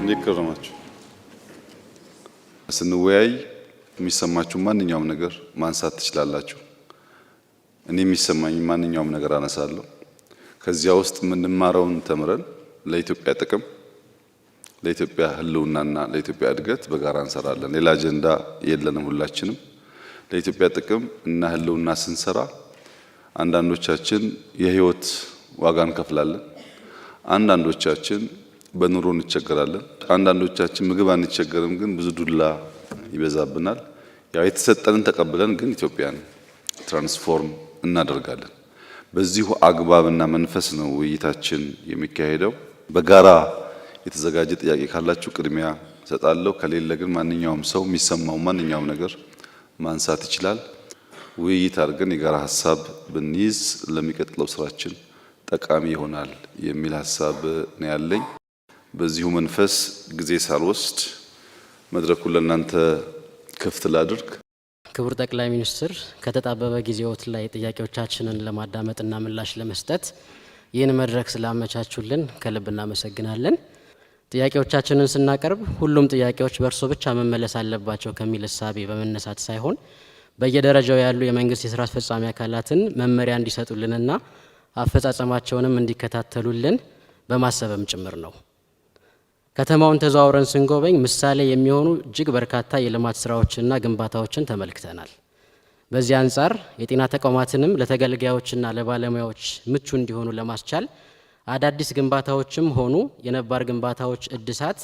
እንዲከረማችሁ ስንወያይ የሚሰማችሁ ማንኛውም ነገር ማንሳት ትችላላችሁ። እኔ የሚሰማኝ ማንኛውም ነገር አነሳለሁ። ከዚያ ውስጥ የምንማረውን ተምረን ለኢትዮጵያ ጥቅም፣ ለኢትዮጵያ ህልውናና ለኢትዮጵያ እድገት በጋራ እንሰራለን። ሌላ አጀንዳ የለንም። ሁላችንም ለኢትዮጵያ ጥቅም እና ህልውና ስንሰራ አንዳንዶቻችን የህይወት ዋጋ እንከፍላለን። አንዳንዶቻችን በኑሮ እንቸገራለን። አንዳንዶቻችን ምግብ አንቸገርም፣ ግን ብዙ ዱላ ይበዛብናል። ያው የተሰጠንን ተቀብለን ግን ኢትዮጵያን ትራንስፎርም እናደርጋለን። በዚሁ አግባብና መንፈስ ነው ውይይታችን የሚካሄደው። በጋራ የተዘጋጀ ጥያቄ ካላችሁ ቅድሚያ ሰጣለሁ። ከሌለ ግን ማንኛውም ሰው የሚሰማው ማንኛውም ነገር ማንሳት ይችላል። ውይይት አድርገን የጋራ ሀሳብ ብንይዝ ለሚቀጥለው ስራችን ጠቃሚ ይሆናል የሚል ሀሳብ ነው ያለኝ። በዚሁ መንፈስ ጊዜ ሳልወስድ መድረኩን ለእናንተ ክፍት ላድርግ። ክቡር ጠቅላይ ሚኒስትር፣ ከተጣበበ ጊዜዎት ላይ ጥያቄዎቻችንን ለማዳመጥና ምላሽ ለመስጠት ይህን መድረክ ስላመቻቹልን ከልብ እናመሰግናለን። ጥያቄዎቻችንን ስናቀርብ ሁሉም ጥያቄዎች በእርሶ ብቻ መመለስ አለባቸው ከሚል እሳቤ በመነሳት ሳይሆን በየደረጃው ያሉ የመንግስት የስራ አስፈጻሚ አካላትን መመሪያ እንዲሰጡልንና አፈጻጸማቸውንም እንዲከታተሉልን በማሰብም ጭምር ነው። ከተማውን ተዘዋውረን ስንጎበኝ ምሳሌ የሚሆኑ እጅግ በርካታ የልማት ስራዎችና ግንባታዎችን ተመልክተናል። በዚህ አንጻር የጤና ተቋማትንም ለተገልጋዮችና ለባለሙያዎች ምቹ እንዲሆኑ ለማስቻል አዳዲስ ግንባታዎችም ሆኑ የነባር ግንባታዎች እድሳት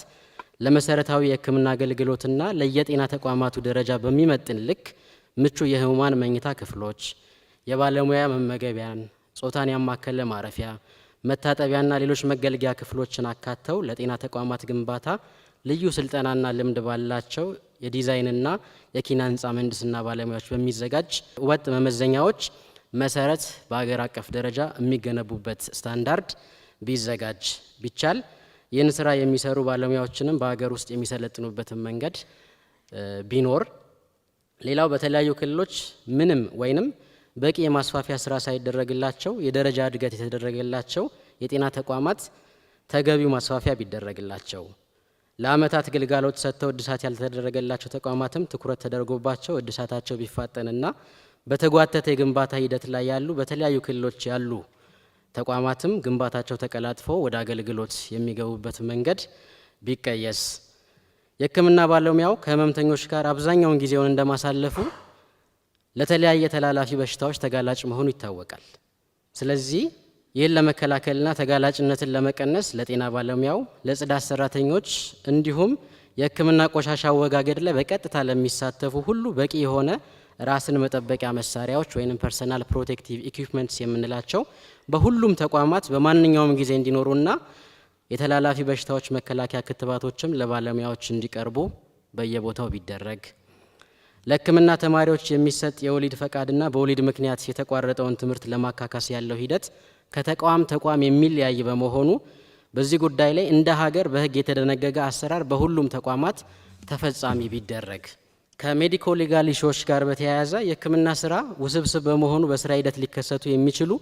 ለመሰረታዊ የሕክምና አገልግሎትና ለየጤና ተቋማቱ ደረጃ በሚመጥን ልክ ምቹ የህሙማን መኝታ ክፍሎች፣ የባለሙያ መመገቢያን፣ ጾታን ያማከለ ማረፊያ፣ መታጠቢያና ሌሎች መገልገያ ክፍሎችን አካተው ለጤና ተቋማት ግንባታ ልዩ ስልጠናና ልምድ ባላቸው የዲዛይንና የኪነ ህንፃ ምህንድስና ባለሙያዎች በሚዘጋጅ ወጥ መመዘኛዎች መሰረት በአገር አቀፍ ደረጃ የሚገነቡበት ስታንዳርድ ቢዘጋጅ ቢቻል ይህን ስራ የሚሰሩ ባለሙያዎችንም በአገር ውስጥ የሚሰለጥኑበትን መንገድ ቢኖር፣ ሌላው በተለያዩ ክልሎች ምንም ወይንም በቂ የማስፋፊያ ስራ ሳይደረግላቸው የደረጃ እድገት የተደረገላቸው የጤና ተቋማት ተገቢው ማስፋፊያ ቢደረግላቸው፣ ለአመታት ግልጋሎት ሰጥተው እድሳት ያልተደረገላቸው ተቋማትም ትኩረት ተደርጎባቸው እድሳታቸው ቢፋጠንና በተጓተተ የግንባታ ሂደት ላይ ያሉ በተለያዩ ክልሎች ያሉ ተቋማትም ግንባታቸው ተቀላጥፎ ወደ አገልግሎት የሚገቡበት መንገድ ቢቀየስ፣ የሕክምና ባለሙያው ከህመምተኞች ጋር አብዛኛውን ጊዜውን እንደማሳለፉ ለተለያየ ተላላፊ በሽታዎች ተጋላጭ መሆኑ ይታወቃል። ስለዚህ ይህን ለመከላከልና ተጋላጭነትን ለመቀነስ ለጤና ባለሙያው፣ ለጽዳት ሰራተኞች እንዲሁም የሕክምና ቆሻሻ አወጋገድ ላይ በቀጥታ ለሚሳተፉ ሁሉ በቂ የሆነ ራስን መጠበቂያ መሳሪያዎች ወይም ፐርሰናል ፕሮቴክቲቭ ኢኩዊፕመንትስ የምንላቸው በሁሉም ተቋማት በማንኛውም ጊዜ እንዲኖሩና የተላላፊ በሽታዎች መከላከያ ክትባቶችም ለባለሙያዎች እንዲቀርቡ በየቦታው ቢደረግ፣ ለሕክምና ተማሪዎች የሚሰጥ የወሊድ ፈቃድና በወሊድ ምክንያት የተቋረጠውን ትምህርት ለማካካስ ያለው ሂደት ከተቋም ተቋም የሚለያይ በመሆኑ በዚህ ጉዳይ ላይ እንደ ሀገር በሕግ የተደነገገ አሰራር በሁሉም ተቋማት ተፈጻሚ ቢደረግ፣ ከሜዲኮ ሊጋል ኢሹዎች ጋር በተያያዘ የሕክምና ስራ ውስብስብ በመሆኑ በስራ ሂደት ሊከሰቱ የሚችሉ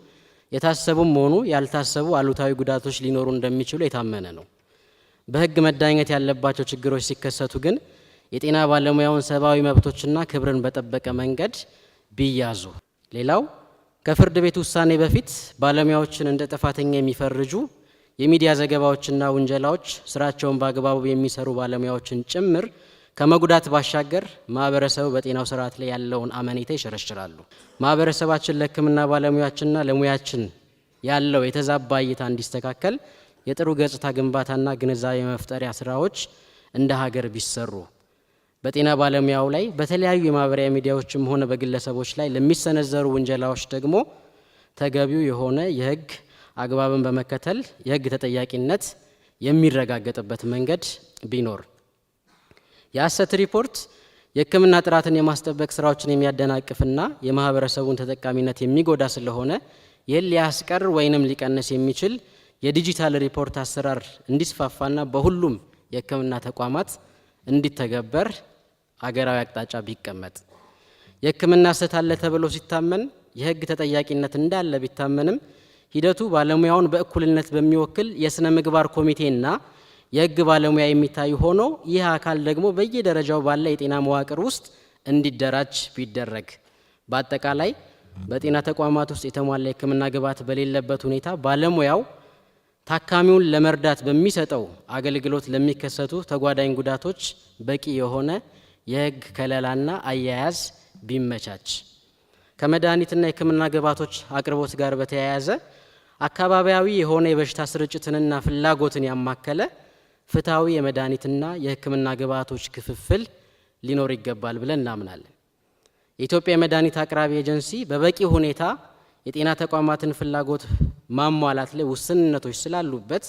የታሰቡም ሆኑ ያልታሰቡ አሉታዊ ጉዳቶች ሊኖሩ እንደሚችሉ የታመነ ነው። በሕግ መዳኘት ያለባቸው ችግሮች ሲከሰቱ ግን የጤና ባለሙያውን ሰብአዊ መብቶችና ክብርን በጠበቀ መንገድ ቢያዙ። ሌላው ከፍርድ ቤት ውሳኔ በፊት ባለሙያዎችን እንደ ጥፋተኛ የሚፈርጁ የሚዲያ ዘገባዎችና ውንጀላዎች ስራቸውን በአግባቡ የሚሰሩ ባለሙያዎችን ጭምር ከመጉዳት ባሻገር ማህበረሰቡ በጤናው ስርዓት ላይ ያለውን አመኔታ ይሸረሽራሉ። ማህበረሰባችን ለሕክምና ባለሙያችንና ለሙያችን ያለው የተዛባ እይታ እንዲስተካከል የጥሩ ገጽታ ግንባታና ግንዛቤ መፍጠሪያ ስራዎች እንደ ሀገር ቢሰሩ፣ በጤና ባለሙያው ላይ በተለያዩ የማህበራዊ ሚዲያዎችም ሆነ በግለሰቦች ላይ ለሚሰነዘሩ ውንጀላዎች ደግሞ ተገቢው የሆነ የህግ አግባብን በመከተል የህግ ተጠያቂነት የሚረጋገጥበት መንገድ ቢኖር፣ የሐሰት ሪፖርት የሕክምና ጥራትን የማስጠበቅ ስራዎችን የሚያደናቅፍና የማህበረሰቡን ተጠቃሚነት የሚጎዳ ስለሆነ ይህን ሊያስቀር ወይንም ሊቀንስ የሚችል የዲጂታል ሪፖርት አሰራር እንዲስፋፋና በሁሉም የሕክምና ተቋማት እንዲተገበር አገራዊ አቅጣጫ ቢቀመጥ፣ የሕክምና ስህተት አለ ተብሎ ሲታመን የህግ ተጠያቂነት እንዳለ ቢታመንም ሂደቱ ባለሙያውን በእኩልነት በሚወክል የስነ ምግባር ኮሚቴና የህግ ባለሙያ የሚታዩ ሆኖ ይህ አካል ደግሞ በየደረጃው ባለ የጤና መዋቅር ውስጥ እንዲደራጅ ቢደረግ፣ በአጠቃላይ በጤና ተቋማት ውስጥ የተሟላ የህክምና ግብዓት በሌለበት ሁኔታ ባለሙያው ታካሚውን ለመርዳት በሚሰጠው አገልግሎት ለሚከሰቱ ተጓዳኝ ጉዳቶች በቂ የሆነ የህግ ከለላና አያያዝ ቢመቻች፣ ከመድኃኒትና የህክምና ግብዓቶች አቅርቦት ጋር በተያያዘ አካባቢያዊ የሆነ የበሽታ ስርጭትንና ፍላጎትን ያማከለ ፍትሐዊ የመድኃኒትና የህክምና ግብዓቶች ክፍፍል ሊኖር ይገባል ብለን እናምናለን። የኢትዮጵያ የመድኃኒት አቅራቢ ኤጀንሲ በበቂ ሁኔታ የጤና ተቋማትን ፍላጎት ማሟላት ላይ ውስንነቶች ስላሉበት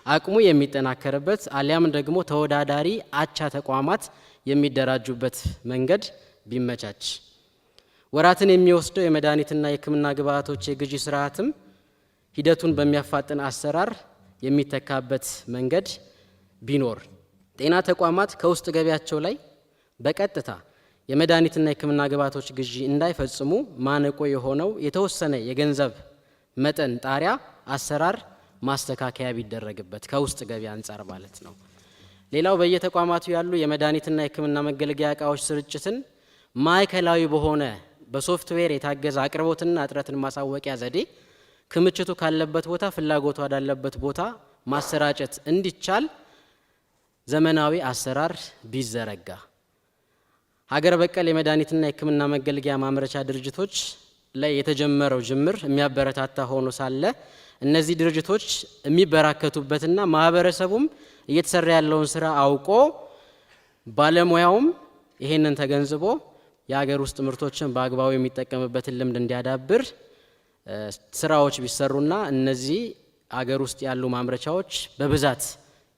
አቅሙ የሚጠናከርበት አሊያም ደግሞ ተወዳዳሪ አቻ ተቋማት የሚደራጁበት መንገድ ቢመቻች፣ ወራትን የሚወስደው የመድኃኒትና የህክምና ግብዓቶች የግዢ ስርዓትም ሂደቱን በሚያፋጥን አሰራር የሚተካበት መንገድ ቢኖር፣ ጤና ተቋማት ከውስጥ ገቢያቸው ላይ በቀጥታ የመድኃኒትና የህክምና ግብዓቶች ግዢ እንዳይፈጽሙ ማነቆ የሆነው የተወሰነ የገንዘብ መጠን ጣሪያ አሰራር ማስተካከያ ቢደረግበት ከውስጥ ገቢ አንጻር ማለት ነው። ሌላው በየተቋማቱ ያሉ የመድኃኒትና የህክምና መገልገያ እቃዎች ስርጭትን ማዕከላዊ በሆነ በሶፍትዌር የታገዘ አቅርቦትና እጥረትን ማሳወቂያ ዘዴ ክምችቱ ካለበት ቦታ ፍላጎቱ ወዳለበት ቦታ ማሰራጨት እንዲቻል ዘመናዊ አሰራር ቢዘረጋ፣ ሀገር በቀል የመድኃኒትና የህክምና መገልገያ ማምረቻ ድርጅቶች ላይ የተጀመረው ጅምር የሚያበረታታ ሆኖ ሳለ እነዚህ ድርጅቶች የሚበራከቱበትና ማህበረሰቡም እየተሰራ ያለውን ስራ አውቆ ባለሙያውም ይሄንን ተገንዝቦ የሀገር ውስጥ ምርቶችን በአግባቡ የሚጠቀምበትን ልምድ እንዲያዳብር ስራዎች ቢሰሩና እነዚህ ሀገር ውስጥ ያሉ ማምረቻዎች በብዛት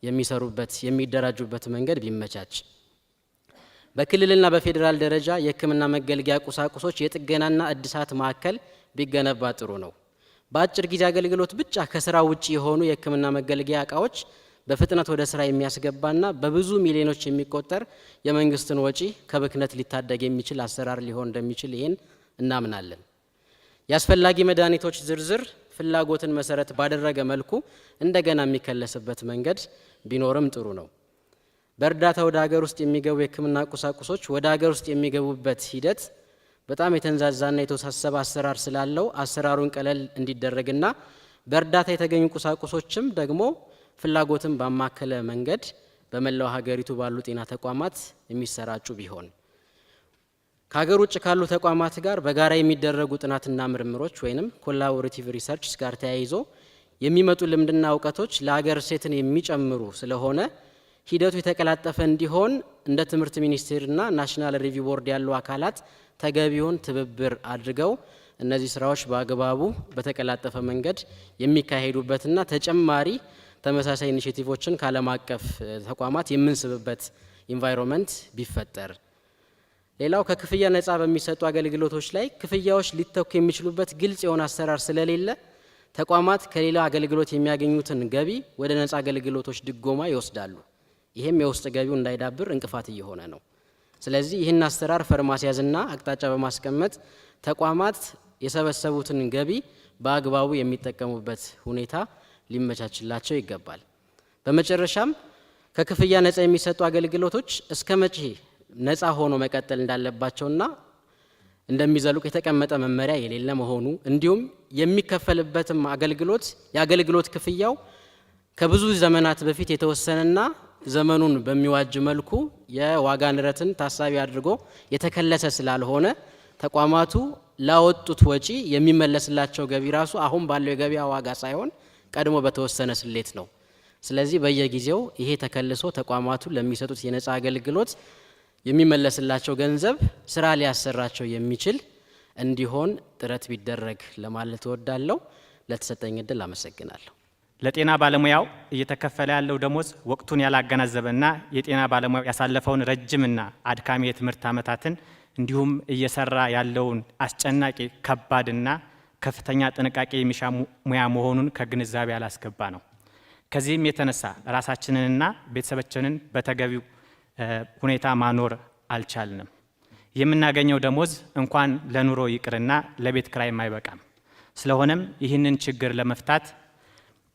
የሚሰሩበት የሚደራጁበት መንገድ ቢመቻች፣ በክልልና በፌዴራል ደረጃ የህክምና መገልገያ ቁሳቁሶች የጥገናና እድሳት ማዕከል ቢገነባ ጥሩ ነው። በአጭር ጊዜ አገልግሎት ብቻ ከስራ ውጪ የሆኑ የህክምና መገልገያ እቃዎች በፍጥነት ወደ ስራ የሚያስገባና በብዙ ሚሊዮኖች የሚቆጠር የመንግስትን ወጪ ከብክነት ሊታደግ የሚችል አሰራር ሊሆን እንደሚችል ይሄን እናምናለን። የአስፈላጊ መድኃኒቶች ዝርዝር ፍላጎትን መሰረት ባደረገ መልኩ እንደገና የሚከለስበት መንገድ ቢኖርም ጥሩ ነው። በእርዳታ ወደ ሀገር ውስጥ የሚገቡ የህክምና ቁሳቁሶች ወደ ሀገር ውስጥ የሚገቡበት ሂደት በጣም የተንዛዛና የተወሳሰበ አሰራር ስላለው አሰራሩን ቀለል እንዲደረግና በእርዳታ የተገኙ ቁሳቁሶችም ደግሞ ፍላጎትን ባማከለ መንገድ በመላው ሀገሪቱ ባሉ ጤና ተቋማት የሚሰራጩ ቢሆን፣ ከሀገር ውጭ ካሉ ተቋማት ጋር በጋራ የሚደረጉ ጥናትና ምርምሮች ወይንም ኮላቦሬቲቭ ሪሰርችስ ጋር ተያይዞ የሚመጡ ልምድና እውቀቶች ለሀገር እሴትን የሚጨምሩ ስለሆነ ሂደቱ የተቀላጠፈ እንዲሆን እንደ ትምህርት ሚኒስቴርና ናሽናል ሪቪው ቦርድ ያሉ አካላት ተገቢውን ትብብር አድርገው እነዚህ ስራዎች በአግባቡ በተቀላጠፈ መንገድ የሚካሄዱበትና ተጨማሪ ተመሳሳይ ኢኒሼቲቮችን ከዓለም አቀፍ ተቋማት የምንስብበት ኢንቫይሮንመንት ቢፈጠር። ሌላው ከክፍያ ነፃ በሚሰጡ አገልግሎቶች ላይ ክፍያዎች ሊተኩ የሚችሉበት ግልጽ የሆነ አሰራር ስለሌለ ተቋማት ከሌላ አገልግሎት የሚያገኙትን ገቢ ወደ ነፃ አገልግሎቶች ድጎማ ይወስዳሉ። ይህም የውስጥ ገቢው እንዳይዳብር እንቅፋት እየሆነ ነው። ስለዚህ ይህን አሰራር ፈርማሲያዝና አቅጣጫ በማስቀመጥ ተቋማት የሰበሰቡትን ገቢ በአግባቡ የሚጠቀሙበት ሁኔታ ሊመቻችላቸው ይገባል። በመጨረሻም ከክፍያ ነፃ የሚሰጡ አገልግሎቶች እስከ መቼ ነፃ ሆኖ መቀጠል እንዳለባቸውና እንደሚዘልቁ የተቀመጠ መመሪያ የሌለ መሆኑ እንዲሁም የሚከፈልበትም የአገልግሎት ክፍያው ከብዙ ዘመናት በፊት የተወሰነና ዘመኑን በሚዋጅ መልኩ የዋጋ ንረትን ታሳቢ አድርጎ የተከለሰ ስላልሆነ ተቋማቱ ላወጡት ወጪ የሚመለስላቸው ገቢ ራሱ አሁን ባለው የገበያ ዋጋ ሳይሆን ቀድሞ በተወሰነ ስሌት ነው። ስለዚህ በየጊዜው ይሄ ተከልሶ ተቋማቱ ለሚሰጡት የነፃ አገልግሎት የሚመለስላቸው ገንዘብ ስራ ሊያሰራቸው የሚችል እንዲሆን ጥረት ቢደረግ ለማለት እወዳለሁ። ለተሰጠኝ እድል አመሰግናለሁ። ለጤና ባለሙያው እየተከፈለ ያለው ደሞዝ ወቅቱን ያላገናዘበና የጤና ባለሙያው ያሳለፈውን ረጅምና አድካሚ የትምህርት ዓመታትን እንዲሁም እየሰራ ያለውን አስጨናቂ ከባድና ከፍተኛ ጥንቃቄ የሚሻ ሙያ መሆኑን ከግንዛቤ ያላስገባ ነው። ከዚህም የተነሳ ራሳችንንና ቤተሰባችንን በተገቢው ሁኔታ ማኖር አልቻልንም። የምናገኘው ደሞዝ እንኳን ለኑሮ ይቅርና ለቤት ክራይም አይበቃም። ስለሆነም ይህንን ችግር ለመፍታት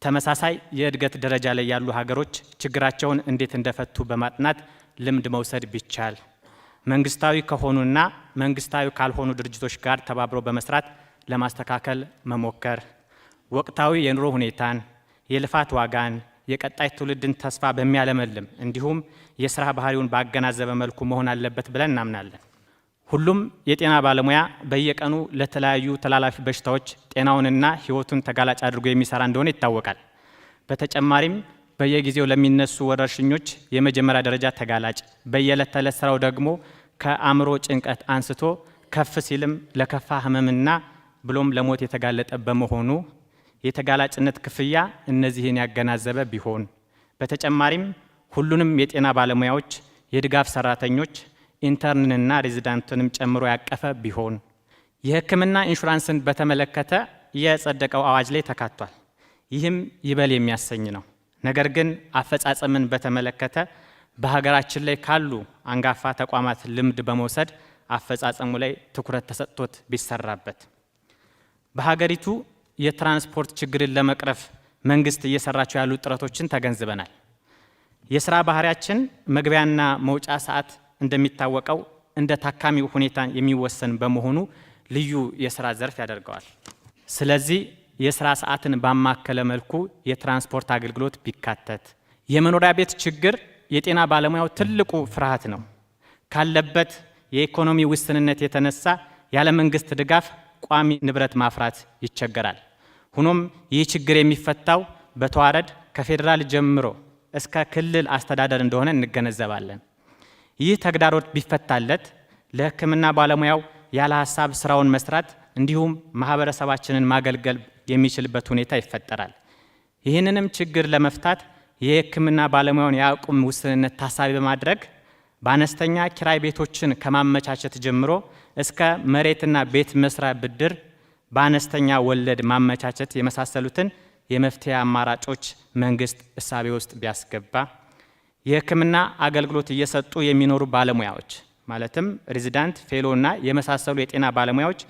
ተመሳሳይ የእድገት ደረጃ ላይ ያሉ ሀገሮች ችግራቸውን እንዴት እንደፈቱ በማጥናት ልምድ መውሰድ ቢቻል፣ መንግስታዊ ከሆኑና መንግስታዊ ካልሆኑ ድርጅቶች ጋር ተባብሮ በመስራት ለማስተካከል መሞከር፣ ወቅታዊ የኑሮ ሁኔታን፣ የልፋት ዋጋን፣ የቀጣይ ትውልድን ተስፋ በሚያለመልም እንዲሁም የስራ ባህሪውን ባገናዘበ መልኩ መሆን አለበት ብለን እናምናለን። ሁሉም የጤና ባለሙያ በየቀኑ ለተለያዩ ተላላፊ በሽታዎች ጤናውንና ህይወቱን ተጋላጭ አድርጎ የሚሰራ እንደሆነ ይታወቃል። በተጨማሪም በየጊዜው ለሚነሱ ወረርሽኞች የመጀመሪያ ደረጃ ተጋላጭ፣ በየዕለት ተዕለት ስራው ደግሞ ከአእምሮ ጭንቀት አንስቶ ከፍ ሲልም ለከፋ ህመምና ብሎም ለሞት የተጋለጠ በመሆኑ የተጋላጭነት ክፍያ እነዚህን ያገናዘበ ቢሆን፣ በተጨማሪም ሁሉንም የጤና ባለሙያዎች፣ የድጋፍ ሰራተኞች፣ ኢንተርንና ሬዚዳንትንም ጨምሮ ያቀፈ ቢሆን፣ የህክምና ኢንሹራንስን በተመለከተ የጸደቀው አዋጅ ላይ ተካቷል። ይህም ይበል የሚያሰኝ ነው። ነገር ግን አፈጻጸምን በተመለከተ በሀገራችን ላይ ካሉ አንጋፋ ተቋማት ልምድ በመውሰድ አፈጻጸሙ ላይ ትኩረት ተሰጥቶት ቢሰራበት። በሀገሪቱ የትራንስፖርት ችግርን ለመቅረፍ መንግስት እየሰራቸው ያሉ ጥረቶችን ተገንዝበናል። የስራ ባህሪያችን መግቢያና መውጫ ሰዓት እንደሚታወቀው እንደ ታካሚው ሁኔታ የሚወሰን በመሆኑ ልዩ የስራ ዘርፍ ያደርገዋል። ስለዚህ የስራ ሰዓትን ባማከለ መልኩ የትራንስፖርት አገልግሎት ቢካተት። የመኖሪያ ቤት ችግር የጤና ባለሙያው ትልቁ ፍርሃት ነው። ካለበት የኢኮኖሚ ውስንነት የተነሳ ያለ መንግስት ድጋፍ ቋሚ ንብረት ማፍራት ይቸገራል። ሆኖም ይህ ችግር የሚፈታው በተዋረድ ከፌዴራል ጀምሮ እስከ ክልል አስተዳደር እንደሆነ እንገነዘባለን። ይህ ተግዳሮት ቢፈታለት ለህክምና ባለሙያው ያለ ሀሳብ ስራውን መስራት እንዲሁም ማህበረሰባችንን ማገልገል የሚችልበት ሁኔታ ይፈጠራል። ይህንንም ችግር ለመፍታት የህክምና ባለሙያውን የአቅም ውስንነት ታሳቢ በማድረግ በአነስተኛ ኪራይ ቤቶችን ከማመቻቸት ጀምሮ እስከ መሬትና ቤት መስሪያ ብድር በአነስተኛ ወለድ ማመቻቸት የመሳሰሉትን የመፍትሄ አማራጮች መንግስት እሳቤ ውስጥ ቢያስገባ፣ የህክምና አገልግሎት እየሰጡ የሚኖሩ ባለሙያዎች ማለትም ሬዚዳንት፣ ፌሎና የመሳሰሉ የጤና ባለሙያዎች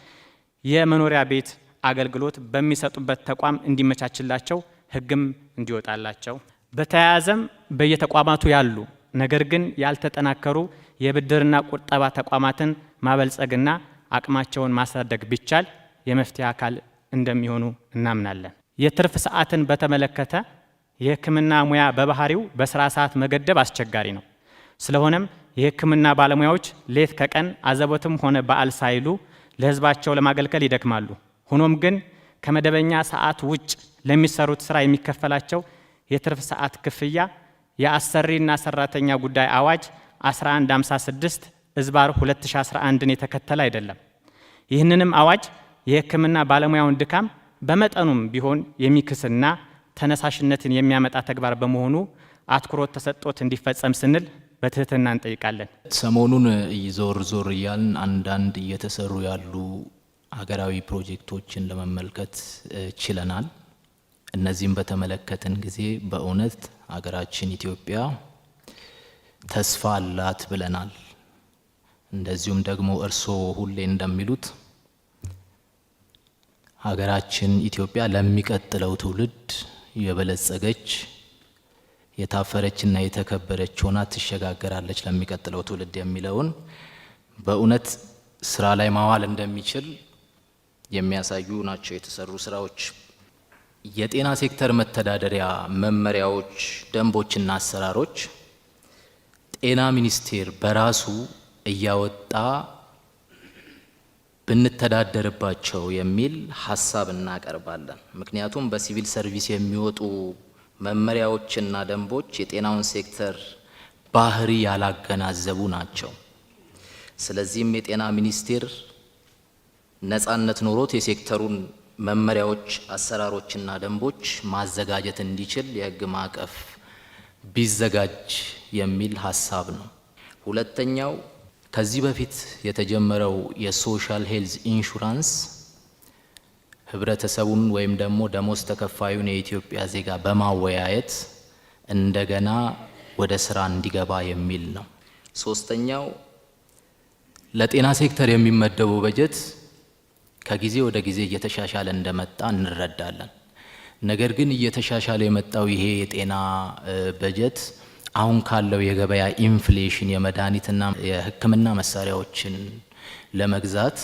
የመኖሪያ ቤት አገልግሎት በሚሰጡበት ተቋም እንዲመቻችላቸው ህግም እንዲወጣላቸው፣ በተያያዘም በየተቋማቱ ያሉ ነገር ግን ያልተጠናከሩ የብድርና ቁጠባ ተቋማትን ማበልጸግና አቅማቸውን ማሳደግ ቢቻል የመፍትሄ አካል እንደሚሆኑ እናምናለን። የትርፍ ሰዓትን በተመለከተ የህክምና ሙያ በባህሪው በስራ ሰዓት መገደብ አስቸጋሪ ነው። ስለሆነም የህክምና ባለሙያዎች ሌት ከቀን አዘቦትም ሆነ በዓል ሳይሉ ለህዝባቸው ለማገልገል ይደክማሉ። ሆኖም ግን ከመደበኛ ሰዓት ውጭ ለሚሰሩት ስራ የሚከፈላቸው የትርፍ ሰዓት ክፍያ የአሰሪና ሰራተኛ ጉዳይ አዋጅ 1156 ዝባር 2011ን የተከተለ አይደለም። ይህንንም አዋጅ የህክምና ባለሙያውን ድካም በመጠኑም ቢሆን የሚክስና ተነሳሽነትን የሚያመጣ ተግባር በመሆኑ አትኩሮት ተሰጥቶት እንዲፈጸም ስንል በትህትና እንጠይቃለን። ሰሞኑን ዞር ዞር እያልን አንዳንድ እየተሰሩ ያሉ ሀገራዊ ፕሮጀክቶችን ለመመልከት ችለናል። እነዚህም በተመለከተን ጊዜ በእውነት ሀገራችን ኢትዮጵያ ተስፋ አላት ብለናል። እንደዚሁም ደግሞ እርስዎ ሁሌ እንደሚሉት ሀገራችን ኢትዮጵያ ለሚቀጥለው ትውልድ የበለጸገች የታፈረችና የተከበረች ሆና ትሸጋገራለች ለሚቀጥለው ትውልድ የሚለውን በእውነት ስራ ላይ ማዋል እንደሚችል የሚያሳዩ ናቸው የተሰሩ ስራዎች። የጤና ሴክተር መተዳደሪያ መመሪያዎች፣ ደንቦችና አሰራሮች ጤና ሚኒስቴር በራሱ እያወጣ ብንተዳደርባቸው የሚል ሀሳብ እናቀርባለን። ምክንያቱም በሲቪል ሰርቪስ የሚወጡ መመሪያዎችና ደንቦች የጤናውን ሴክተር ባህሪ ያላገናዘቡ ናቸው። ስለዚህም የጤና ሚኒስቴር ነጻነት ኖሮት የሴክተሩን መመሪያዎች፣ አሰራሮችና ደንቦች ማዘጋጀት እንዲችል የህግ ማዕቀፍ ቢዘጋጅ የሚል ሀሳብ ነው። ሁለተኛው ከዚህ በፊት የተጀመረው የሶሻል ሄልዝ ኢንሹራንስ ህብረተሰቡን ወይም ደግሞ ደሞዝ ተከፋዩን የኢትዮጵያ ዜጋ በማወያየት እንደገና ወደ ስራ እንዲገባ የሚል ነው። ሶስተኛው ለጤና ሴክተር የሚመደበው በጀት ከጊዜ ወደ ጊዜ እየተሻሻለ እንደመጣ እንረዳለን። ነገር ግን እየተሻሻለ የመጣው ይሄ የጤና በጀት አሁን ካለው የገበያ ኢንፍሌሽን የመድኃኒትና የሕክምና መሳሪያዎችን ለመግዛት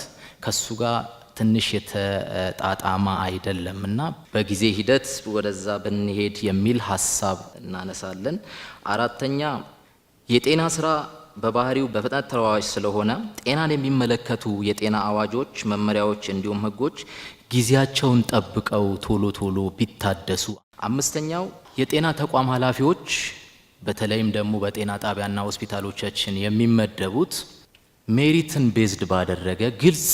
ከሱ ጋር ትንሽ የተጣጣማ አይደለምና በጊዜ ሂደት ወደዛ ብንሄድ የሚል ሀሳብ እናነሳለን። አራተኛ የጤና ስራ በባህሪው በፍጥነት ተለዋዋጭ ስለሆነ ጤናን የሚመለከቱ የጤና አዋጆች፣ መመሪያዎች እንዲሁም ህጎች ጊዜያቸውን ጠብቀው ቶሎ ቢታደሱ። አምስተኛው የጤና ተቋም ኃላፊዎች በተለይም ደግሞ በጤና ጣቢያና ሆስፒታሎቻችን የሚመደቡት ሜሪትን ቤዝድ ባደረገ ግልጽ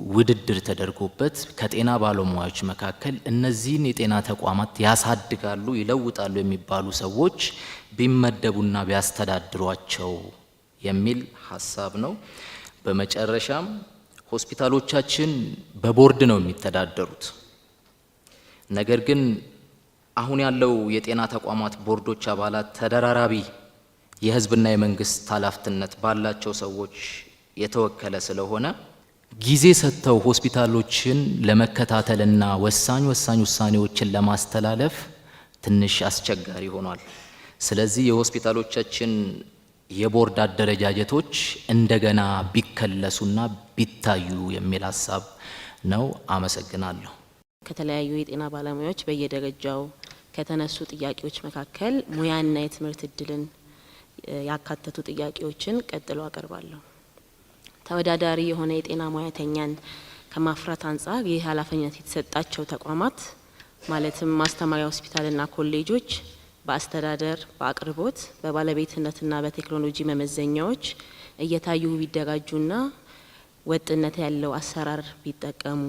ውድድር ተደርጎበት ከጤና ባለሙያዎች መካከል እነዚህን የጤና ተቋማት ያሳድጋሉ፣ ይለውጣሉ የሚባሉ ሰዎች ቢመደቡና ቢያስተዳድሯቸው የሚል ሀሳብ ነው። በመጨረሻም ሆስፒታሎቻችን በቦርድ ነው የሚተዳደሩት። ነገር ግን አሁን ያለው የጤና ተቋማት ቦርዶች አባላት ተደራራቢ የህዝብና የመንግስት ኃላፊነት ባላቸው ሰዎች የተወከለ ስለሆነ ጊዜ ሰጥተው ሆስፒታሎችን ለመከታተልና ወሳኝ ውሳኔዎችን ለማስተላለፍ ትንሽ አስቸጋሪ ሆኗል። ስለዚህ የሆስፒታሎቻችን የቦርድ አደረጃጀቶች እንደገና ቢከለሱና ቢታዩ የሚል ሀሳብ ነው። አመሰግናለሁ። ከተለያዩ የጤና ባለሙያዎች በየደረጃው ከተነሱ ጥያቄዎች መካከል ሙያና የትምህርት እድልን ያካተቱ ጥያቄዎችን ቀጥሎ አቀርባለሁ። ተወዳዳሪ የሆነ የጤና ሙያተኛን ከማፍራት አንጻር ይህ ኃላፊነት የተሰጣቸው ተቋማት ማለትም ማስተማሪያ ሆስፒታልና ኮሌጆች በአስተዳደር፣ በአቅርቦት፣ በባለቤትነትና በቴክኖሎጂ መመዘኛዎች እየታዩ ቢደራጁና ወጥነት ያለው አሰራር ቢጠቀሙ።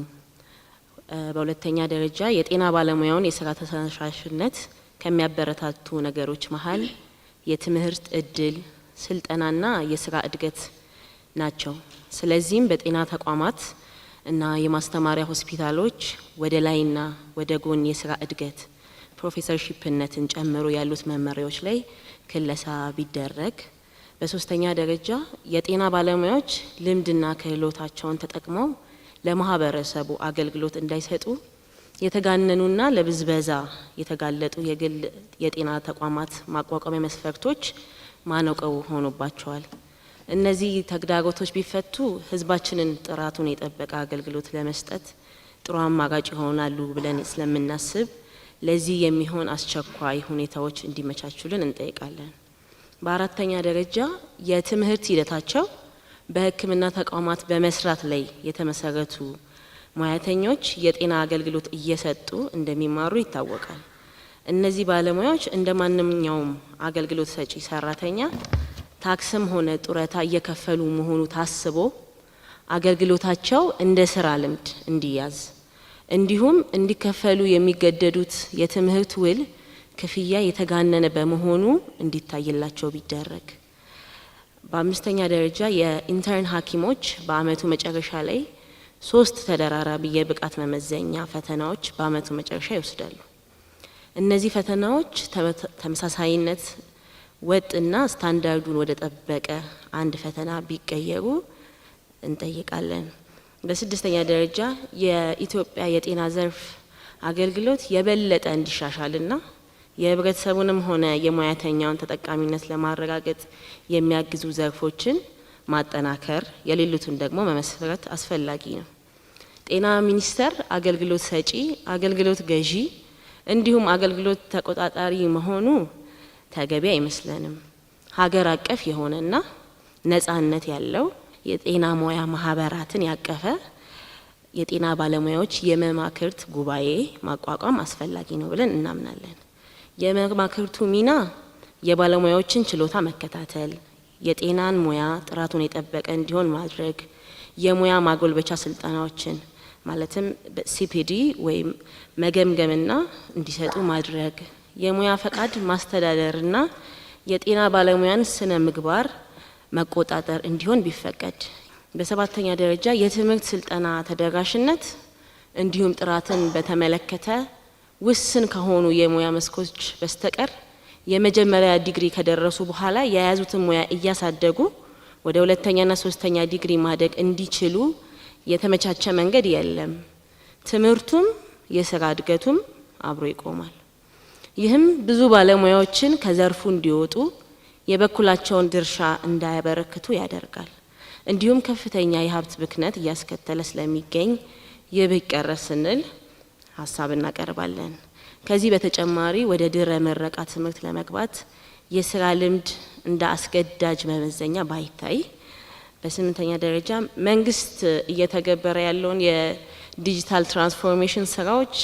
በሁለተኛ ደረጃ የጤና ባለሙያውን የስራ ተነሳሽነት ከሚያበረታቱ ነገሮች መሀል የትምህርት እድል፣ ስልጠናና የስራ እድገት ናቸው። ስለዚህም በጤና ተቋማት እና የማስተማሪያ ሆስፒታሎች ወደ ላይና ወደ ጎን የስራ እድገት ፕሮፌሰርሺፕነትን ጨምሮ ያሉት መመሪያዎች ላይ ክለሳ ቢደረግ። በሶስተኛ ደረጃ የጤና ባለሙያዎች ልምድና ክህሎታቸውን ተጠቅመው ለማህበረሰቡ አገልግሎት እንዳይሰጡ የተጋነኑና ለብዝበዛ የተጋለጡ የግል የጤና ተቋማት ማቋቋሚያ መስፈርቶች ማነቆው ሆኖባቸዋል። እነዚህ ተግዳሮቶች ቢፈቱ ህዝባችንን ጥራቱን የጠበቀ አገልግሎት ለመስጠት ጥሩ አማራጭ ይሆናሉ ብለን ስለምናስብ ለዚህ የሚሆን አስቸኳይ ሁኔታዎች እንዲመቻቹልን እንጠይቃለን። በአራተኛ ደረጃ የትምህርት ሂደታቸው በሕክምና ተቋማት በመስራት ላይ የተመሰረቱ ሙያተኞች የጤና አገልግሎት እየሰጡ እንደሚማሩ ይታወቃል። እነዚህ ባለሙያዎች እንደ ማንኛውም አገልግሎት ሰጪ ሰራተኛ ታክስም ሆነ ጡረታ እየከፈሉ መሆኑ ታስቦ አገልግሎታቸው እንደ ስራ ልምድ እንዲያዝ እንዲሁም እንዲከፈሉ የሚገደዱት የትምህርት ውል ክፍያ የተጋነነ በመሆኑ እንዲታይላቸው ቢደረግ። በአምስተኛ ደረጃ የኢንተርን ሐኪሞች በአመቱ መጨረሻ ላይ 3 ተደራራቢ የብቃት መመዘኛ ፈተናዎች በአመቱ መጨረሻ ይወስዳሉ። እነዚህ ፈተናዎች ተመሳሳይነት ወጥና ስታንዳርዱን ወደ ጠበቀ አንድ ፈተና ቢቀየሩ እንጠይቃለን። በስድስተኛ ደረጃ የኢትዮጵያ የጤና ዘርፍ አገልግሎት የበለጠ እንዲሻሻልና የህብረተሰቡንም ሆነ የሙያተኛውን ተጠቃሚነት ለማረጋገጥ የሚያግዙ ዘርፎችን ማጠናከር፣ የሌሉትን ደግሞ መመስረት አስፈላጊ ነው። ጤና ሚኒስቴር አገልግሎት ሰጪ፣ አገልግሎት ገዢ እንዲሁም አገልግሎት ተቆጣጣሪ መሆኑ ተገቢ አይመስለንም። ሀገር አቀፍ የሆነና ነጻነት ያለው የጤና ሙያ ማህበራትን ያቀፈ የጤና ባለሙያዎች የመማክርት ጉባኤ ማቋቋም አስፈላጊ ነው ብለን እናምናለን። የመማክርቱ ሚና የባለሙያዎችን ችሎታ መከታተል፣ የጤናን ሙያ ጥራቱን የጠበቀ እንዲሆን ማድረግ፣ የሙያ ማጎልበቻ ስልጠናዎችን ማለትም ሲፒዲ ወይም መገምገምና እንዲሰጡ ማድረግ፣ የሙያ ፈቃድ ማስተዳደርና የጤና ባለሙያን ስነ ምግባር መቆጣጠር እንዲሆን ቢፈቀድ። በሰባተኛ ደረጃ የትምህርት ስልጠና ተደራሽነት እንዲሁም ጥራትን በተመለከተ ውስን ከሆኑ የሙያ መስኮች በስተቀር የመጀመሪያ ዲግሪ ከደረሱ በኋላ የያዙትን ሙያ እያሳደጉ ወደ ሁለተኛና ሶስተኛ ዲግሪ ማደግ እንዲችሉ የተመቻቸ መንገድ የለም። ትምህርቱም የስራ እድገቱም አብሮ ይቆማል። ይህም ብዙ ባለሙያዎችን ከዘርፉ እንዲወጡ የበኩላቸውን ድርሻ እንዳያበረክቱ ያደርጋል። እንዲሁም ከፍተኛ የሀብት ብክነት እያስከተለ ስለሚገኝ ይህ ቢቀረፍ ስንል ሀሳብ እናቀርባለን። ከዚህ በተጨማሪ ወደ ድህረ ምረቃ ትምህርት ለመግባት የስራ ልምድ እንደ አስገዳጅ መመዘኛ ባይታይ፣ በስምንተኛ ደረጃ መንግስት እየተገበረ ያለውን የዲጂታል ትራንስፎርሜሽን ስራዎች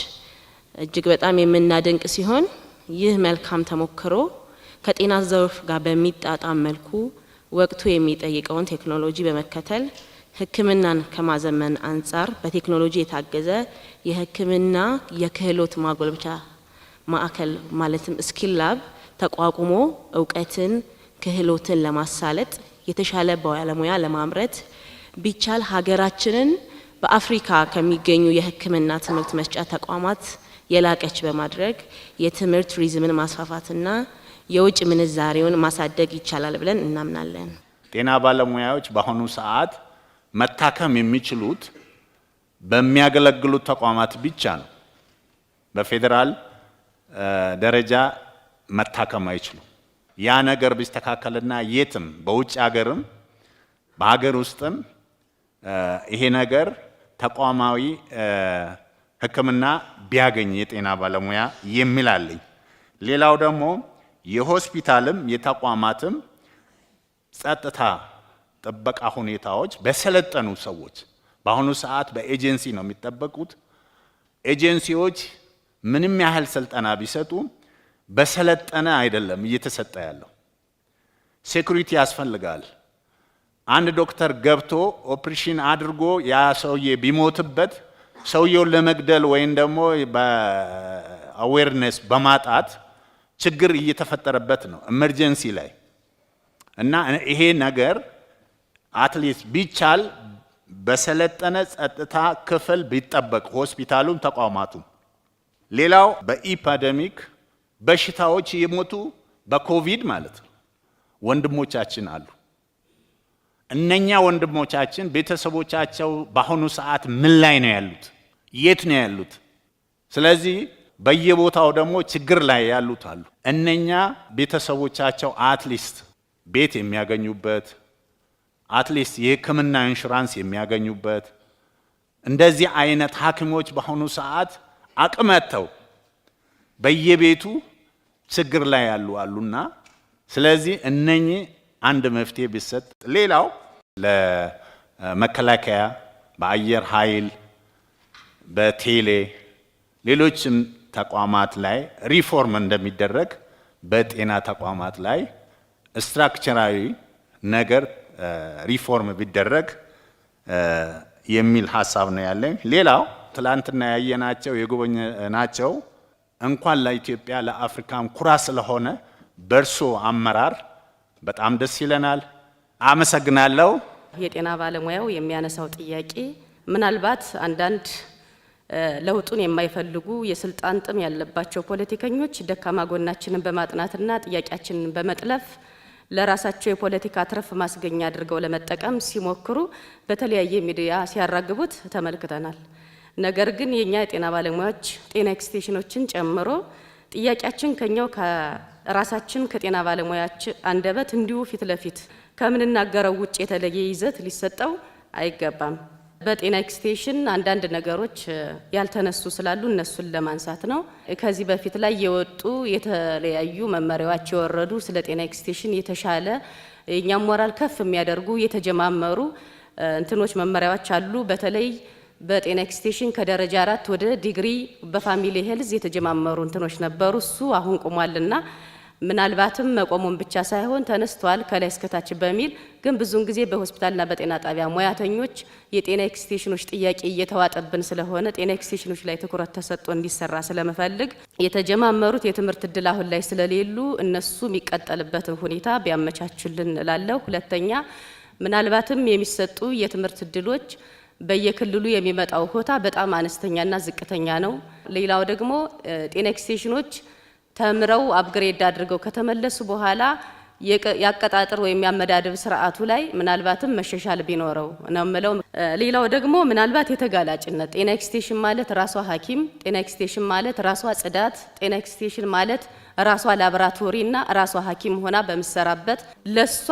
እጅግ በጣም የምናደንቅ ሲሆን ይህ መልካም ተሞክሮ ከጤና ዘርፍ ጋር በሚጣጣም መልኩ ወቅቱ የሚጠይቀውን ቴክኖሎጂ በመከተል ሕክምናን ከማዘመን አንጻር በቴክኖሎጂ የታገዘ የሕክምና የክህሎት ማጎልበቻ ማዕከል ማለትም ስኪል ላብ ተቋቁሞ እውቀትን ክህሎትን ለማሳለጥ የተሻለ ባለሙያ ለማምረት ቢቻል ሀገራችንን በአፍሪካ ከሚገኙ የሕክምና ትምህርት መስጫ ተቋማት የላቀች በማድረግ የትምህርት ቱሪዝምን ማስፋፋትና የውጭ ምንዛሬውን ማሳደግ ይቻላል ብለን እናምናለን። ጤና ባለሙያዎች በአሁኑ ሰዓት መታከም የሚችሉት በሚያገለግሉት ተቋማት ብቻ ነው። በፌዴራል ደረጃ መታከም አይችሉም። ያ ነገር ቢስተካከልና የትም በውጭ ሀገርም በሀገር ውስጥም ይሄ ነገር ተቋማዊ ሕክምና ቢያገኝ የጤና ባለሙያ የሚል አለኝ። ሌላው ደግሞ የሆስፒታልም የተቋማትም ጸጥታ ጥበቃ ሁኔታዎች በሰለጠኑ ሰዎች በአሁኑ ሰዓት በኤጀንሲ ነው የሚጠበቁት። ኤጀንሲዎች ምንም ያህል ስልጠና ቢሰጡ በሰለጠነ አይደለም እየተሰጠ ያለው። ሴኩሪቲ ያስፈልጋል። አንድ ዶክተር ገብቶ ኦፕሬሽን አድርጎ ያ ሰውዬ ቢሞትበት ሰውየውን ለመግደል ወይም ደግሞ በአዌርነስ በማጣት ችግር እየተፈጠረበት ነው ኢመርጀንሲ ላይ እና ይሄ ነገር አትሊስት ቢቻል በሰለጠነ ጸጥታ ክፍል ቢጠበቅ ሆስፒታሉም ተቋማቱም። ሌላው በኢፓደሚክ በሽታዎች የሞቱ በኮቪድ ማለት ነው ወንድሞቻችን አሉ። እነኛ ወንድሞቻችን ቤተሰቦቻቸው በአሁኑ ሰዓት ምን ላይ ነው ያሉት? የት ነው ያሉት? ስለዚህ በየቦታው ደግሞ ችግር ላይ ያሉት አሉ። እነኛ ቤተሰቦቻቸው አትሊስት ቤት የሚያገኙበት አትሊስት የሕክምና ኢንሹራንስ የሚያገኙበት እንደዚህ አይነት ሐኪሞች በአሁኑ ሰዓት አቅመተው በየቤቱ ችግር ላይ ያሉ አሉና ስለዚህ እነኚህ አንድ መፍትሄ ቢሰጥ። ሌላው ለመከላከያ በአየር ኃይል በቴሌ ሌሎችም ተቋማት ላይ ሪፎርም እንደሚደረግ በጤና ተቋማት ላይ ስትራክቸራዊ ነገር ሪፎርም ቢደረግ የሚል ሀሳብ ነው ያለኝ። ሌላው ትላንትና ያየናቸው የጎበኘናቸው እንኳን ለኢትዮጵያ ለአፍሪካም ኩራት ስለሆነ በእርሶ አመራር በጣም ደስ ይለናል። አመሰግናለሁ። የጤና ባለሙያው የሚያነሳው ጥያቄ ምናልባት አንዳንድ ለውጡን የማይፈልጉ የስልጣን ጥም ያለባቸው ፖለቲከኞች ደካማ ጎናችንን በማጥናትና ጥያቄያችንን በመጥለፍ ለራሳቸው የፖለቲካ ትርፍ ማስገኛ አድርገው ለመጠቀም ሲሞክሩ በተለያየ ሚዲያ ሲያራግቡት ተመልክተናል። ነገር ግን የኛ የጤና ባለሙያዎች ጤና ኤክስቴንሽኖችን ጨምሮ ጥያቄያችን ከኛው ከራሳችን ከጤና ባለሙያችን አንደበት እንዲሁ ፊት ለፊት ከምንናገረው ውጭ የተለየ ይዘት ሊሰጠው አይገባም። በጤና ኤክስቴንሽን አንዳንድ ነገሮች ያልተነሱ ስላሉ እነሱን ለማንሳት ነው። ከዚህ በፊት ላይ የወጡ የተለያዩ መመሪያዎች የወረዱ ስለ ጤና ኤክስቴንሽን የተሻለ የኛም ሞራል ከፍ የሚያደርጉ የተጀማመሩ እንትኖች መመሪያዎች አሉ። በተለይ በጤና ኤክስቴንሽን ከደረጃ 4 ወደ ዲግሪ በፋሚሊ ሄልዝ የተጀማመሩ እንትኖች ነበሩ። እሱ አሁን ቆሟልና ምናልባትም መቆሙን ብቻ ሳይሆን ተነስቷል ከላይ እስከታች በሚል ግን ብዙውን ጊዜ በሆስፒታልና በጤና ጣቢያ ሙያተኞች የጤና ኤክስቴንሽኖች ጥያቄ እየተዋጠብን ስለሆነ ጤና ኤክስቴንሽኖች ላይ ትኩረት ተሰጥቶ እንዲሰራ ስለመፈልግ የተጀማመሩት የትምህርት እድል አሁን ላይ ስለሌሉ እነሱ የሚቀጠልበትን ሁኔታ ቢያመቻቹልን እላለሁ። ሁለተኛ ምናልባትም የሚሰጡ የትምህርት እድሎች በየክልሉ የሚመጣው ሆታ በጣም አነስተኛና ዝቅተኛ ነው። ሌላው ደግሞ ጤና ኤክስቴንሽኖች ተምረው አፕግሬድ አድርገው ከተመለሱ በኋላ ያቀጣጥር ወይም ያመዳደብ ስርዓቱ ላይ ምናልባትም መሻሻል ቢኖረው ነው የምለው። ሌላው ደግሞ ምናልባት የተጋላጭነት ጤና ኤክስቴንሽን ማለት ራሷ ሐኪም፣ ጤና ኤክስቴንሽን ማለት ራሷ ጽዳት፣ ጤና ኤክስቴንሽን ማለት ራሷ ላቦራቶሪና ራሷ ሐኪም ሆና በምሰራበት ለሷ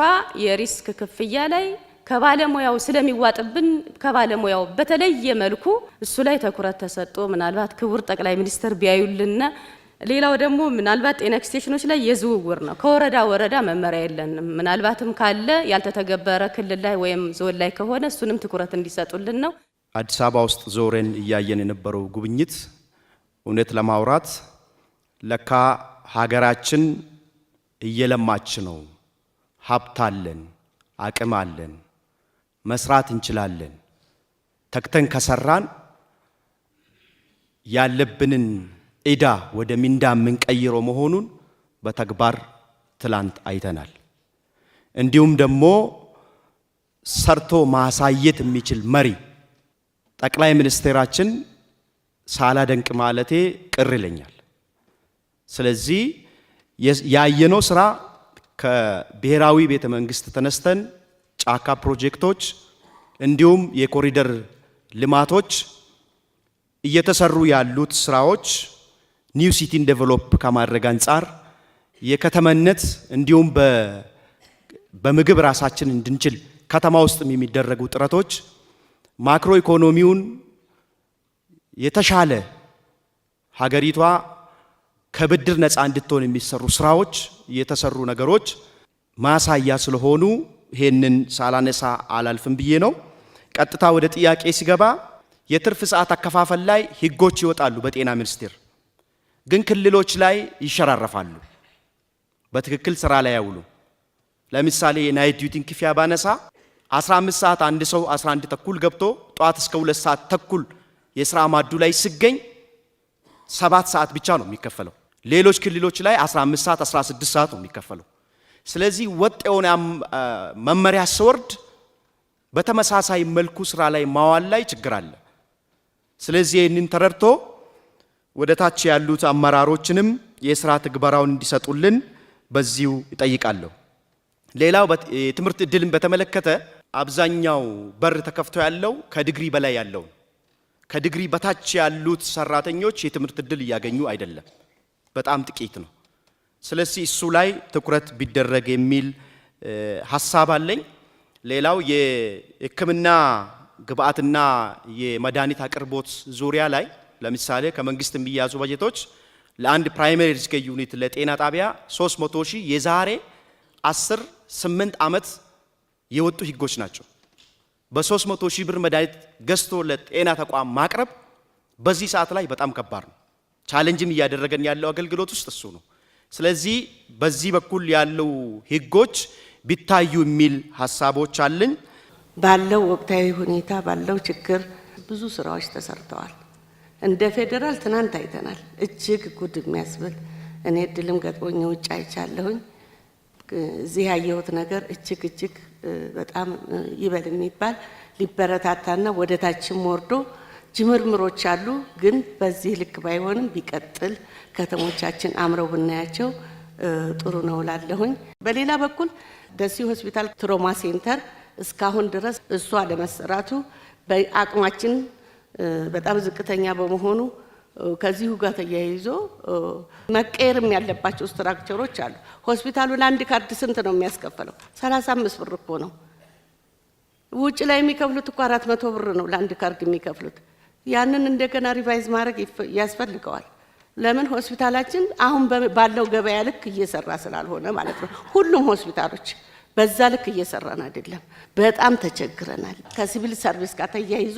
የሪስክ ክፍያ ላይ ከባለሙያው ስለሚዋጥብን ከባለሙያው በተለየ መልኩ እሱ ላይ ትኩረት ተሰጥቶ ምናልባት ክቡር ጠቅላይ ሚኒስትር ቢያዩልና ሌላው ደግሞ ምናልባት ጤና ኤክስቴንሽኖች ላይ የዝውውር ነው። ከወረዳ ወረዳ መመሪያ የለንም። ምናልባትም ካለ ያልተተገበረ ክልል ላይ ወይም ዞን ላይ ከሆነ እሱንም ትኩረት እንዲሰጡልን ነው። አዲስ አበባ ውስጥ ዞረን እያየን የነበረው ጉብኝት እውነት ለማውራት ለካ ሀገራችን እየለማች ነው። ሀብት አለን፣ አቅም አለን፣ መስራት እንችላለን። ተክተን ከሰራን ያለብንን ኢዳ ወደ ሚንዳ የምንቀይረው መሆኑን በተግባር ትላንት አይተናል። እንዲሁም ደግሞ ሰርቶ ማሳየት የሚችል መሪ ጠቅላይ ሚኒስቴራችን ሳላደንቅ ማለቴ ቅር ይለኛል። ስለዚህ ያየነው ስራ ከብሔራዊ ቤተ መንግስት ተነስተን ጫካ ፕሮጀክቶች እንዲሁም የኮሪደር ልማቶች እየተሰሩ ያሉት ስራዎች ኒው ሲቲን ዴቨሎፕ ከማድረግ አንጻር የከተማነት እንዲሁም በምግብ ራሳችን እንድንችል ከተማ ውስጥ የሚደረጉ ጥረቶች ማክሮ ኢኮኖሚውን የተሻለ ሀገሪቷ ከብድር ነፃ እንድትሆን የሚሰሩ ስራዎች የተሰሩ ነገሮች ማሳያ ስለሆኑ ይሄንን ሳላነሳ አላልፍም ብዬ ነው። ቀጥታ ወደ ጥያቄ ሲገባ የትርፍ ሰዓት አከፋፈል ላይ ህጎች ይወጣሉ በጤና ሚኒስቴር፣ ግን ክልሎች ላይ ይሸራረፋሉ፣ በትክክል ስራ ላይ ያውሉ። ለምሳሌ የናይት ዲዩቲን ክፍያ ባነሳ 15 ሰዓት አንድ ሰው 11 ተኩል ገብቶ ጧት እስከ 2 ሰዓት ተኩል የስራ ማዱ ላይ ሲገኝ 7 ሰዓት ብቻ ነው የሚከፈለው። ሌሎች ክልሎች ላይ 15 ሰዓት 16 ሰዓት ነው የሚከፈለው። ስለዚህ ወጥ የሆነ መመሪያ ሲወርድ በተመሳሳይ መልኩ ስራ ላይ ማዋል ላይ ችግር አለ። ስለዚህ ይህንን ተረድቶ ወደ ታች ያሉት አመራሮችንም የስራ ትግበራውን እንዲሰጡልን በዚሁ ይጠይቃለሁ። ሌላው የትምህርት እድልን በተመለከተ አብዛኛው በር ተከፍቶ ያለው ከዲግሪ በላይ ያለው፣ ከዲግሪ በታች ያሉት ሰራተኞች የትምህርት እድል እያገኙ አይደለም፣ በጣም ጥቂት ነው። ስለዚህ እሱ ላይ ትኩረት ቢደረግ የሚል ሐሳብ አለኝ። ሌላው የሕክምና ግብአትና የመድኃኒት አቅርቦት ዙሪያ ላይ ለምሳሌ ከመንግስት የሚያዙ በጀቶች ለአንድ ፕራይመሪ ሪስክ ዩኒት ለጤና ጣቢያ 300 ሺህ የዛሬ 8 ዓመት የወጡ ህጎች ናቸው። በ300 ሺህ ብር መድኃኒት ገዝቶ ለጤና ተቋም ማቅረብ በዚህ ሰዓት ላይ በጣም ከባድ ነው። ቻሌንጅም እያደረገን ያለው አገልግሎት ውስጥ እሱ ነው። ስለዚህ በዚህ በኩል ያለው ህጎች ቢታዩ የሚል ሐሳቦች አለኝ። ባለው ወቅታዊ ሁኔታ ባለው ችግር ብዙ ስራዎች ተሰርተዋል። እንደ ፌደራል ትናንት አይተናል። እጅግ ጉድ የሚያስብል እኔ እድልም ገጥሞኝ ውጭ አይቻለሁኝ። እዚህ ያየሁት ነገር እጅግ በጣም ይበል የሚባል ሊበረታታና ወደ ታችም ወርዶ ጅምርምሮች አሉ። ግን በዚህ ልክ ባይሆንም ቢቀጥል ከተሞቻችን አምረው ብናያቸው ጥሩ ነው ላለሁኝ። በሌላ በኩል ደሴ ሆስፒታል ትሮማ ሴንተር እስካሁን ድረስ እሱ አለመሰራቱ በአቅማችን በጣም ዝቅተኛ በመሆኑ ከዚሁ ጋር ተያይዞ መቀየርም ያለባቸው ስትራክቸሮች አሉ። ሆስፒታሉ ለአንድ ካርድ ስንት ነው የሚያስከፍለው? 35 ብር እኮ ነው። ውጭ ላይ የሚከፍሉት እኮ 400 ብር ነው ለአንድ ካርድ የሚከፍሉት። ያንን እንደገና ሪቫይዝ ማድረግ ያስፈልገዋል። ለምን ሆስፒታላችን አሁን ባለው ገበያ ልክ እየሰራ ስላልሆነ ማለት ነው። ሁሉም ሆስፒታሎች በዛ ልክ እየሰራን አይደለም። በጣም ተቸግረናል። ከሲቪል ሰርቪስ ጋር ተያይዞ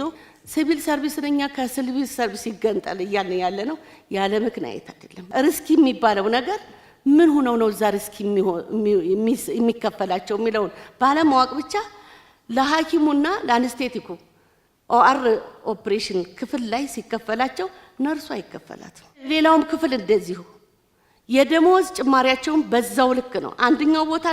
ሲቪል ሰርቪስ ነኛ ከሲቪል ሰርቪስ ይገንጠል እያልን ያለ ነው። ያለ ምክንያት አይደለም። ሪስክ የሚባለው ነገር ምን ሆነው ነው እዛ ሪስክ የሚከፈላቸው የሚለውን ባለማወቅ ብቻ ለሐኪሙና ለአንስቴቲኩ ኦአር ኦፕሬሽን ክፍል ላይ ሲከፈላቸው ነርሱ አይከፈላትም። ሌላውም ክፍል እንደዚሁ የደሞዝ ጭማሪያቸውን በዛው ልክ ነው። አንደኛው ቦታ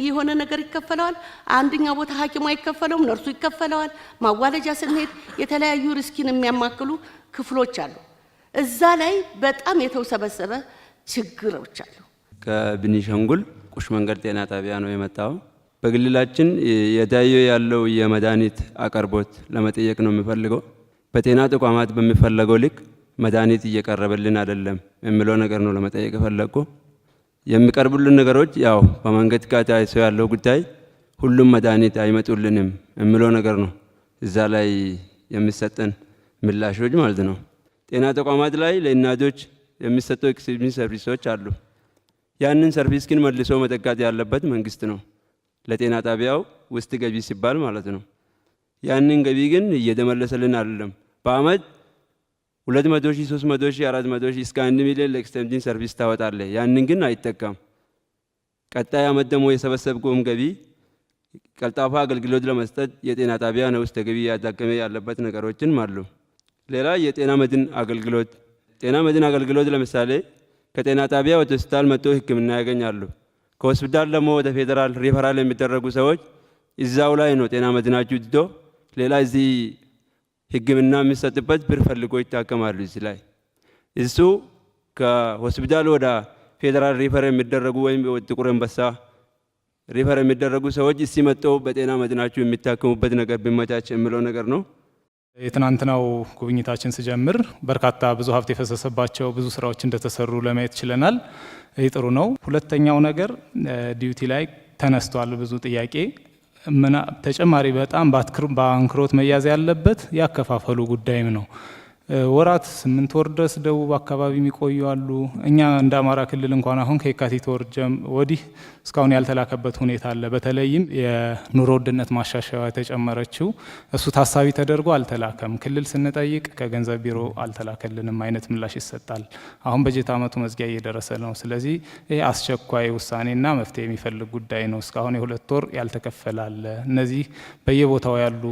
የሆነ ነገር ይከፈለዋል፣ አንደኛው ቦታ ሐኪሙ አይከፈለውም፣ ነርሱ ይከፈለዋል። ማዋለጃ ስንሄድ የተለያዩ ሪስኪን የሚያማክሉ ክፍሎች አሉ። እዛ ላይ በጣም የተውሰበሰበ ችግሮች አሉ። ከቤኒሻንጉል ቁሽ መንገድ ጤና ጣቢያ ነው የመጣው። በክልላችን የታየ ያለው የመድኃኒት አቅርቦት ለመጠየቅ ነው የሚፈልገው። በጤና ተቋማት በሚፈለገው ልክ መድኃኒት እየቀረበልን አይደለም የሚለው ነገር ነው ለመጠየቅ የፈለግኩ። የሚቀርቡልን ነገሮች ያው በመንገድ ጋር ተያይዞ ያለው ጉዳይ ሁሉም መድኃኒት አይመጡልንም የሚለው ነገር ነው እዛ ላይ የሚሰጠን ምላሾች ማለት ነው። ጤና ተቋማት ላይ ለእናቶች የሚሰጡ ኤክስቴንሽን ሰርቪሶች አሉ። ያንን ሰርቪስ ግን መልሶ መጠጋት ያለበት መንግስት ነው፣ ለጤና ጣቢያው ውስጥ ገቢ ሲባል ማለት ነው። ያንን ገቢ ግን እየተመለሰልን አይደለም። በአመት 200,000 300,000 400,000 እስከ 1 ሚሊዮን ለኤክስቴንሽን ሰርቪስ ታወጣለህ። ያንን ግን አይጠቀም። ቀጣይ አመት ደግሞ የሰበሰብከውም ገቢ ቀልጣፋ አገልግሎት ለመስጠት የጤና ጣቢያ ነው ውስጥ ገቢ ያዳከመ ያለበት ነገሮችን አሉ። ሌላ የጤና መድን አገልግሎት ጤና መድን አገልግሎት ለምሳሌ ከጤና ጣቢያ ወደ ሆስፒታል መጥቶ ሕክምና ያገኛሉ። ከሆስፒታል ደግሞ ወደ ፌደራል ሪፈራል የሚደረጉ ሰዎች እዛው ላይ ነው ጤና መድናችሁ ድዶ ሌላ እዚህ ሕክምና የሚሰጥበት ብር ፈልጎ ይታከማሉ። እዚህ ላይ እሱ ከሆስፒታል ወደ ፌደራል ሪፈር የሚደረጉ ወይም ጥቁር አንበሳ ሪፈር የሚደረጉ ሰዎች እዚህ መጥተው በጤና መድናችሁ የሚታከሙበት ነገር ቢመቻች የሚለው ነገር ነው። የትናንትናው ጉብኝታችን ሲጀምር በርካታ ብዙ ሀብት የፈሰሰባቸው ብዙ ስራዎች እንደተሰሩ ለማየት ችለናል። ይህ ጥሩ ነው። ሁለተኛው ነገር ዲዩቲ ላይ ተነስቷል ብዙ ጥያቄ። ተጨማሪ በጣም በአንክሮት መያዝ ያለበት ያከፋፈሉ ጉዳይም ነው። ወራት 8 ወር ድረስ ደቡብ አካባቢ የሚቆዩ አሉ። እኛ እንደ አማራ ክልል እንኳን አሁን ከየካቲት ወር ወዲህ እስካሁን ያልተላከበት ሁኔታ አለ። በተለይም የኑሮ ውድነት ማሻሻያ የተጨመረችው እሱ ታሳቢ ተደርጎ አልተላከም። ክልል ስንጠይቅ ከገንዘብ ቢሮ አልተላከልንም አይነት ምላሽ ይሰጣል። አሁን በጀት ዓመቱ መዝጊያ እየደረሰ ነው። ስለዚህ ይህ አስቸኳይ ውሳኔና መፍትሄ የሚፈልግ ጉዳይ ነው። እስካሁን የ2 ወር ያልተከፈለ አለ። እነዚህ በየቦታው ያሉ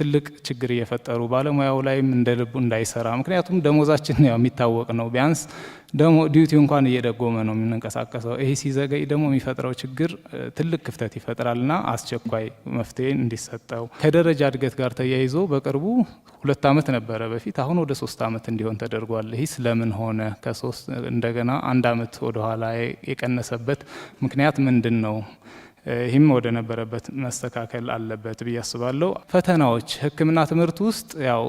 ትልቅ ችግር እየፈጠሩ ባለሙያው ላይም እንደ ልቡ እንዳይሰራ ምክንያቱም ደሞዛችን ያው የሚታወቅ ነው። ቢያንስ ደግሞ ዲዩቲው እንኳን እየደጎመ ነው የምንንቀሳቀሰው። ይሄ ሲዘገይ ደግሞ የሚፈጥረው ችግር ትልቅ ክፍተት ይፈጥራልና አስቸኳይ መፍትሄ እንዲሰጠው። ከደረጃ እድገት ጋር ተያይዞ በቅርቡ 2 ዓመት ነበረ በፊት፣ አሁን ወደ 3 ዓመት እንዲሆን ተደርጓል። ይህ ስለምን ሆነ? ከ3 እንደገና 1 ዓመት ወደ ኋላ የቀነሰበት ምክንያት ምንድን ነው? ይህም ወደ ነበረበት መስተካከል አለበት ብዬ አስባለሁ። ፈተናዎች ሕክምና ትምህርት ውስጥ ያው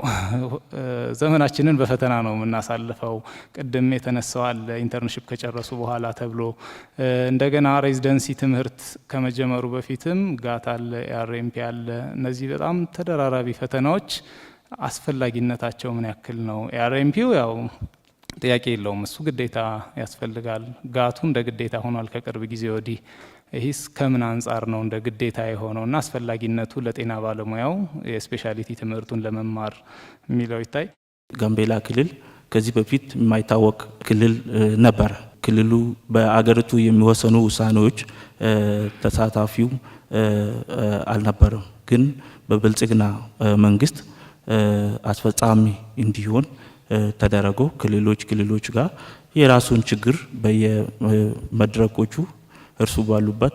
ዘመናችንን በፈተና ነው የምናሳልፈው። ቅድም የተነሳው አለ ኢንተርንሺፕ ከጨረሱ በኋላ ተብሎ እንደገና ሬዚደንሲ ትምህርት ከመጀመሩ በፊትም ጋት አለ፣ ኤአርኤምፒ አለ። እነዚህ በጣም ተደራራቢ ፈተናዎች አስፈላጊነታቸው ምን ያክል ነው? ኤአርኤምፒው ያው ጥያቄ የለውም፣ እሱ ግዴታ ያስፈልጋል። ጋቱ እንደ ግዴታ ሆኗል ከቅርብ ጊዜ ወዲህ። ይህስ ከምን አንጻር ነው እንደ ግዴታ የሆነው እና አስፈላጊነቱ ለጤና ባለሙያው የስፔሻሊቲ ትምህርቱን ለመማር የሚለው ይታይ። ጋምቤላ ክልል ከዚህ በፊት የማይታወቅ ክልል ነበር። ክልሉ በአገሪቱ የሚወሰኑ ውሳኔዎች ተሳታፊው አልነበረም። ግን በብልጽግና መንግስት አስፈጻሚ እንዲሆን ተደረጎ ክልሎች ጋር የራሱን ችግር በየመድረኮቹ እርሱ ባሉበት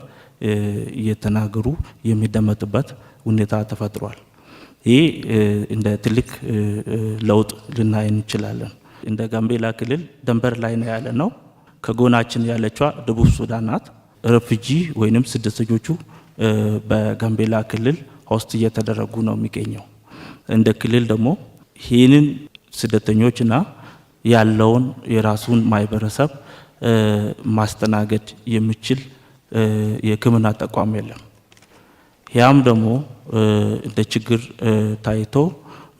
እየተናገሩ የሚደመጥበት ሁኔታ ተፈጥሯል። ይህ እንደ ትልቅ ለውጥ ልናይ እንችላለን። እንደ ጋምቤላ ክልል ድንበር ላይ ነው ያለ ነው። ከጎናችን ያለችዋ ደቡብ ሱዳን ናት። ሬፊጂ ወይንም ስደተኞቹ በጋምቤላ ክልል ሆስት እየተደረጉ ነው የሚገኘው። እንደ ክልል ደግሞ ይህንን ስደተኞችና ያለውን የራሱን ማህበረሰብ ማስተናገድ የሚችል የሕክምና ተቋም የለም። ያም ደግሞ እንደ ችግር ታይቶ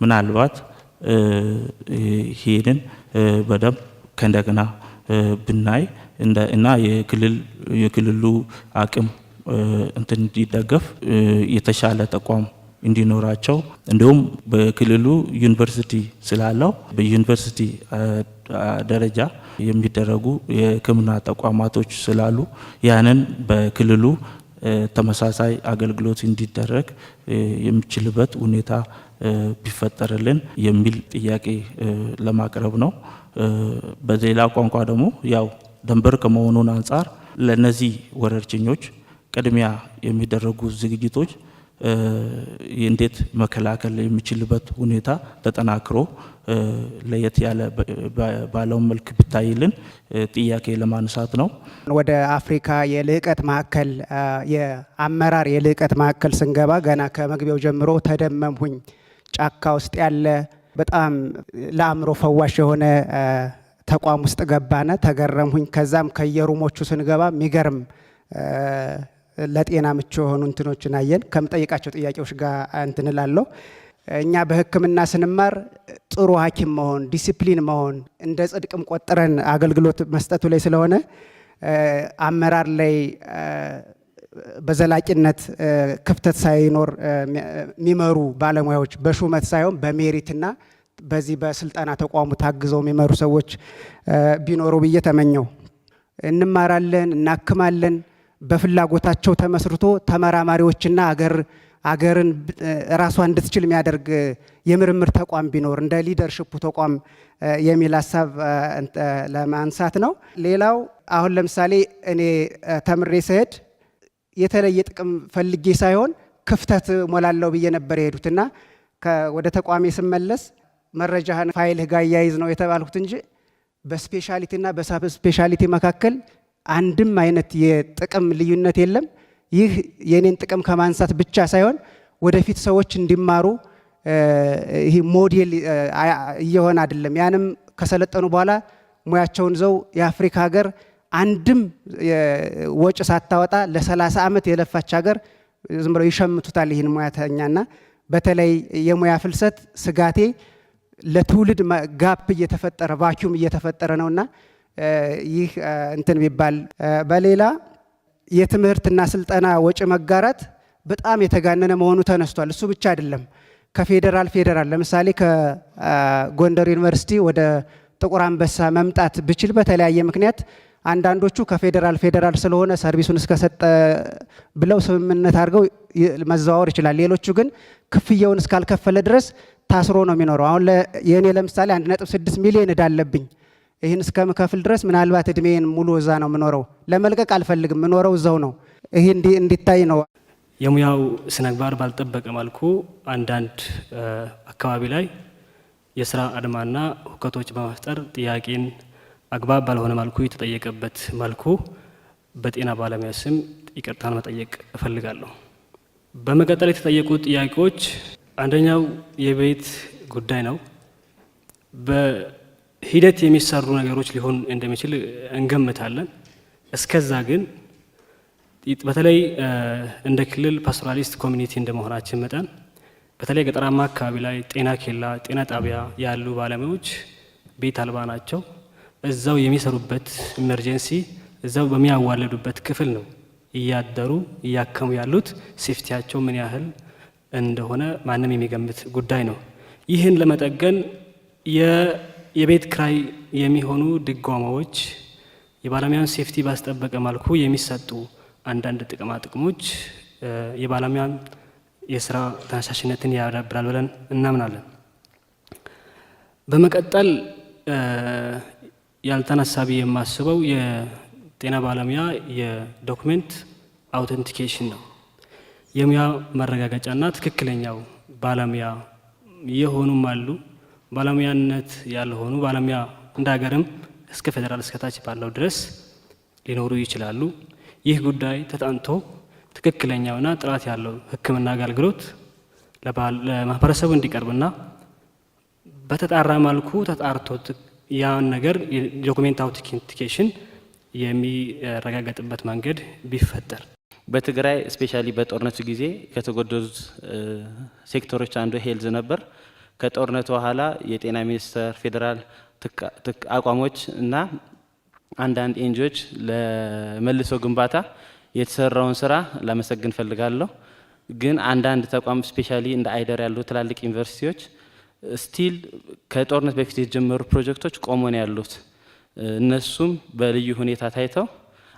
ምናልባት ይህንን በደንብ ከእንደገና ብናይ እና የክልሉ አቅም እንትን እንዲደገፍ የተሻለ ተቋም እንዲኖራቸው እንዲሁም በክልሉ ዩኒቨርሲቲ ስላለው በዩኒቨርሲቲ ደረጃ የሚደረጉ የሕክምና ተቋማቶች ስላሉ ያንን በክልሉ ተመሳሳይ አገልግሎት እንዲደረግ የሚችልበት ሁኔታ ቢፈጠርልን የሚል ጥያቄ ለማቅረብ ነው። በሌላ ቋንቋ ደግሞ ያው ድንበር ከመሆኑን አንጻር ለነዚህ ወረርሽኞች ቅድሚያ የሚደረጉ ዝግጅቶች እንዴት መከላከል የሚችልበት ሁኔታ ተጠናክሮ ለየት ያለ ባለው መልክ ቢታይልን ጥያቄ ለማንሳት ነው። ወደ አፍሪካ የልዕቀት ማዕከል የአመራር የልዕቀት ማዕከል ስንገባ ገና ከመግቢያው ጀምሮ ተደመምሁኝ። ጫካ ውስጥ ያለ በጣም ለአእምሮ ፈዋሽ የሆነ ተቋም ውስጥ ገባነ፣ ተገረምሁኝ። ከዛም ከየሩሞቹ ስንገባ የሚገርም ለጤና ምቹ የሆኑ እንትኖችን አየን። ከምጠይቃቸው ጥያቄዎች ጋር እንትንላለሁ። እኛ በሕክምና ስንማር ጥሩ ሐኪም መሆን ዲሲፕሊን መሆን እንደ ጽድቅም ቆጥረን አገልግሎት መስጠቱ ላይ ስለሆነ አመራር ላይ በዘላቂነት ክፍተት ሳይኖር የሚመሩ ባለሙያዎች በሹመት ሳይሆን በሜሪትና በዚህ በስልጠና ተቋሙ ታግዘው የሚመሩ ሰዎች ቢኖሩ ብዬ ተመኘው። እንማራለን፣ እናክማለን። በፍላጎታቸው ተመስርቶ ተመራማሪዎችና አገርን ራሷ እንድትችል የሚያደርግ የምርምር ተቋም ቢኖር እንደ ሊደርሽፑ ተቋም የሚል ሀሳብ ለማንሳት ነው። ሌላው አሁን ለምሳሌ እኔ ተምሬ ስሄድ የተለየ ጥቅም ፈልጌ ሳይሆን ክፍተት ሞላለው ብዬ ነበር የሄዱትና ወደ ተቋሜ ስመለስ መረጃህን ፋይልህ ጋር ያይዝ ነው የተባልኩት እንጂ በስፔሻሊቲና በሳብ ስፔሻሊቲ መካከል አንድም አይነት የጥቅም ልዩነት የለም። ይህ የኔን ጥቅም ከማንሳት ብቻ ሳይሆን ወደፊት ሰዎች እንዲማሩ ይህ ሞዴል እየሆነ አይደለም። ያንም ከሰለጠኑ በኋላ ሙያቸውን ዘው የአፍሪካ ሀገር አንድም ወጭ ሳታወጣ ለ30 ዓመት የለፋች ሀገር ዝም ብለው ይሸምቱታል ይህን ሙያተኛና በተለይ የሙያ ፍልሰት ስጋቴ ለትውልድ ጋፕ እየተፈጠረ ቫኪዩም እየተፈጠረ ነውና ይህ እንትን ቢባል። በሌላ የትምህርትና ስልጠና ወጪ መጋራት በጣም የተጋነነ መሆኑ ተነስቷል። እሱ ብቻ አይደለም። ከፌዴራል ለምሳሌ ከጎንደር ዩኒቨርሲቲ ወደ ጥቁር አንበሳ መምጣት ብችል በተለያየ ምክንያት አንዳንዶቹ ከፌዴራል ስለሆነ ሰርቪሱን እስከሰጠ ብለው ስምምነት አድርገው መዘዋወር ይችላል። ሌሎቹ ግን ክፍያውን እስካልከፈለ ድረስ ታስሮ ነው የሚኖረው። አሁን የኔ ለምሳሌ 1.6 ሚሊዮን ዕዳ አለብኝ። ይህን እስከምከፍል ድረስ ምናልባት እድሜን ሙሉ እዛ ነው የምኖረው። ለመልቀቅ አልፈልግም፣ የምኖረው እዛው ነው። ይህ እንዲታይ ነው። የሙያው ስነምግባር ባልጠበቀ መልኩ አንዳንድ አካባቢ ላይ የስራ አድማና ሁከቶች በመፍጠር ጥያቄን አግባብ ባልሆነ መልኩ የተጠየቀበት መልኩ በጤና ባለሙያ ስም ይቅርታን መጠየቅ እፈልጋለሁ። በመቀጠል የተጠየቁ ጥያቄዎች አንደኛው የቤት ጉዳይ ነው። በሂደት የሚሰሩ ነገሮች ሊሆን እንደሚችል እንገምታለን። እስከዛ ግን በተለይ እንደ ክልል ፓስቶራሊስት ኮሚኒቲ እንደመሆናችን መጠን በተለይ ገጠራማ አካባቢ ላይ ጤና ኬላ፣ ጤና ጣቢያ ያሉ ባለሙያዎች ቤት አልባ ናቸው። እዛው የሚሰሩበት ኢመርጀንሲ እዛው በሚያዋለዱበት ክፍል ነው እያደሩ እያከሙ ያሉት። ሴፍቲያቸው ምን ያህል እንደሆነ ማንም የሚገምት ጉዳይ ነው። ይህን ለመጠገን የቤት ክራይ የሚሆኑ ድጎማዎች፣ የባለሙያን ሴፍቲ ባስጠበቀ መልኩ የሚሰጡ አንዳንድ ጥቅማ ጥቅሞች የባለሙያን የስራ ተነሳሽነትን ያዳብራል ብለን እናምናለን። በመቀጠል ያልተነሳ ብዬ የማስበው የጤና ባለሙያ የዶክመንት አውተንቲኬሽን ነው። የሙያ መረጋገጫና ትክክለኛው ባለሙያ የሆኑም አሉ፣ ባለሙያነት ያልሆኑ ባለሙያ እንደ ሀገርም እስከ ፌዴራል እስከታች ባለው ድረስ ሊኖሩ ይችላሉ። ይህ ጉዳይ ተጣንቶ ትክክለኛውና ጥራት ያለው ሕክምና አገልግሎት ለማህበረሰቡ እንዲቀርብና በተጣራ መልኩ ተጣርቶ ያን ነገር የዶክሜንት አውተንቲኬሽን የሚረጋገጥበት መንገድ ቢፈጠር። በትግራይ ስፔሻሊ በጦርነቱ ጊዜ ከተጎደሉት ሴክተሮች አንዱ ሄልዝ ነበር። ከጦርነቱ በኋላ የጤና ሚኒስቴር፣ ፌዴራል አቋሞች እና አንዳንድ ኤንጂኦች ለመልሶ ግንባታ የተሰራውን ስራ ላመሰግን ፈልጋለሁ። ግን አንዳንድ ተቋም ስፔሻሊ እንደ አይደር ያሉ ትላልቅ ዩኒቨርሲቲዎች ስቲል ከጦርነት በፊት የተጀመሩ ፕሮጀክቶች ቆሞ ነው ያሉት። እነሱም በልዩ ሁኔታ ታይተው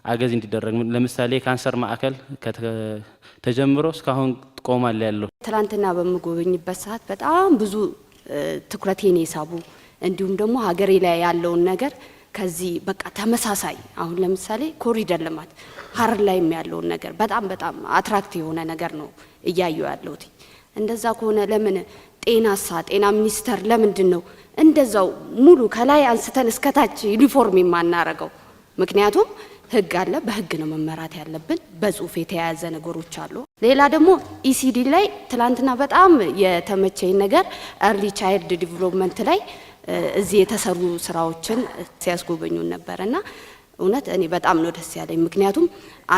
አገዝ እንዲደረግ፣ ለምሳሌ የካንሰር ማዕከል ተጀምሮ እስካሁን ቆሟል ያለው። ትላንትና በምጎበኝበት ሰዓት በጣም ብዙ ትኩረቴን የሳቡ እንዲሁም ደግሞ ሀገሬ ላይ ያለውን ነገር ከዚህ በቃ ተመሳሳይ አሁን ለምሳሌ ኮሪደር ልማት ሀረር ላይም ያለውን ነገር በጣም በጣም አትራክቲቭ የሆነ ነገር ነው እያየሁ ያለሁት። እንደዛ ከሆነ ለምን ጤና ሚኒስቴር ለምንድን ነው እንደዛው ሙሉ ከላይ አንስተን እስከታች ዩኒፎርም የማናረገው? ምክንያቱም ህግ አለ፣ በህግ ነው መመራት ያለብን። በጽሁፍ የተያያዘ ነገሮች አሉ። ሌላ ደግሞ ኢሲዲ ላይ ትላንትና በጣም የተመቸኝ ነገር ኤርሊ ቻይልድ ዲቨሎፕመንት ላይ እዚህ የተሰሩ ስራዎችን ሲያስጎበኙን ነበርና እውነት እኔ በጣም ነው ደስ ያለኝ። ምክንያቱም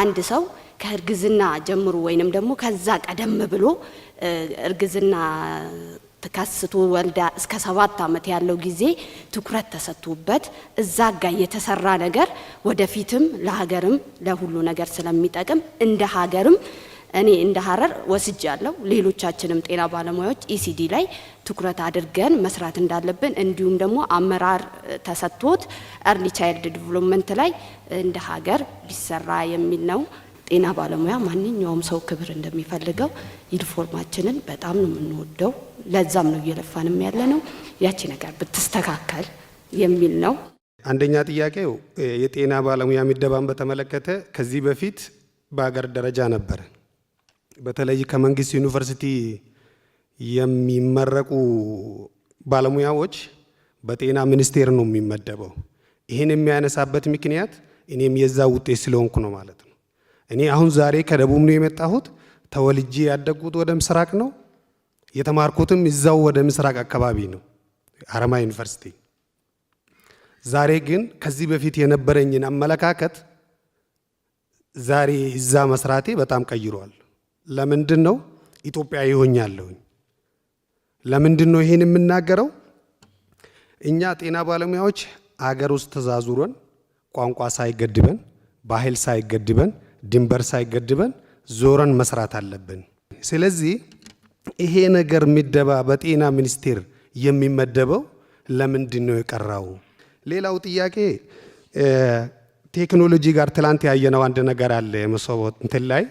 አንድ ሰው ከእርግዝና ጀምሮ ወይንም ደግሞ ከዛ ቀደም ብሎ እርግዝና ተካስቶ ወልዳ እስከ 7 ዓመት ያለው ጊዜ ትኩረት ተሰጥቶበት እዛ ጋር የተሰራ ነገር ወደፊትም ለሀገርም ለሁሉ ነገር ስለሚጠቅም እንደ ሀገርም እኔ እንደ ሀረር ወስጃለሁ። ሌሎቻችንም ጤና ባለሙያዎች ኢሲዲ ላይ ትኩረት አድርገን መስራት እንዳለብን እንዲሁም ደግሞ አመራር ተሰጥቶት ኤርሊ ቻይልድ ዲቨሎፕመንት ላይ እንደ ሀገር ቢሰራ የሚል ነው። ጤና ባለሙያ ማንኛውም ሰው ክብር እንደሚፈልገው ዩኒፎርማችንን በጣም ነው የምንወደው። ለዛም ነው እየለፋንም ያለ ነው። ያቺ ነገር ብትስተካከል የሚል ነው። አንደኛ ጥያቄው የጤና ባለሙያ ምደባን በተመለከተ ከዚህ በፊት በአገር ደረጃ ነበር። በተለይ ከመንግስት ዩኒቨርሲቲ የሚመረቁ ባለሙያዎች በጤና ሚኒስቴር ነው የሚመደበው። ይህን የሚያነሳበት ምክንያት እኔም የዛ ውጤት ስለሆንኩ ነው ማለት ነው። እኔ አሁን ዛሬ ከደቡብ ነው የመጣሁት። ተወልጄ ያደግኩት ወደ ምስራቅ ነው። የተማርኩትም እዛው ወደ ምስራቅ አካባቢ ነው ሀረማያ ዩኒቨርሲቲ። ዛሬ ግን ከዚህ በፊት የነበረኝን አመለካከት ዛሬ እዛ መስራቴ በጣም ቀይሯል። ለምንድን ነው ኢትዮጵያዊ ሆኛለሁኝ? ለምንድን ነው ይሄን የምናገረው? እኛ ጤና ባለሙያዎች አገር ውስጥ ተዛዙረን ቋንቋ ሳይገድበን፣ ባህል ሳይገድበን፣ ድንበር ሳይገድበን ዞረን መስራት አለብን። ስለዚህ ይሄ ነገር ምደባ በጤና ሚኒስቴር የሚመደበው ለምንድን ነው የቀራው? ሌላው ጥያቄ ቴክኖሎጂ ጋር ትላንት ያየነው አንድ ነገር አለ። የመሶቦ እንትን ላይ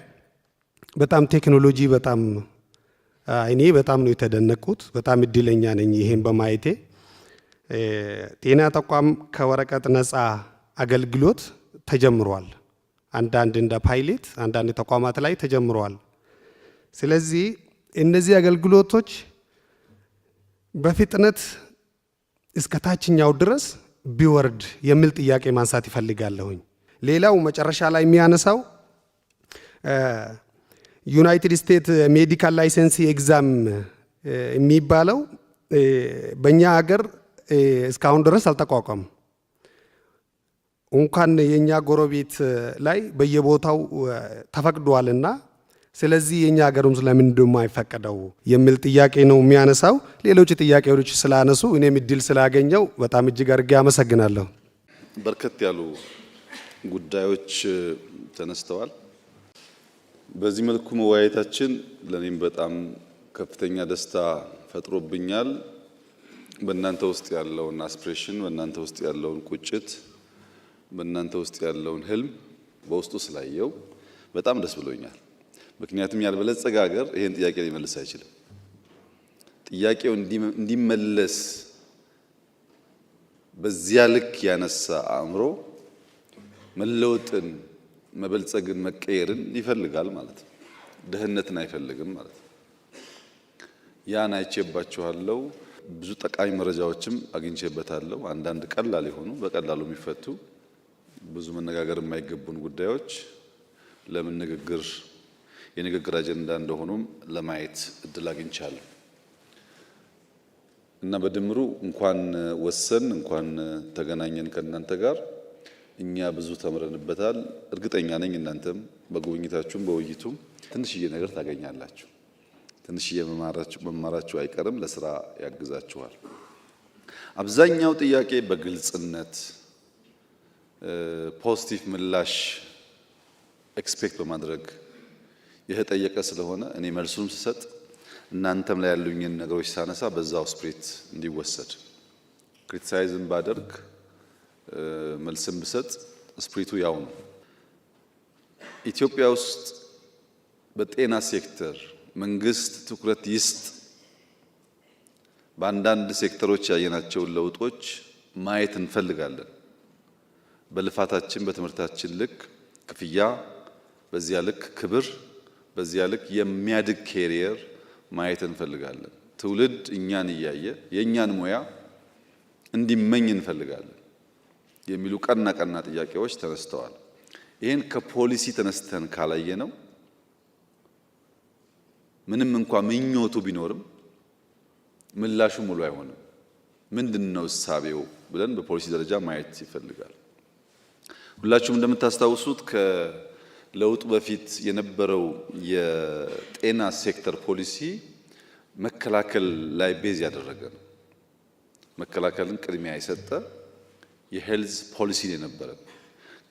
በጣም ቴክኖሎጂ በጣም እኔ በጣም ነው የተደነቅኩት። በጣም እድለኛ ነኝ ይሄን በማየቴ። ጤና ተቋም ከወረቀት ነፃ አገልግሎት ተጀምሯል። አንዳንድ እንደ ፓይሌት አንዳንድ ተቋማት ላይ ተጀምሯል። ስለዚህ እነዚህ አገልግሎቶች በፍጥነት እስከ ታችኛው ድረስ ቢወርድ የሚል ጥያቄ ማንሳት ይፈልጋለሁኝ። ሌላው መጨረሻ ላይ የሚያነሳው ዩናይትድ ስቴትስ ሜዲካል ላይሰንስ ኤግዛም የሚባለው በእኛ ሀገር እስካሁን ድረስ አልተቋቋም። እንኳን የኛ ጎረቤት ላይ በየቦታው ተፈቅዷልና ስለዚህ የኛ ሀገሩም ስለምን እንደማይፈቀደው የሚል ጥያቄ ነው የሚያነሳው። ሌሎች ጥያቄዎች ስላነሱ እኔም እድል ስላገኘው በጣም እጅግ አድርጌ አመሰግናለሁ። በርከት ያሉ ጉዳዮች ተነስተዋል። በዚህ መልኩ መወያየታችን ለኔም በጣም ከፍተኛ ደስታ ፈጥሮብኛል። በእናንተ ውስጥ ያለውን አስፒሬሽን፣ በእናንተ ውስጥ ያለውን ቁጭት፣ በእናንተ ውስጥ ያለውን ህልም በውስጡ ስላየው በጣም ደስ ብሎኛል። ምክንያቱም ያልበለጸገ ሀገር ይሄን ጥያቄ ሊመልስ አይችልም። ጥያቄው እንዲመለስ በዚያ ልክ ያነሳ አእምሮ መለወጥን፣ መበልጸግን፣ መቀየርን ይፈልጋል ማለት ነው። ድህነትን አይፈልግም ማለት ነው። ያን አይቼባችኋለሁ። ብዙ ጠቃሚ መረጃዎችም አግኝቼበታለሁ። አንዳንድ ቀላል የሆኑ በቀላሉ የሚፈቱ ብዙ መነጋገር የማይገቡን ጉዳዮች ለምን የንግግር አጀንዳ እንደሆኑም ለማየት እድል አግኝቻለሁ እና በድምሩ እንኳን ወሰን እንኳን ተገናኘን ከእናንተ ጋር እኛ ብዙ ተምረንበታል። እርግጠኛ ነኝ እናንተም በጉብኝታችሁም በውይይቱም ትንሽዬ ነገር ታገኛላችሁ። ትንሽዬ መማራችሁ አይቀርም፣ ለስራ ያግዛችኋል። አብዛኛው ጥያቄ በግልጽነት ፖዚቲቭ ምላሽ ኤክስፔክት በማድረግ የተጠየቀ ስለሆነ እኔ መልሱንም ስሰጥ እናንተም ላይ ያሉኝን ነገሮች ሳነሳ በዛው ስፕሪት እንዲወሰድ ክሪቲሳይዝም ባደርግ መልስም ብሰጥ ስፕሪቱ ያው ነው። ኢትዮጵያ ውስጥ በጤና ሴክተር መንግስት ትኩረት ይስጥ። በአንዳንድ ሴክተሮች ያየናቸውን ለውጦች ማየት እንፈልጋለን። በልፋታችን በትምህርታችን ልክ ክፍያ፣ በዚያ ልክ ክብር፣ በዚያ ልክ የሚያድግ ኬሪየር ማየት እንፈልጋለን። ትውልድ እኛን እያየ የእኛን ሙያ እንዲመኝ እንፈልጋለን የሚሉ ቀና ቀና ጥያቄዎች ተነስተዋል። ይህን ከፖሊሲ ተነስተን ካላየ ነው ምንም እንኳን ምኞቱ ቢኖርም ምላሹ ሙሉ አይሆንም። ምንድነው እሳቤው ብለን በፖሊሲ ደረጃ ማየት ይፈልጋል። ሁላችሁም እንደምታስታውሱት ከለውጡ በፊት የነበረው የጤና ሴክተር ፖሊሲ መከላከል ላይ ቤዝ ያደረገ ነው። መከላከልን ቅድሚያ የሰጠ የሄልዝ ፖሊሲ የነበረ።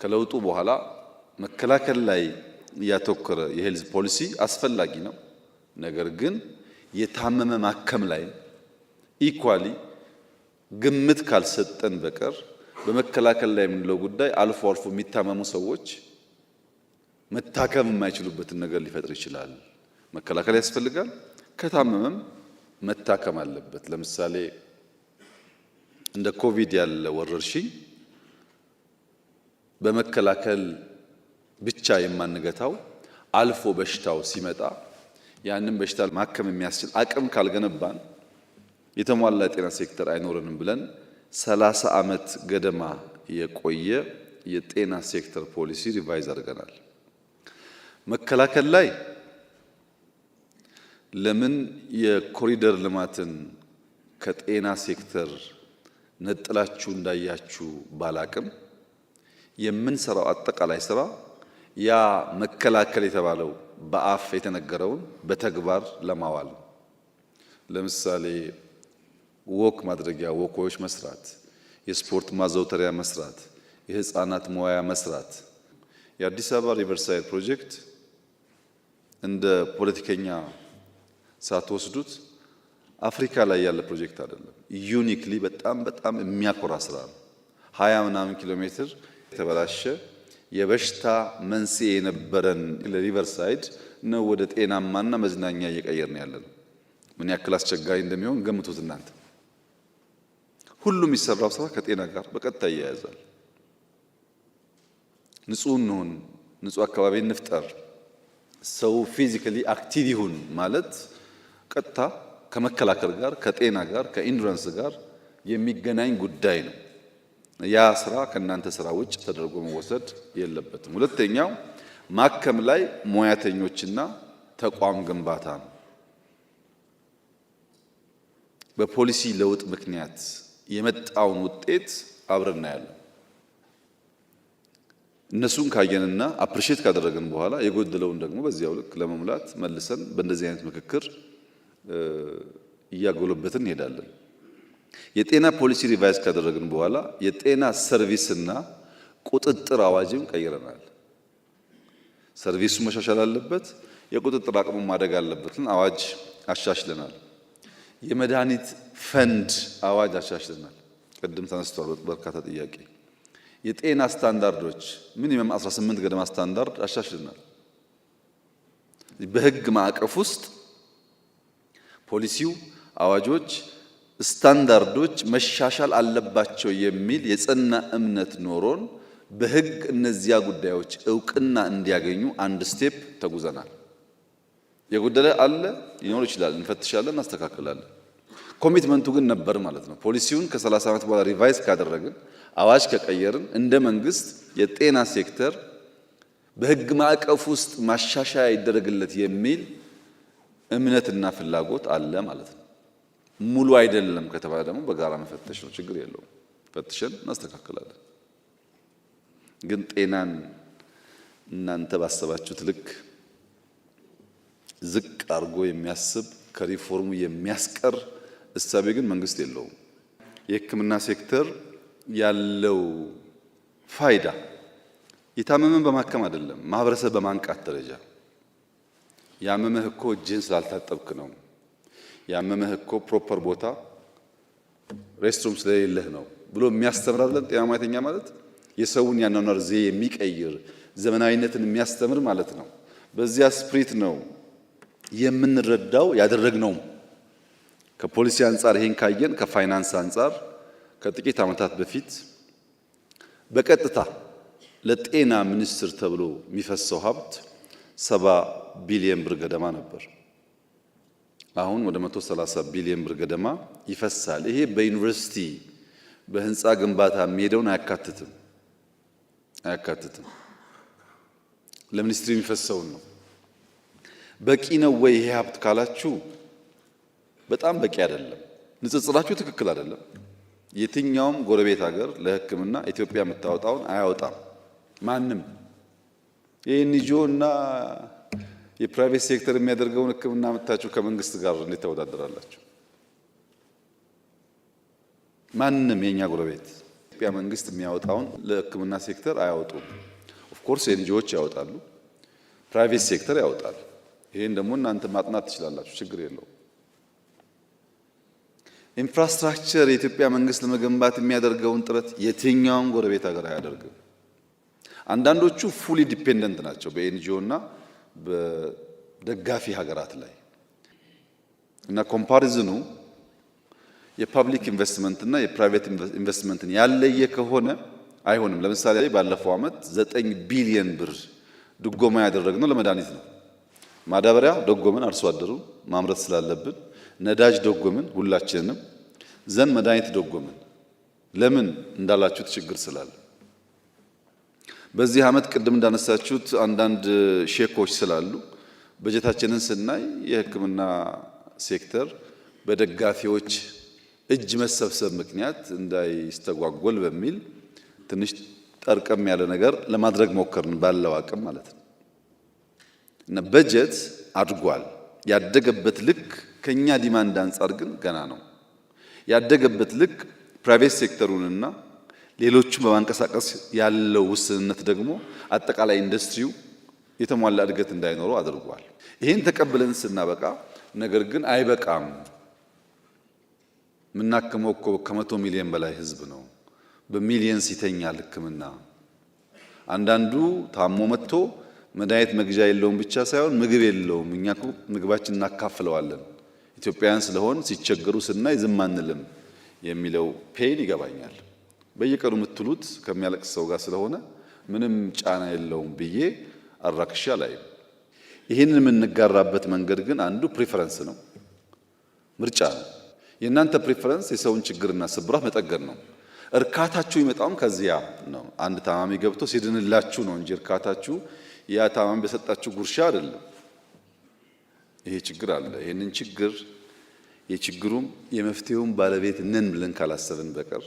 ከለውጡ በኋላ መከላከል ላይ ያተኮረ የሄልዝ ፖሊሲ አስፈላጊ ነው። ነገር ግን የታመመ ማከም ላይ ኢኳሊ ግምት ካልሰጠን በቀር በመከላከል ላይ የምንለው ጉዳይ አልፎ አልፎ የሚታመሙ ሰዎች መታከም የማይችሉበትን ነገር ሊፈጥር ይችላል። መከላከል ያስፈልጋል። ከታመመም መታከም አለበት። ለምሳሌ እንደ ኮቪድ ያለ ወረርሽኝ በመከላከል ብቻ የማንገታው አልፎ በሽታው ሲመጣ ያንን በሽታ ማከም የሚያስችል አቅም ካልገነባን የተሟላ የጤና ሴክተር አይኖርንም ብለን 30 ዓመት ገደማ የቆየ የጤና ሴክተር ፖሊሲ ሪቫይዝ አድርገናል። መከላከል ላይ ለምን የኮሪደር ልማትን ከጤና ሴክተር ነጥላችሁ እንዳያችሁ ባላቅም የምንሰራው አጠቃላይ ስራ ያ መከላከል የተባለው በአፍ የተነገረውን በተግባር ለማዋል ለምሳሌ ወክ ማድረጊያ ወኮች መስራት፣ የስፖርት ማዘውተሪያ መስራት፣ የህፃናት መዋያ መስራት። የአዲስ አበባ ሪቨርሳይድ ፕሮጀክት እንደ ፖለቲከኛ ሳትወስዱት አፍሪካ ላይ ያለ ፕሮጀክት አይደለም። ዩኒክሊ በጣም የሚያኮራ ስራ ነው። 20 ምናምን ኪሎ ሜትር የተበላሸ የበሽታ መንስኤ የነበረን ለሪቨርሳይድ ነው ወደ ጤናማና መዝናኛ እየቀየርን ያለነው። ምን ያክል አስቸጋሪ እንደሚሆን ገምቱት እናንተ። ሁሉም የሚሰራው ስራ ከጤና ጋር በቀጥታ ይያያዛል። ንጹህ እንሁን፣ ንጹህ አካባቢ እንፍጠር፣ ሰው ፊዚካሊ አክቲቭ ይሁን ማለት ቀጥታ ከመከላከል ጋር ከጤና ጋር ከኢንዱራንስ ጋር የሚገናኝ ጉዳይ ነው። ያ ስራ ከእናንተ ስራ ውጭ ተደርጎ መወሰድ የለበትም። ሁለተኛው ማከም ላይ ሙያተኞችና ተቋም ግንባታ ነው። በፖሊሲ ለውጥ ምክንያት የመጣውን ውጤት አብረን እናያለን። እነሱን ካየንና አፕሪሼት ካደረግን በኋላ የጎደለውን ደግሞ በዚያው ልክ ለመሙላት መልሰን በእንደዚህ አይነት ምክክር እያጎለበትን እንሄዳለን። የጤና ፖሊሲ ሪቫይዝ ካደረግን በኋላ የጤና ሰርቪስና ቁጥጥር አዋጅም ቀይረናል። ሰርቪሱ መሻሻል አለበት፣ የቁጥጥር አቅሙ ማደግ አለበትን አዋጅ አሻሽለናል። የመድኃኒት ፈንድ አዋጅ አሻሽለናል። ቅድም ተነስቷል በርካታ ጥያቄ። የጤና ስታንዳርዶች ሚኒመም 18 ገደማ ስታንዳርድ አሻሽለናል። በህግ ማዕቀፍ ውስጥ ፖሊሲው፣ አዋጆች፣ ስታንዳርዶች መሻሻል አለባቸው የሚል የጸና እምነት ኖሮን በህግ እነዚያ ጉዳዮች እውቅና እንዲያገኙ አንድ ስቴፕ ተጉዘናል። የጎደለ አለ ሊኖር ይችላል፣ እንፈትሻለን፣ እናስተካክላለን። ኮሚትመንቱ ግን ነበር ማለት ነው። ፖሊሲውን ከ30 ዓመት በኋላ ሪቫይዝ ካደረግን አዋጅ ከቀየርን እንደ መንግስት የጤና ሴክተር በህግ ማዕቀፍ ውስጥ ማሻሻያ ይደረግለት የሚል እምነትና ፍላጎት አለ ማለት ነው። ሙሉ አይደለም ከተባለ ደግሞ በጋራ መፈተሽ ነው፣ ችግር የለውም። ፈትሸን እናስተካክላለን። ግን ጤናን እናንተ ባሰባችሁት ልክ ዝቅ አድርጎ የሚያስብ ከሪፎርሙ የሚያስቀር እሳቤ ግን መንግስት የለውም። የሕክምና ሴክተር ያለው ፋይዳ የታመመን በማከም አይደለም፣ ማህበረሰብ በማንቃት ደረጃ። ያመመህ እኮ እጅህን ስላልታጠብክ ነው፣ ያመመህ እኮ ፕሮፐር ቦታ ሬስትሩም ስለሌለህ ነው ብሎ የሚያስተምር አይደለም። ጤና ሙያተኛ ማለት የሰውን ያኗኗር ዘዬ የሚቀይር ዘመናዊነትን የሚያስተምር ማለት ነው። በዚያ ስፕሪት ነው የምንረዳው ያደረግነው። ከፖሊሲ አንጻር ይሄን ካየን ከፋይናንስ አንጻር ከጥቂት ዓመታት በፊት በቀጥታ ለጤና ሚኒስቴር ተብሎ የሚፈሰው ሀብት 70 ቢሊዮን ብር ገደማ ነበር። አሁን ወደ 130 ቢሊዮን ብር ገደማ ይፈሳል። ይሄ በዩኒቨርሲቲ በህንፃ ግንባታ የሚሄደውን አያካትትም። ለሚኒስትሪ የሚፈሰውን ነው። በቂ ነው ወይ ይሄ ሀብት ካላችሁ በጣም በቂ አይደለም። ንጽጽራችሁ ትክክል አይደለም። የትኛውም ጎረቤት ሀገር ለሕክምና ኢትዮጵያ የምታወጣውን አያወጣም። ማንም የኤንጂኦ እና የፕራይቬት ሴክተር የሚያደርገውን ሕክምና መታችሁ ከመንግስት ጋር እንዴት ተወዳደራላችሁ? ማንም የኛ ጎረቤት ኢትዮጵያ መንግስት የሚያወጣውን ለሕክምና ሴክተር አያወጡም። ኦፍ ኮርስ ኤንጂኦዎች ያወጣሉ፣ ፕራይቬት ሴክተር ያወጣል። ይሄን ደግሞ እናንተ ማጥናት ትችላላችሁ፣ ችግር የለውም። ኢንፍራስትራክቸር የኢትዮጵያ መንግስት ለመገንባት የሚያደርገውን ጥረት የትኛውም ጎረቤት ሀገር አያደርግም። አንዳንዶቹ ፉሊ ዲፔንደንት ናቸው በኤንጂኦ እና በደጋፊ ሀገራት ላይ እና ኮምፓሪዝኑ የፐብሊክ ኢንቨስትመንት እና የፕራይቬት ኢንቨስትመንትን ያለየ ከሆነ አይሆንም። ለምሳሌ ባለፈው ዓመት 9 ቢሊዮን ብር ድጎማ ያደረግነው ለመድኃኒት ነው። ማዳበሪያ ደጎምን፣ አርሶ አደሩ ማምረት ስላለብን። ነዳጅ ደጎምን ሁላችንንም፣ ዘን መድኃኒት ደጎምን። ለምን እንዳላችሁት ችግር ስላለ። በዚህ ዓመት ቅድም እንዳነሳችሁት አንዳንድ ሼኮች ስላሉ በጀታችንን ስናይ የሕክምና ሴክተር በደጋፊዎች እጅ መሰብሰብ ምክንያት እንዳይስተጓጎል በሚል ትንሽ ጠርቀም ያለ ነገር ለማድረግ ሞከርን፣ ባለው አቅም ማለት ነው። እና በጀት አድጓል። ያደገበት ልክ ከኛ ዲማንድ አንጻር ግን ገና ነው። ያደገበት ልክ ፕራይቬት ሴክተሩንና ሌሎቹን በማንቀሳቀስ ያለው ውስንነት ደግሞ አጠቃላይ ኢንዱስትሪው የተሟላ እድገት እንዳይኖረው አድርጓል። ይህን ተቀብለን ስናበቃ ነገር ግን አይበቃም። ምናክመው እኮ ከ100 ሚሊዮን በላይ ህዝብ ነው። በሚሊየንስ ይተኛል ሕክምና። አንዳንዱ ታሞ መጥቶ መድኃኒት መግዣ የለውም ብቻ ሳይሆን ምግብ የለውም። እኛ እኮ ምግባችን እናካፍለዋለን። ኢትዮጵያውያን ስለሆን ሲቸገሩ ስናይ ዝም አንልም የሚለው ፔን ይገባኛል። በየቀኑ የምትሉት ከሚያለቅስ ሰው ጋር ስለሆነ ምንም ጫና የለውም ብዬ አራክሻ ላይ ይህንን የምንጋራበት መንገድ ግን አንዱ ፕሪፈረንስ ነው፣ ምርጫ ነው። የእናንተ ፕሪፈረንስ የሰውን ችግርና ስብራት መጠገን ነው። እርካታችሁ ይመጣውም ከዚያ ነው። አንድ ታማሚ ገብቶ ሲድንላችሁ ነው እንጂ እርካታችሁ ያ ታማሚ በሰጣችሁ ጉርሻ አይደለም። ይሄ ችግር አለ። ይሄንን ችግር የችግሩም የመፍትሄውም ባለቤት ነን ብለን ካላሰብን በቀር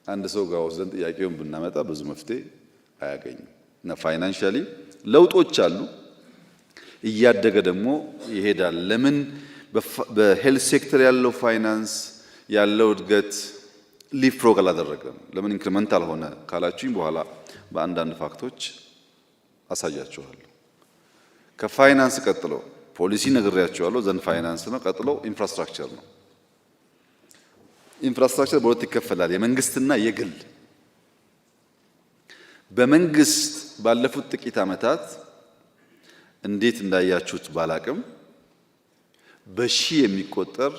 አንድ ሰው ጋር ወስደን ጥያቄውን ብናመጣ ብዙ መፍትሄ አያገኝም። እና ፋይናንሻሊ ለውጦች አሉ፣ እያደገ ደግሞ ይሄዳል። ለምን በሄልት ሴክተር ያለው ፋይናንስ ያለው እድገት ሊፍሮግ አላደረገም? ለምን ኢንክሪመንታል ሆነ ካላችሁኝ በኋላ በአንዳንድ ፋክቶች አሳያችኋለሁ። ከፋይናንስ ቀጥሎ ፖሊሲ ነግሬያችኋለሁ፣ ዘን ፋይናንስ ነው። ቀጥሎ ኢንፍራስትራክቸር ነው። ኢንፍራስትራክቸር በሁለት ይከፈላል፣ የመንግስትና የግል። በመንግስት ባለፉት ጥቂት ዓመታት እንዴት እንዳያችሁት ባላቅም በሺህ የሚቆጠር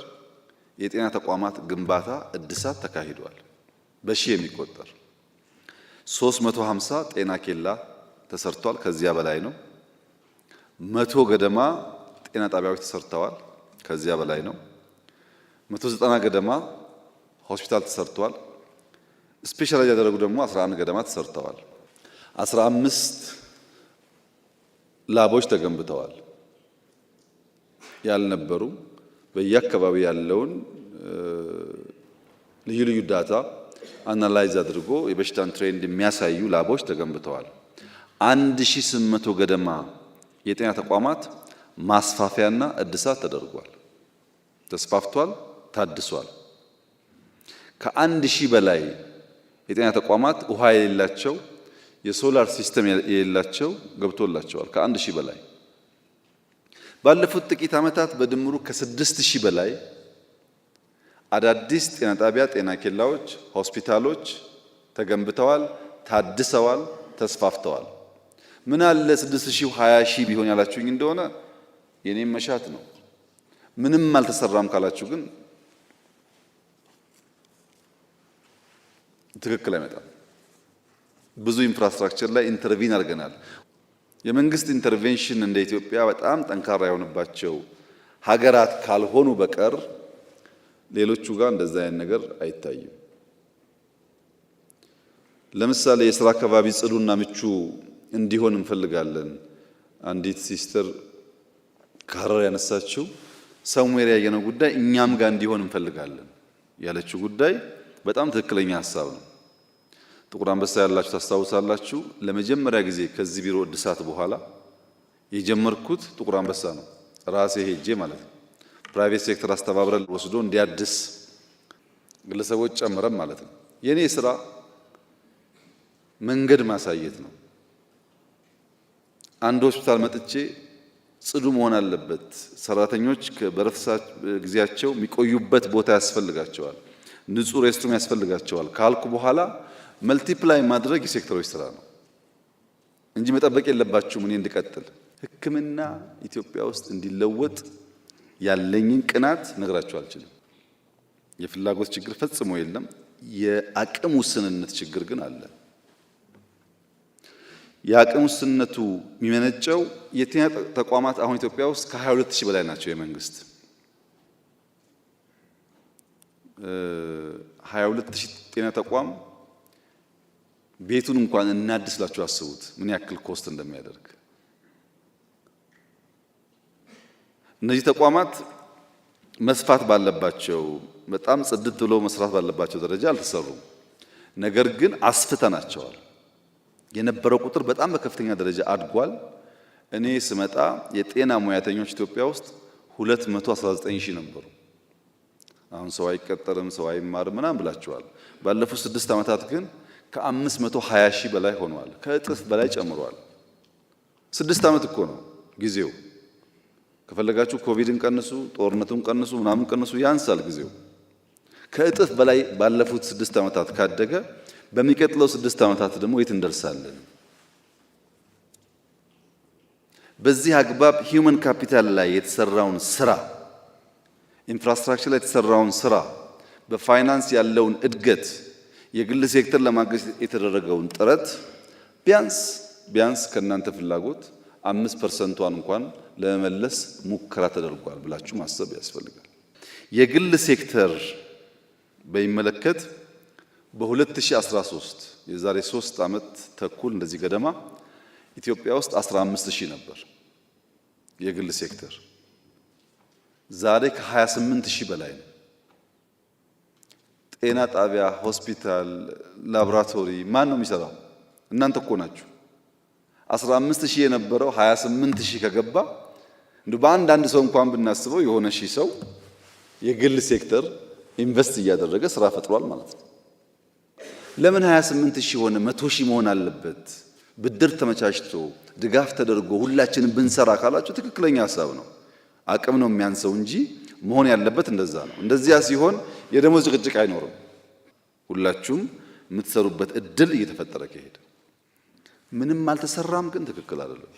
የጤና ተቋማት ግንባታ እድሳት ተካሂዷል። በሺህ የሚቆጠር 350 ጤና ኬላ ተሰርቷል። ከዚያ በላይ ነው። 100 ገደማ ጤና ጣቢያዎች ተሰርተዋል። ከዚያ በላይ ነው። 190 ገደማ ሆስፒታል ተሰርቷል። ስፔሻላይዝ ያደረጉ ደግሞ 11 ገደማ ተሰርተዋል። 15 ላቦች ተገንብተዋል። ያልነበሩ በየአካባቢ ያለውን ልዩ ልዩ ዳታ አናላይዝ አድርጎ የበሽታን ትሬንድ የሚያሳዩ ላቦች ተገንብተዋል። 1800 ገደማ የጤና ተቋማት ማስፋፊያና እድሳት ተደርጓል። ተስፋፍቷል፣ ታድሷል። ከ1000 በላይ የጤና ተቋማት ውሃ የሌላቸው የሶላር ሲስተም የሌላቸው ገብቶላቸዋል። ከ1000 በላይ ባለፉት ጥቂት ዓመታት በድምሩ ከ6000 በላይ አዳዲስ ጤና ጣቢያ፣ ጤና ኬላዎች፣ ሆስፒታሎች ተገንብተዋል፣ ታድሰዋል፣ ተስፋፍተዋል። ምን አለ 6000 20,000 ቢሆን ያላችሁኝ እንደሆነ የኔም መሻት ነው። ምንም አልተሰራም ካላችሁ ግን ትክክል አይመጣም። ብዙ ኢንፍራስትራክቸር ላይ ኢንተርቪን አድርገናል። የመንግስት ኢንተርቬንሽን እንደ ኢትዮጵያ በጣም ጠንካራ የሆነባቸው ሀገራት ካልሆኑ በቀር ሌሎቹ ጋር እንደዛ አይነት ነገር አይታይም። ለምሳሌ የስራ አካባቢ ጽዱና ምቹ እንዲሆን እንፈልጋለን። አንዲት ሲስተር ከሀረር ያነሳችው ሰምዌር ያየነው ጉዳይ እኛም ጋር እንዲሆን እንፈልጋለን ያለችው ጉዳይ በጣም ትክክለኛ ሀሳብ ነው። ጥቁር አንበሳ ያላችሁ ታስታውሳላችሁ። ለመጀመሪያ ጊዜ ከዚህ ቢሮ እድሳት በኋላ የጀመርኩት ጥቁር አንበሳ ነው፣ ራሴ ሄጄ ማለት ነው። ፕራይቬት ሴክተር አስተባብረን ወስዶ እንዲያድስ ግለሰቦች ጨምረን ማለት ነው። የኔ ስራ መንገድ ማሳየት ነው። አንድ ሆስፒታል መጥቼ ጽዱ መሆን አለበት፣ ሰራተኞች በረፍት ጊዜያቸው የሚቆዩበት ቦታ ያስፈልጋቸዋል፣ ንጹህ ሬስትሩም ያስፈልጋቸዋል ካልኩ በኋላ መልቲፕላይ ማድረግ የሴክተሮች ስራ ነው እንጂ መጠበቅ የለባችሁም እኔ እንድቀጥል። ሕክምና ኢትዮጵያ ውስጥ እንዲለወጥ ያለኝን ቅናት ነግራችሁ አልችልም። የፍላጎት ችግር ፈጽሞ የለም። የአቅም ውስንነት ችግር ግን አለ። የአቅም ውስንነቱ የሚመነጨው የጤና ተቋማት አሁን ኢትዮጵያ ውስጥ ከ22000 በላይ ናቸው። የመንግስት 22000 ጤና ተቋም ቤቱን እንኳን እናድስላችሁ አስቡት ምን ያክል ኮስት እንደሚያደርግ። እነዚህ ተቋማት መስፋት ባለባቸው በጣም ጽድት ብሎ መስራት ባለባቸው ደረጃ አልተሰሩም። ነገር ግን አስፍተናቸዋል። የነበረው ቁጥር በጣም በከፍተኛ ደረጃ አድጓል። እኔ ስመጣ የጤና ሙያተኞች ኢትዮጵያ ውስጥ 219000 ነበሩ። አሁን ሰው አይቀጠርም፣ ሰው አይማርም ምናምን ብላችኋል። ባለፉት 6 ዓመታት ግን ከ520000 በላይ ሆኗል። ከእጥፍ በላይ ጨምሯል። 6 ዓመት እኮ ነው ጊዜው። ከፈለጋችሁ ኮቪድን ቀንሱ፣ ጦርነቱን ቀንሱ፣ ምናምን ቀንሱ፣ ያንሳል ጊዜው። ከእጥፍ በላይ ባለፉት 6 ዓመታት ካደገ በሚቀጥለው 6 ዓመታት ደግሞ የት እንደርሳለን? በዚህ አግባብ ሂውመን ካፒታል ላይ የተሰራውን ስራ፣ ኢንፍራስትራክቸር ላይ የተሰራውን ስራ፣ በፋይናንስ ያለውን እድገት፣ የግል ሴክተር ለማገዝ የተደረገውን ጥረት ቢያንስ ከእናንተ ፍላጎት 5%ን እንኳን ለመመለስ ሙከራ ተደርጓል ብላችሁ ማሰብ ያስፈልጋል። የግል ሴክተር በሚመለከት በ2013 የዛሬ 3 ዓመት ተኩል እንደዚህ ገደማ ኢትዮጵያ ውስጥ 15000 ነበር የግል ሴክተር። ዛሬ ከ28000 በላይ ነው። ጤና ጣቢያ፣ ሆስፒታል፣ ላቦራቶሪ ማን ነው የሚሰራው? እናንተ እኮ ናችሁ። 15000 የነበረው 28000 ከገባ እንዴ በአንድ ሰው እንኳን ብናስበው የሆነ ሺህ ሰው የግል ሴክተር ኢንቨስት እያደረገ ስራ ፈጥሯል ማለት ነው። ለምን 28000 ሆነ? 100000 መሆን አለበት። ብድር ተመቻችቶ ድጋፍ ተደርጎ ሁላችንም ብንሰራ ካላችሁ ትክክለኛ ሀሳብ ነው። አቅም ነው የሚያንሰው እንጂ መሆን ያለበት እንደዛ ነው። እንደዚያ ሲሆን የደሞዝ ጭቅጭቅ አይኖርም። ሁላችሁም የምትሰሩበት እድል እየተፈጠረ ከሄደ ምንም አልተሰራም ግን ትክክል አይደለም።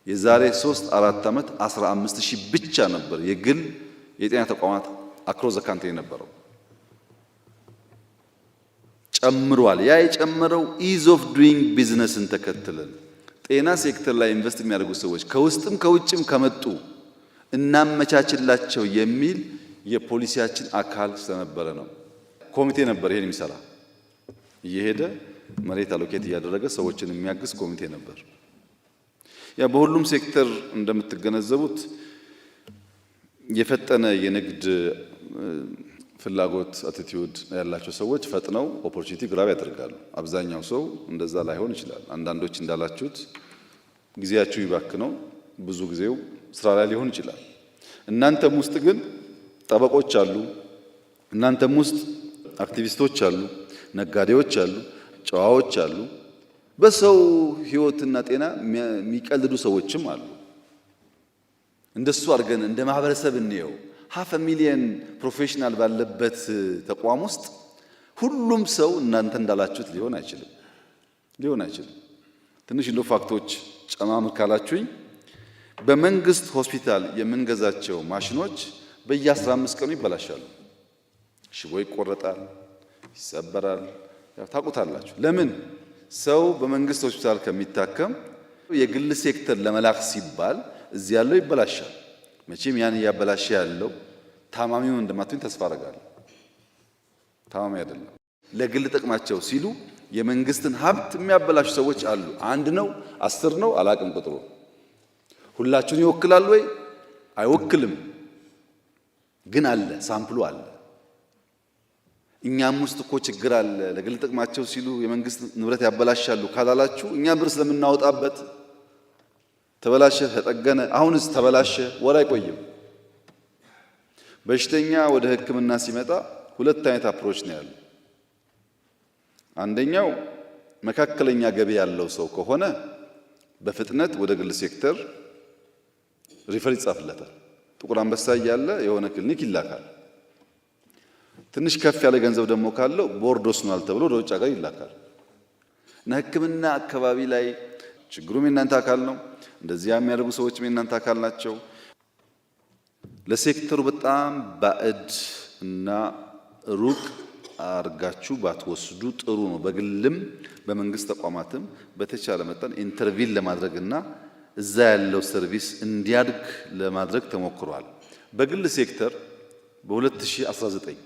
የዛሬ 3-4 ዓመት 15000 ብቻ ነበር የግል የጤና ተቋማት አክሮስ ዘ ካንትሪ የነበረው። ጨምሯል። ያ የጨመረው ኢዝ ኦፍ ዱይንግ ቢዝነስን ተከትለን ጤና ሴክተር ላይ ኢንቨስት የሚያደርጉ ሰዎች ከውስጥም ከውጭም ከመጡ እናመቻችላቸው የሚል የፖሊሲያችን አካል ስለነበረ ነው። ኮሚቴ ነበር ይሄን የሚሰራ እየሄደ መሬት አሎኬት እያደረገ ሰዎችን የሚያግዝ ኮሚቴ ነበር። ያ በሁሉም ሴክተር እንደምትገነዘቡት የፈጠነ የንግድ ፍላጎት አቲቲዩድ ያላቸው ሰዎች ፈጥነው ኦፖርቹኒቲ ግራብ ያደርጋሉ። አብዛኛው ሰው እንደዛ ላይሆን ይችላል። አንዳንዶች እንዳላችሁት ጊዜያችሁ ይባክነው ብዙ ጊዜው ስራ ላይ ሊሆን ይችላል። እናንተም ውስጥ ግን ጠበቆች አሉ፣ እናንተም ውስጥ አክቲቪስቶች አሉ፣ ነጋዴዎች አሉ፣ ጨዋዎች አሉ፣ በሰው ህይወትና ጤና የሚቀልዱ ሰዎችም አሉ። እንደሱ አድርገን እንደ ማህበረሰብ እንየው። 500,000 ፕሮፌሽናል ባለበት ተቋም ውስጥ ሁሉም ሰው እናንተ እንዳላችሁት ሊሆን አይችልም። ትንሽ እንደ ፋክቶች ጨማምር ካላችሁኝ በመንግስት ሆስፒታል የምንገዛቸው ማሽኖች በየ15 ቀኑ ይበላሻሉ። ሽቦ ይቆረጣል፣ ይሰበራል። ያው ታውቁታላችሁ። ለምን? ሰው በመንግስት ሆስፒታል ከሚታከም የግል ሴክተር ለመላክ ሲባል እዚህ ያለው ይበላሻል። መቼም ያን እያበላሸ ያለው ታማሚውን እንደማትሆን ተስፋ አደርጋለሁ። ታማሚ አይደለም። ለግል ጥቅማቸው ሲሉ የመንግስትን ሀብት የሚያበላሹ ሰዎች አሉ። 1 ነው 10 ነው አላቅም ቁጥሩ። ሁላችሁን ይወክላል ወይ? አይወክልም። ግን አለ፣ ሳምፕሉ አለ። እኛም ውስጥ እኮ ችግር አለ። ለግል ጥቅማቸው ሲሉ የመንግስት ንብረት ያበላሻሉ ካላላችሁ እኛ ብር ስለምናወጣበት ተበላሸ፣ ተጠገነ፣ አሁንስ ተበላሸ ወር አይቆይም። በሽተኛ ወደ ሕክምና ሲመጣ 2 አይነት አፕሮች ነው ያለው። አንደኛው መካከለኛ ገቢ ያለው ሰው ከሆነ በፍጥነት ወደ ግል ሴክተር ሪፈር ይጻፍለታል። ጥቁር አንበሳ እያለ የሆነ ክሊኒክ ይላካል። ትንሽ ከፍ ያለ ገንዘብ ደግሞ ካለው ቦርድ ወስኗል ተብሎ ወደ ውጭ ሀገር ይላካል። እና ሕክምና አካባቢ ላይ ችግሩም የእናንተ አካል ነው። እንደዚያ የሚያደርጉ ሰዎችም የእናንተ አካል ናቸው። ለሴክተሩ በጣም ባዕድ እና ሩቅ አርጋችሁ ባትወስዱ ጥሩ ነው። በግልም በመንግስት ተቋማትም በተቻለ መጠን ኢንተርቪን ለማድረግና እዛ ያለው ሰርቪስ እንዲያድግ ለማድረግ ተሞክሯል። በግል ሴክተር በ2019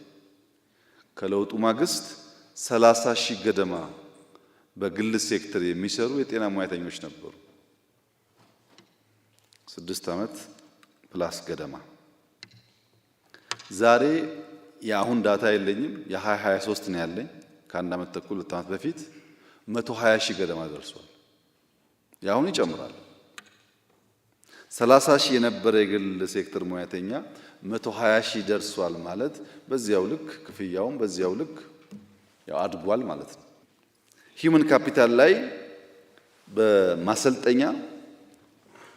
ከለውጡ ማግስት 30 ሺህ ገደማ በግል ሴክተር የሚሰሩ የጤና ሙያተኞች ነበሩ። 6 ዓመት ፕላስ ገደማ። ዛሬ የአሁን ዳታ የለኝም፣ የ2023 ነው ያለኝ። ከ1 ዓመት ተኩል 2 ዓመት በፊት 120 ሺህ ገደማ ደርሷል። የአሁን ይጨምራል። 30 ሺህ የነበረ የግል ሴክተር ሙያተኛ 120 ሺህ ደርሷል ማለት በዚያው ልክ ክፍያውም በዚያው ልክ ያው አድጓል ማለት ነው። ሂውመን ካፒታል ላይ በማሰልጠኛ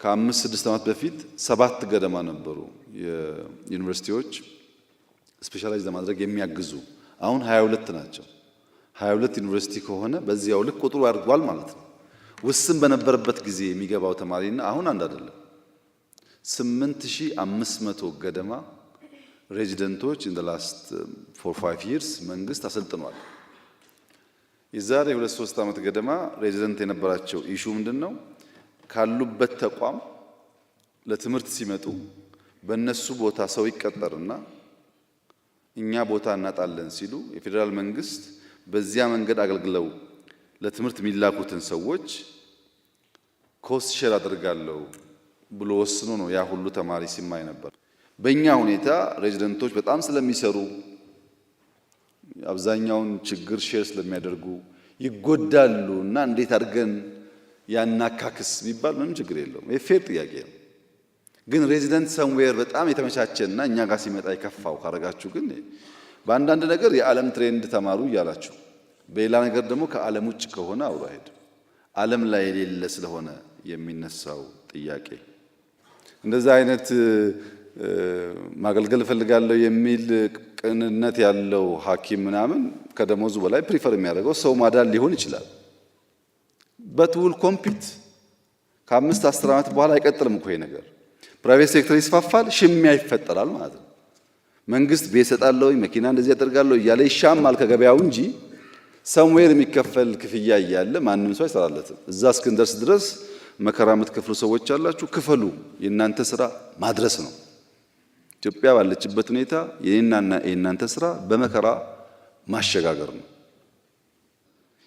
ከ5-6 ዓመት በፊት 7 ገደማ ነበሩ የዩኒቨርሲቲዎች ስፔሻላይዝ ለማድረግ የሚያግዙ። አሁን 22 ናቸው። 22 ዩኒቨርሲቲ ከሆነ በዚያው ልክ ቁጥሩ አድጓል ማለት ነው። ውስን በነበረበት ጊዜ የሚገባው ተማሪና አሁን አንድ አይደለም። 8500 ገደማ ሬዚደንቶች in the last 4-5 years መንግስት አሰልጥኗል። የዛሬ 2-3 ዓመት ገደማ ሬዚደንት የነበራቸው ኢሹ ምንድነው? ካሉበት ተቋም ለትምህርት ሲመጡ በእነሱ ቦታ ሰው ይቀጠርና እኛ ቦታ እናጣለን ሲሉ የፌዴራል መንግስት በዚያ መንገድ አገልግለው ለትምህርት የሚላኩትን ሰዎች ኮስት ሼር አድርጋለሁ ብሎ ወስኖ ነው ያ ሁሉ ተማሪ ሲማይ ነበር። በእኛ ሁኔታ ሬዚደንቶች በጣም ስለሚሰሩ አብዛኛውን ችግር ሼር ስለሚያደርጉ ይጎዳሉ እና እንዴት አድርገን ያናካክስ ቢባል ምንም ችግር የለውም። የፌር ጥያቄ ነው። ግን ሬዚደንት ሰምዌር በጣም የተመቻቸና እኛ ጋር ሲመጣ የከፋው ካረጋችሁ ግን በአንዳንድ ነገር የዓለም ትሬንድ ተማሩ እያላችሁ በሌላ ነገር ደግሞ ከዓለም ውጭ ከሆነ አብሮ አይሄድም። ዓለም ላይ የሌለ ስለሆነ የሚነሳው ጥያቄ እንደዛ አይነት ማገልገል እፈልጋለሁ የሚል ቅንነት ያለው ሐኪም ምናምን ከደሞዙ በላይ ፕሪፈር የሚያደርገው ሰው ማዳን ሊሆን ይችላል። በትውል ኮምፒት ከ5-10 ዓመት በኋላ አይቀጥልም እኮ ይሄ ነገር። ፕራይቬት ሴክተር ይስፋፋል፣ ሽሚያ ይፈጠራል ማለት ነው። መንግስት ቤት እሰጣለሁ መኪና እንደዚህ ያደርጋለሁ እያለ ይሻማል ከገበያው እንጂ ሰምዌር የሚከፈል ክፍያ እያለ ማንም ሰው አይሰራለትም። እዛ እስክንደርስ ድረስ መከራ የምትከፍሉ ሰዎች አላችሁ፣ ክፈሉ። የእናንተ ስራ ማድረስ ነው። ኢትዮጵያ ባለችበት ሁኔታ የኔናና የእናንተ ስራ በመከራ ማሸጋገር ነው።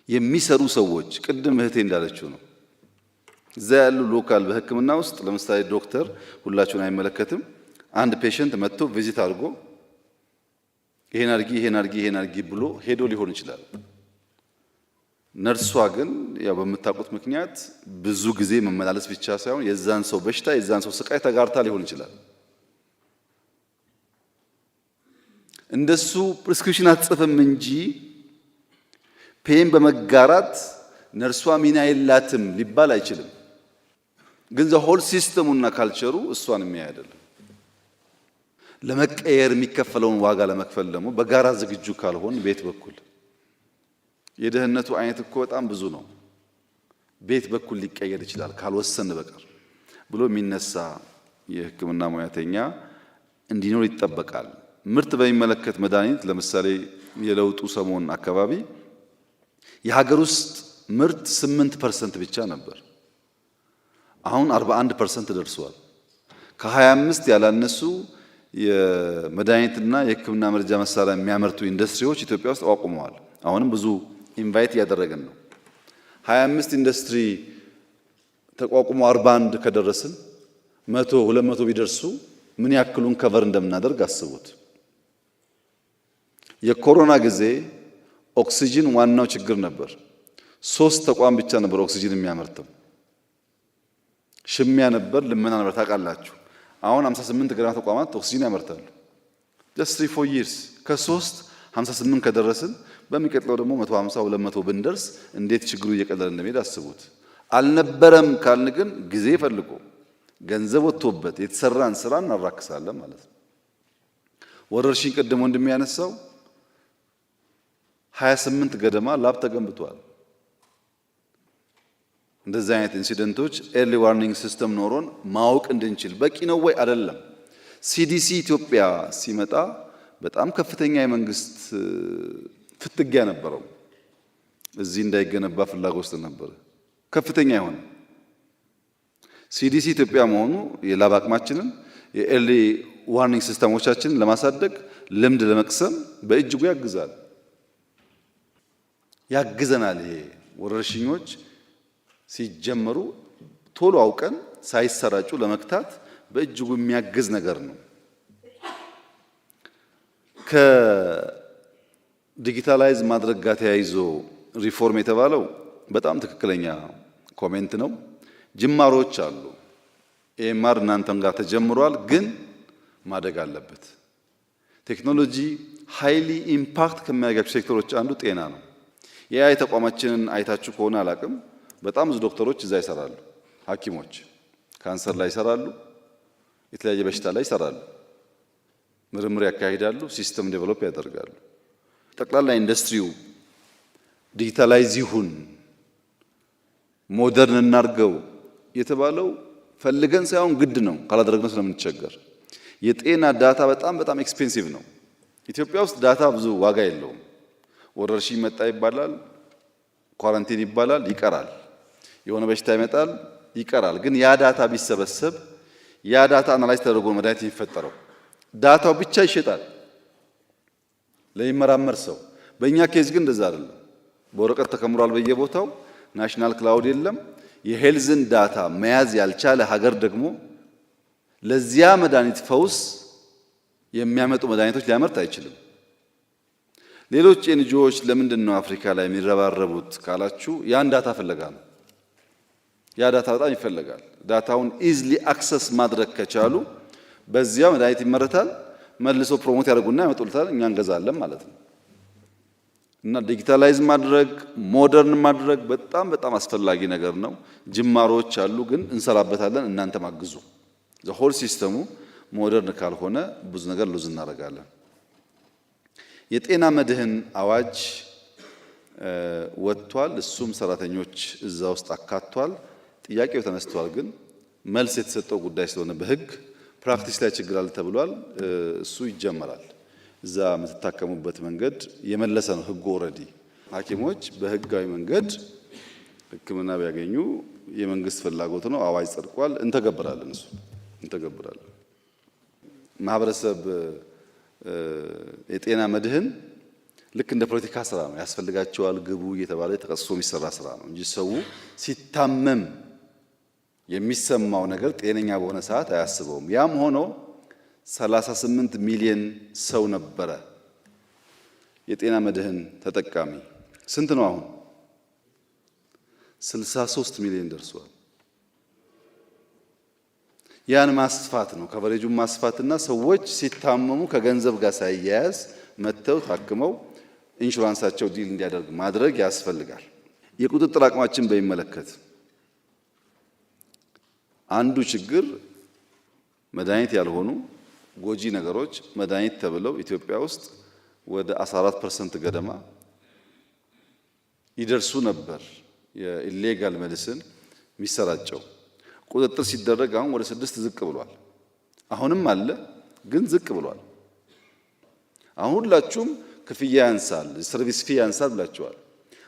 የሚሰሩ ሰዎች ቅድም እህቴ እንዳለችው ነው። እዛ ያሉ ሎካል በሕክምና ውስጥ ለምሳሌ ዶክተር ሁላችሁን አይመለከትም። አንድ ፔሸንት መጥቶ ቪዚት አድርጎ ይሄን አድርጊ ይሄን አድርጊ ይሄን አድርጊ ብሎ ሄዶ ሊሆን ይችላል። ነርሷ ግን ያው በምታውቁት ምክንያት ብዙ ጊዜ መመላለስ ብቻ ሳይሆን የዛን ሰው በሽታ የዛን ሰው ስቃይ ተጋርታ ሊሆን ይችላል። እንደሱ ፕሪስክሪፕሽን አትጽፍም እንጂ ፔን በመጋራት ነርሷ ሚና የላትም ሊባል አይችልም። ግን ዘሆል ሲስተሙና ካልቸሩ እሷን የሚያይ አይደለም። ለመቀየር የሚከፈለውን ዋጋ ለመክፈል ደግሞ በጋራ ዝግጁ ካልሆን ቤት በኩል የደህንነቱ አይነት እኮ በጣም ብዙ ነው። ቤት በኩል ሊቀየር ይችላል ካልወሰን በቀር ብሎ የሚነሳ የሕክምና ሙያተኛ እንዲኖር ይጠበቃል። ምርት በሚመለከት መድኃኒት ለምሳሌ የለውጡ ሰሞን አካባቢ የሀገር ውስጥ ምርት 8% ብቻ ነበር። አሁን 41% ደርሷል። ከ25 ያላነሱ የመድኃኒትና የሕክምና መረጃ መሳሪያ የሚያመርቱ ኢንዱስትሪዎች ኢትዮጵያ ውስጥ ተቋቁመዋል። አሁንም ብዙ ኢንቫይት እያደረግን ነው። 25 ኢንዱስትሪ ተቋቁሞ 41 ከደረስን 100 200 ቢደርሱ ምን ያክሉን ከቨር እንደምናደርግ አስቡት። የኮሮና ጊዜ ኦክሲጅን ዋናው ችግር ነበር። 3 ተቋም ብቻ ነበር ኦክሲጅን የሚያመርተው። ሽሚያ ነበር፣ ልመና ነበር። ታውቃላችሁ። አሁን 58 ገና ተቋማት ኦክሲጅን ያመርታሉ። just 3-4 years ከ3 58 ከደረስን በሚቀጥለው ደግሞ 150 200 ብንደርስ እንዴት ችግሩ እየቀለለ እንደሚሄድ አስቡት። አልነበረም ካልን ግን ጊዜ ፈልጎ ገንዘብ ወጥቶበት የተሰራን ስራ እናራክሳለን ማለት ነው። ወረርሽኝ ቀደም ወንድም ያነሳው 28 ገደማ ላብ ተገንብቷል። እንደዚህ አይነት ኢንሲደንቶች ኤርሊ ዋርኒንግ ሲስተም ኖሮን ማወቅ እንድንችል በቂ ነው ወይ አይደለም። ሲዲሲ ኢትዮጵያ ሲመጣ በጣም ከፍተኛ የመንግስት ፍትጊያ ነበረው። እዚህ እንዳይገነባ ፍላጎት ነበር ከፍተኛ የሆነ ሲዲሲ ኢትዮጵያ መሆኑ የላብ አቅማችንን የኤርሊ ዋርኒንግ ሲስተሞቻችንን ለማሳደግ ልምድ ለመቅሰም በእጅጉ ያግዘናል። ይሄ ወረርሽኞች ሲጀመሩ ቶሎ አውቀን ሳይሰራጩ ለመክታት በእጅጉ የሚያግዝ ነገር ነው። ከዲጂታላይዝ ማድረግ ጋር ተያይዞ ሪፎርም የተባለው በጣም ትክክለኛ ኮሜንት ነው። ጅማሮች አሉ። ኤምአር እናንተም ጋር ተጀምሯል፣ ግን ማደግ አለበት። ቴክኖሎጂ ሃይሊ ኢምፓክት ከሚያደርጋቸው ሴክተሮች አንዱ ጤና ነው። የአይ ተቋማችንን አይታችሁ ከሆነ አላቅም፣ በጣም ብዙ ዶክተሮች እዛ ይሰራሉ። ሐኪሞች ካንሰር ላይ ይሰራሉ፣ የተለያየ በሽታ ላይ ይሰራሉ፣ ምርምር ያካሂዳሉ፣ ሲስተም ዴቨሎፕ ያደርጋሉ። ጠቅላላ ኢንዱስትሪው ዲጂታላይዝ ይሁን ሞደርን እናርገው የተባለው ፈልገን ሳይሆን ግድ ነው። ካላደረግነው ስለምንቸገር የጤና ዳታ በጣም ኤክስፔንሲቭ ነው። ኢትዮጵያ ውስጥ ዳታ ብዙ ዋጋ የለውም። ወረርሽኝ መጣ ይባላል፣ ኳራንቲን ይባላል፣ ይቀራል። የሆነ በሽታ ይመጣል፣ ይቀራል። ግን ያ ዳታ ቢሰበሰብ ያ ዳታ አናላይዝ ተደርጎ መድኃኒት የሚፈጠረው ዳታው ብቻ ይሸጣል ለሚመራመር ሰው። በእኛ ኬዝ ግን እንደዛ አይደለም። በወረቀት ተከምሯል በየቦታው፣ ናሽናል ክላውድ የለም። የሄልዝን ዳታ መያዝ ያልቻለ ሀገር ደግሞ ለዚያ መድኃኒት ፈውስ የሚያመጡ መድኃኒቶች ሊያመርት አይችልም። ሌሎች ኤንጂኦዎች ለምንድን ነው አፍሪካ ላይ የሚረባረቡት ካላችሁ ያን ዳታ ፍለጋ ነው። ያ ዳታ በጣም ይፈለጋል። ዳታውን ኢዝሊ አክሰስ ማድረግ ከቻሉ በዚያ መድኃኒት ይመረታል፣ መልሶ ፕሮሞት ያደርጉና ያመጡልታል፣ እኛ እንገዛለን ማለት ነው። እና ዲጂታላይዝ ማድረግ ሞደርን ማድረግ በጣም አስፈላጊ ነገር ነው። ጅማሮች አሉ፣ ግን እንሰራበታለን። እናንተም አግዙ። ዘሆል ሲስተሙ ሞደርን ካልሆነ ብዙ ነገር ሉዝ እናደርጋለን። የጤና መድህን አዋጅ ወጥቷል። እሱም ሰራተኞች እዛ ውስጥ አካቷል። ጥያቄው ተነስቷል፣ ግን መልስ የተሰጠው ጉዳይ ስለሆነ በህግ ፕራክቲስ ላይ ችግር አለ ተብሏል። እሱ ይጀመራል። እዛ የምትታከሙበት መንገድ የመለሰ ነው ህጉ። ኦልሬዲ ሐኪሞች በህጋዊ መንገድ ሕክምና ቢያገኙ የመንግስት ፍላጎት ነው። አዋጅ ጸድቋል። እንተገብራለን። እሱ እንተገብራለን። ማህበረሰብ የጤና መድህን ልክ እንደ ፖለቲካ ስራ ነው። ያስፈልጋቸዋል ግቡ እየተባለ ተቀስሶ የሚሰራ ስራ ነው እንጂ ሰው ሲታመም የሚሰማው ነገር ጤነኛ በሆነ ሰዓት አያስበውም። ያም ሆኖ 38 ሚሊዮን ሰው ነበረ የጤና መድህን ተጠቃሚ። ስንት ነው አሁን? 63 ሚሊዮን ደርሷል። ያን ማስፋት ነው፣ ከቨሬጁን ማስፋትና ሰዎች ሲታመሙ ከገንዘብ ጋር ሳይያያዝ መተው ታክመው ኢንሹራንሳቸው ዲል እንዲያደርግ ማድረግ ያስፈልጋል። የቁጥጥር አቅማችን በሚመለከት አንዱ ችግር መድኃኒት ያልሆኑ ጎጂ ነገሮች መድኃኒት ተብለው ኢትዮጵያ ውስጥ ወደ 14% ገደማ ይደርሱ ነበር የኢሌጋል ሜዲሲን የሚሰራጨው። ቁጥጥር ሲደረግ አሁን ወደ 6 ዝቅ ብሏል። አሁንም አለ ግን ዝቅ ብሏል። አሁን ሁላችሁም ክፍያ ያንሳል፣ ሰርቪስ ፊ ያንሳል ብላችኋል።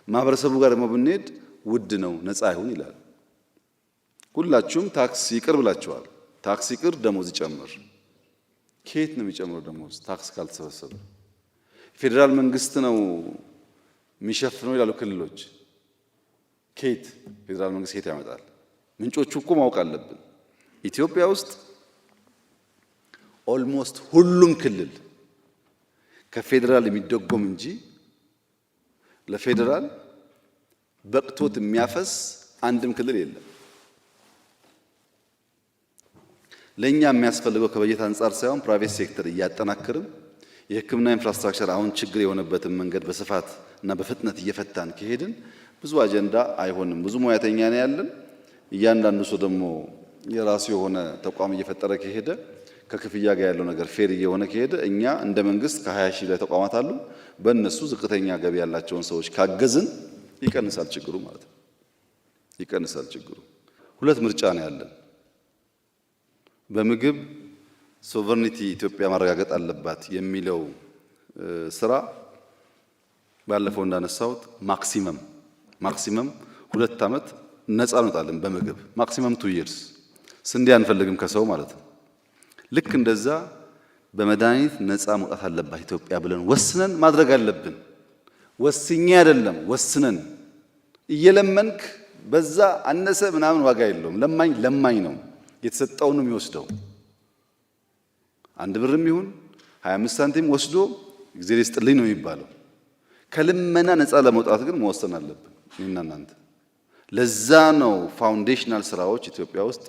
ማህበረሰቡ ጋር ደግሞ ብንሄድ ውድ ነው ነፃ ይሁን ይላል። ሁላችሁም ታክስ ይቅር ብላችኋል። ታክስ ይቅር፣ ደሞዝ ይጨምር። ከየት ነው የሚጨምረው ደሞዝ? ታክስ ካልተሰበሰበ ፌዴራል መንግስት ነው የሚሸፍነው ይላሉ ክልሎች። ከየት ፌዴራል መንግስት ከየት ያመጣል? ምንጮቹ እኮ ማወቅ አለብን። ኢትዮጵያ ውስጥ ኦልሞስት ሁሉም ክልል ከፌዴራል የሚደጎም እንጂ ለፌዴራል በቅቶት የሚያፈስ አንድም ክልል የለም። ለኛ የሚያስፈልገው ከበጀት አንጻር ሳይሆን ፕራይቬት ሴክተር እያጠናከርን የሕክምና ኢንፍራስትራክቸር አሁን ችግር የሆነበትን መንገድ በስፋት እና በፍጥነት እየፈታን ከሄድን ብዙ አጀንዳ አይሆንም። ብዙ ሙያተኛ ነው ያለን። እያንዳንዱ ሰው ደግሞ የራሱ የሆነ ተቋም እየፈጠረ ከሄደ ከክፍያ ጋር ያለው ነገር ፌር እየሆነ ከሄደ እኛ እንደ መንግስት ከ20 ሺህ ላይ ተቋማት አሉ። በእነሱ ዝቅተኛ ገቢ ያላቸውን ሰዎች ካገዝን ይቀንሳል ችግሩ ማለት ነው። ይቀንሳል ችግሩ። ሁለት ምርጫ ነው ያለን። በምግብ ሶቨርኒቲ ኢትዮጵያ ማረጋገጥ አለባት የሚለው ስራ ባለፈው እንዳነሳሁት ማክሲመም 2 ዓመት ነፃ እንወጣለን በምግብ ማክሲመም 2 years። ስንዴ አንፈልግም ከሰው ማለት ነው። ልክ እንደዛ በመድኃኒት ነፃ መውጣት አለባት ኢትዮጵያ ብለን ወስነን ማድረግ አለብን። ወስኜ አይደለም ወስነን እየለመንክ በዛ አነሰ ምናምን ዋጋ የለውም። ለማኝ ነው የተሰጠውን ነው የሚወስደው። 1 ብርም ይሁን 25 ሳንቲም ወስዶ እግዚአብሔር ይስጥልኝ ነው የሚባለው። ከልመና ነፃ ለመውጣት ግን መወሰን አለብን እኔና እናንተ። ለዛ ነው ፋውንዴሽናል ስራዎች ኢትዮጵያ ውስጥ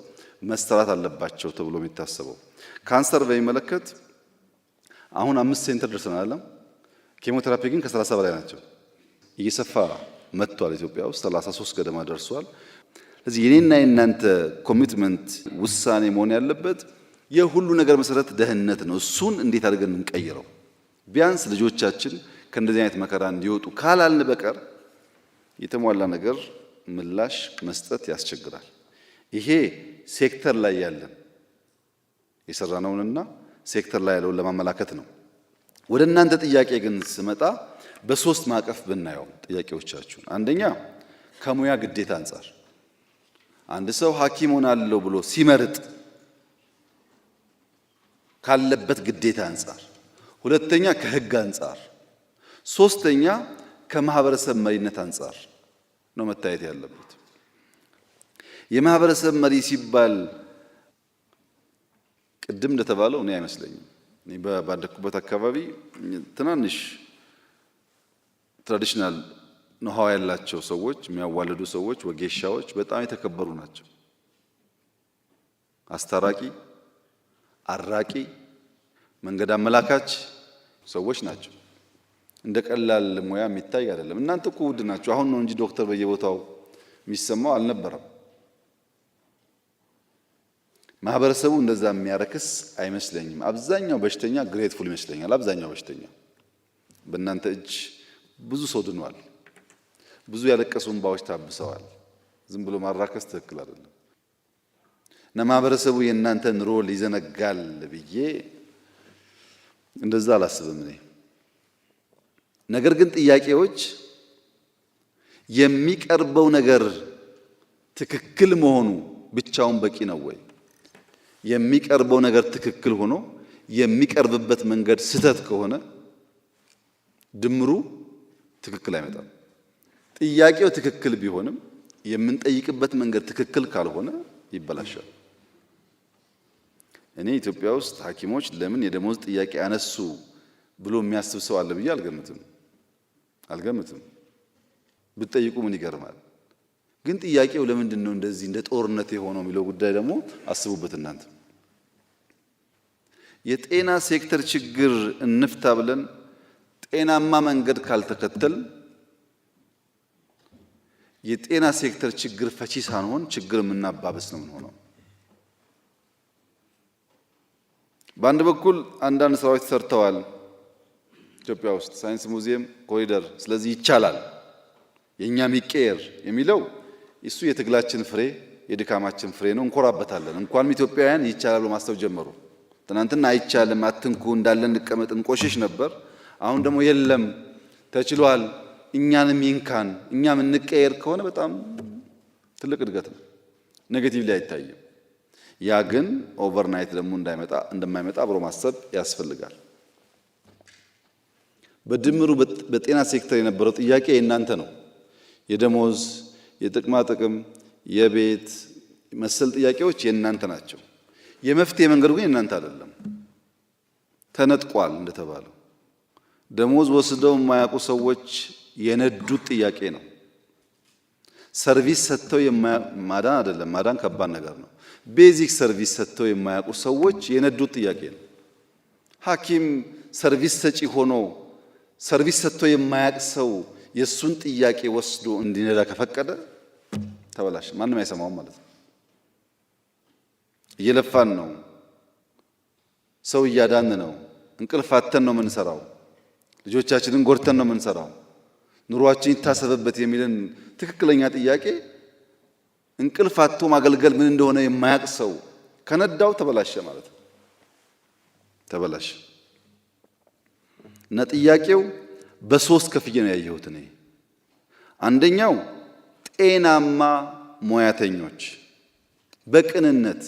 መሰራት አለባቸው ተብሎ የሚታሰበው። ካንሰር በሚመለከት አሁን 5 ሴንተር ደርሰናል። ኬሞቴራፒ ግን ከ30 በላይ ናቸው። እየሰፋ መጥቷል። ኢትዮጵያ ውስጥ 33 ገደማ ደርሷል። ስለዚህ የኔና የእናንተ ኮሚትመንት ውሳኔ መሆን ያለበት የሁሉ ነገር መሰረት ደህንነት ነው። እሱን እንዴት አድርገን እንቀይረው? ቢያንስ ልጆቻችን ከእንደዚህ አይነት መከራ እንዲወጡ ካላልን በቀር የተሟላ ነገር ምላሽ መስጠት ያስቸግራል። ይሄ ሴክተር ላይ ያለን የሰራነውንና ሴክተር ላይ ያለውን ለማመላከት ነው። ወደ እናንተ ጥያቄ ግን ስመጣ በ3 ማዕቀፍ ብናየው ጥያቄዎቻችሁን፣ አንደኛ ከሙያ ግዴታ አንጻር አንድ ሰው ሐኪም ሆናለሁ ብሎ ሲመርጥ ካለበት ግዴታ አንጻር፣ ሁለተኛ ከህግ አንጻር፣ ሶስተኛ ከማህበረሰብ መሪነት አንጻር ነው መታየት ያለበት። የማህበረሰብ መሪ ሲባል ቅድም እንደተባለው እኔ አይመስለኝም። እኔ ባደኩበት አካባቢ ትናንሽ ትራዲሽናል ኖሃው ያላቸው ሰዎች፣ የሚያዋልዱ ሰዎች፣ ወጌሻዎች በጣም የተከበሩ ናቸው። አስታራቂ፣ አራቂ፣ መንገድ አመላካች ሰዎች ናቸው። እንደ ቀላል ሙያ የሚታይ አይደለም። እናንተ እኮ ውድ ናቸው። አሁን ነው እንጂ ዶክተር በየቦታው የሚሰማው አልነበረም። ማህበረሰቡ እንደዛ የሚያረክስ አይመስለኝም። አብዛኛው በሽተኛ ግሬትፉል ይመስለኛል። አብዛኛው በሽተኛ በእናንተ እጅ ብዙ ሰው ድኗል። ብዙ ያለቀሱ እንባዎች ታብሰዋል። ዝም ብሎ ማራከስ ትክክል አይደለም እና ማህበረሰቡ የእናንተን ሮል ይዘነጋል ብዬ እንደዛ አላስብም እኔ። ነገር ግን ጥያቄዎች የሚቀርበው ነገር ትክክል መሆኑ ብቻውን በቂ ነው ወይ? የሚቀርበው ነገር ትክክል ሆኖ የሚቀርብበት መንገድ ስህተት ከሆነ ድምሩ ትክክል አይመጣም። ጥያቄው ትክክል ቢሆንም የምንጠይቅበት መንገድ ትክክል ካልሆነ ይበላሻል። እኔ ኢትዮጵያ ውስጥ ሐኪሞች ለምን የደሞዝ ጥያቄ አነሱ ብሎ የሚያስብ ሰው አለ ብዬ አልገምትም። ብትጠይቁ ምን ይገርማል። ግን ጥያቄው ለምንድን ነው እንደዚህ እንደ ጦርነት የሆነው የሚለው ጉዳይ ደግሞ አስቡበት እናንተ። የጤና ሴክተር ችግር እንፍታ ብለን ጤናማ መንገድ ካልተከተል የጤና ሴክተር ችግር ፈቺ ሳንሆን ችግር የምናባበስ ነው የምንሆነው። በአንድ በኩል አንዳንድ ስራዎች ተሰርተዋል ኢትዮጵያ ውስጥ ሳይንስ ሙዚየም፣ ኮሪደር። ስለዚህ ይቻላል የኛም ይቀየር የሚለው እሱ የትግላችን ፍሬ የድካማችን ፍሬ ነው። እንኮራበታለን። እንኳንም ኢትዮጵያውያን ይቻላል ብሎ ማሰብ ጀመሩ። ትናንትና አይቻልም አትንኩ እንዳለን እንቀመጥ እንቆሽሽ ነበር። አሁን ደግሞ የለም ተችሏል እኛንም ይንካን እኛም እንቀየር ከሆነ በጣም ትልቅ እድገት ነው። ኔጌቲቭ ላይ አይታይም። ያ ግን ኦቨርናይት ደግሞ እንደማይመጣ አብሮ ማሰብ ያስፈልጋል። በድምሩ በጤና ሴክተር የነበረው ጥያቄ የእናንተ ነው። የደሞዝ፣ የጥቅማ ጥቅም፣ የቤት መሰል ጥያቄዎች የእናንተ ናቸው። የመፍትሄ መንገዱ ግን የእናንተ አይደለም። ተነጥቋል። እንደተባለው ደሞዝ ወስደው የማያውቁ ሰዎች የነዱት ጥያቄ ነው። ሰርቪስ ሰጥተው ማዳን አይደለም፣ ማዳን ከባድ ነገር ነው። ቤዚክ ሰርቪስ ሰጥተው የማያውቁ ሰዎች የነዱት ጥያቄ ነው። ሐኪም ሰርቪስ ሰጪ ሆኖ ሰርቪስ ሰጥቶ የማያውቅ ሰው የሱን ጥያቄ ወስዶ እንዲነዳ ከፈቀደ ተበላሽ፣ ማንም አይሰማውም ማለት ነው። እየለፋን ነው፣ ሰው እያዳን ነው፣ እንቅልፍ አጥተን ነው የምንሰራው፣ ልጆቻችንን ጎድተን ነው የምንሰራው፣ ኑሯችን ይታሰብበት የሚልን ትክክለኛ ጥያቄ እንቅልፍ አጥቶ ማገልገል ምን እንደሆነ የማያውቅ ሰው ከነዳው ተበላሸ ማለት ነው። ተበላሸ እና ጥያቄው በሶስት ከፍዬ ነው ያየሁት እኔ። አንደኛው ጤናማ ሙያተኞች በቅንነት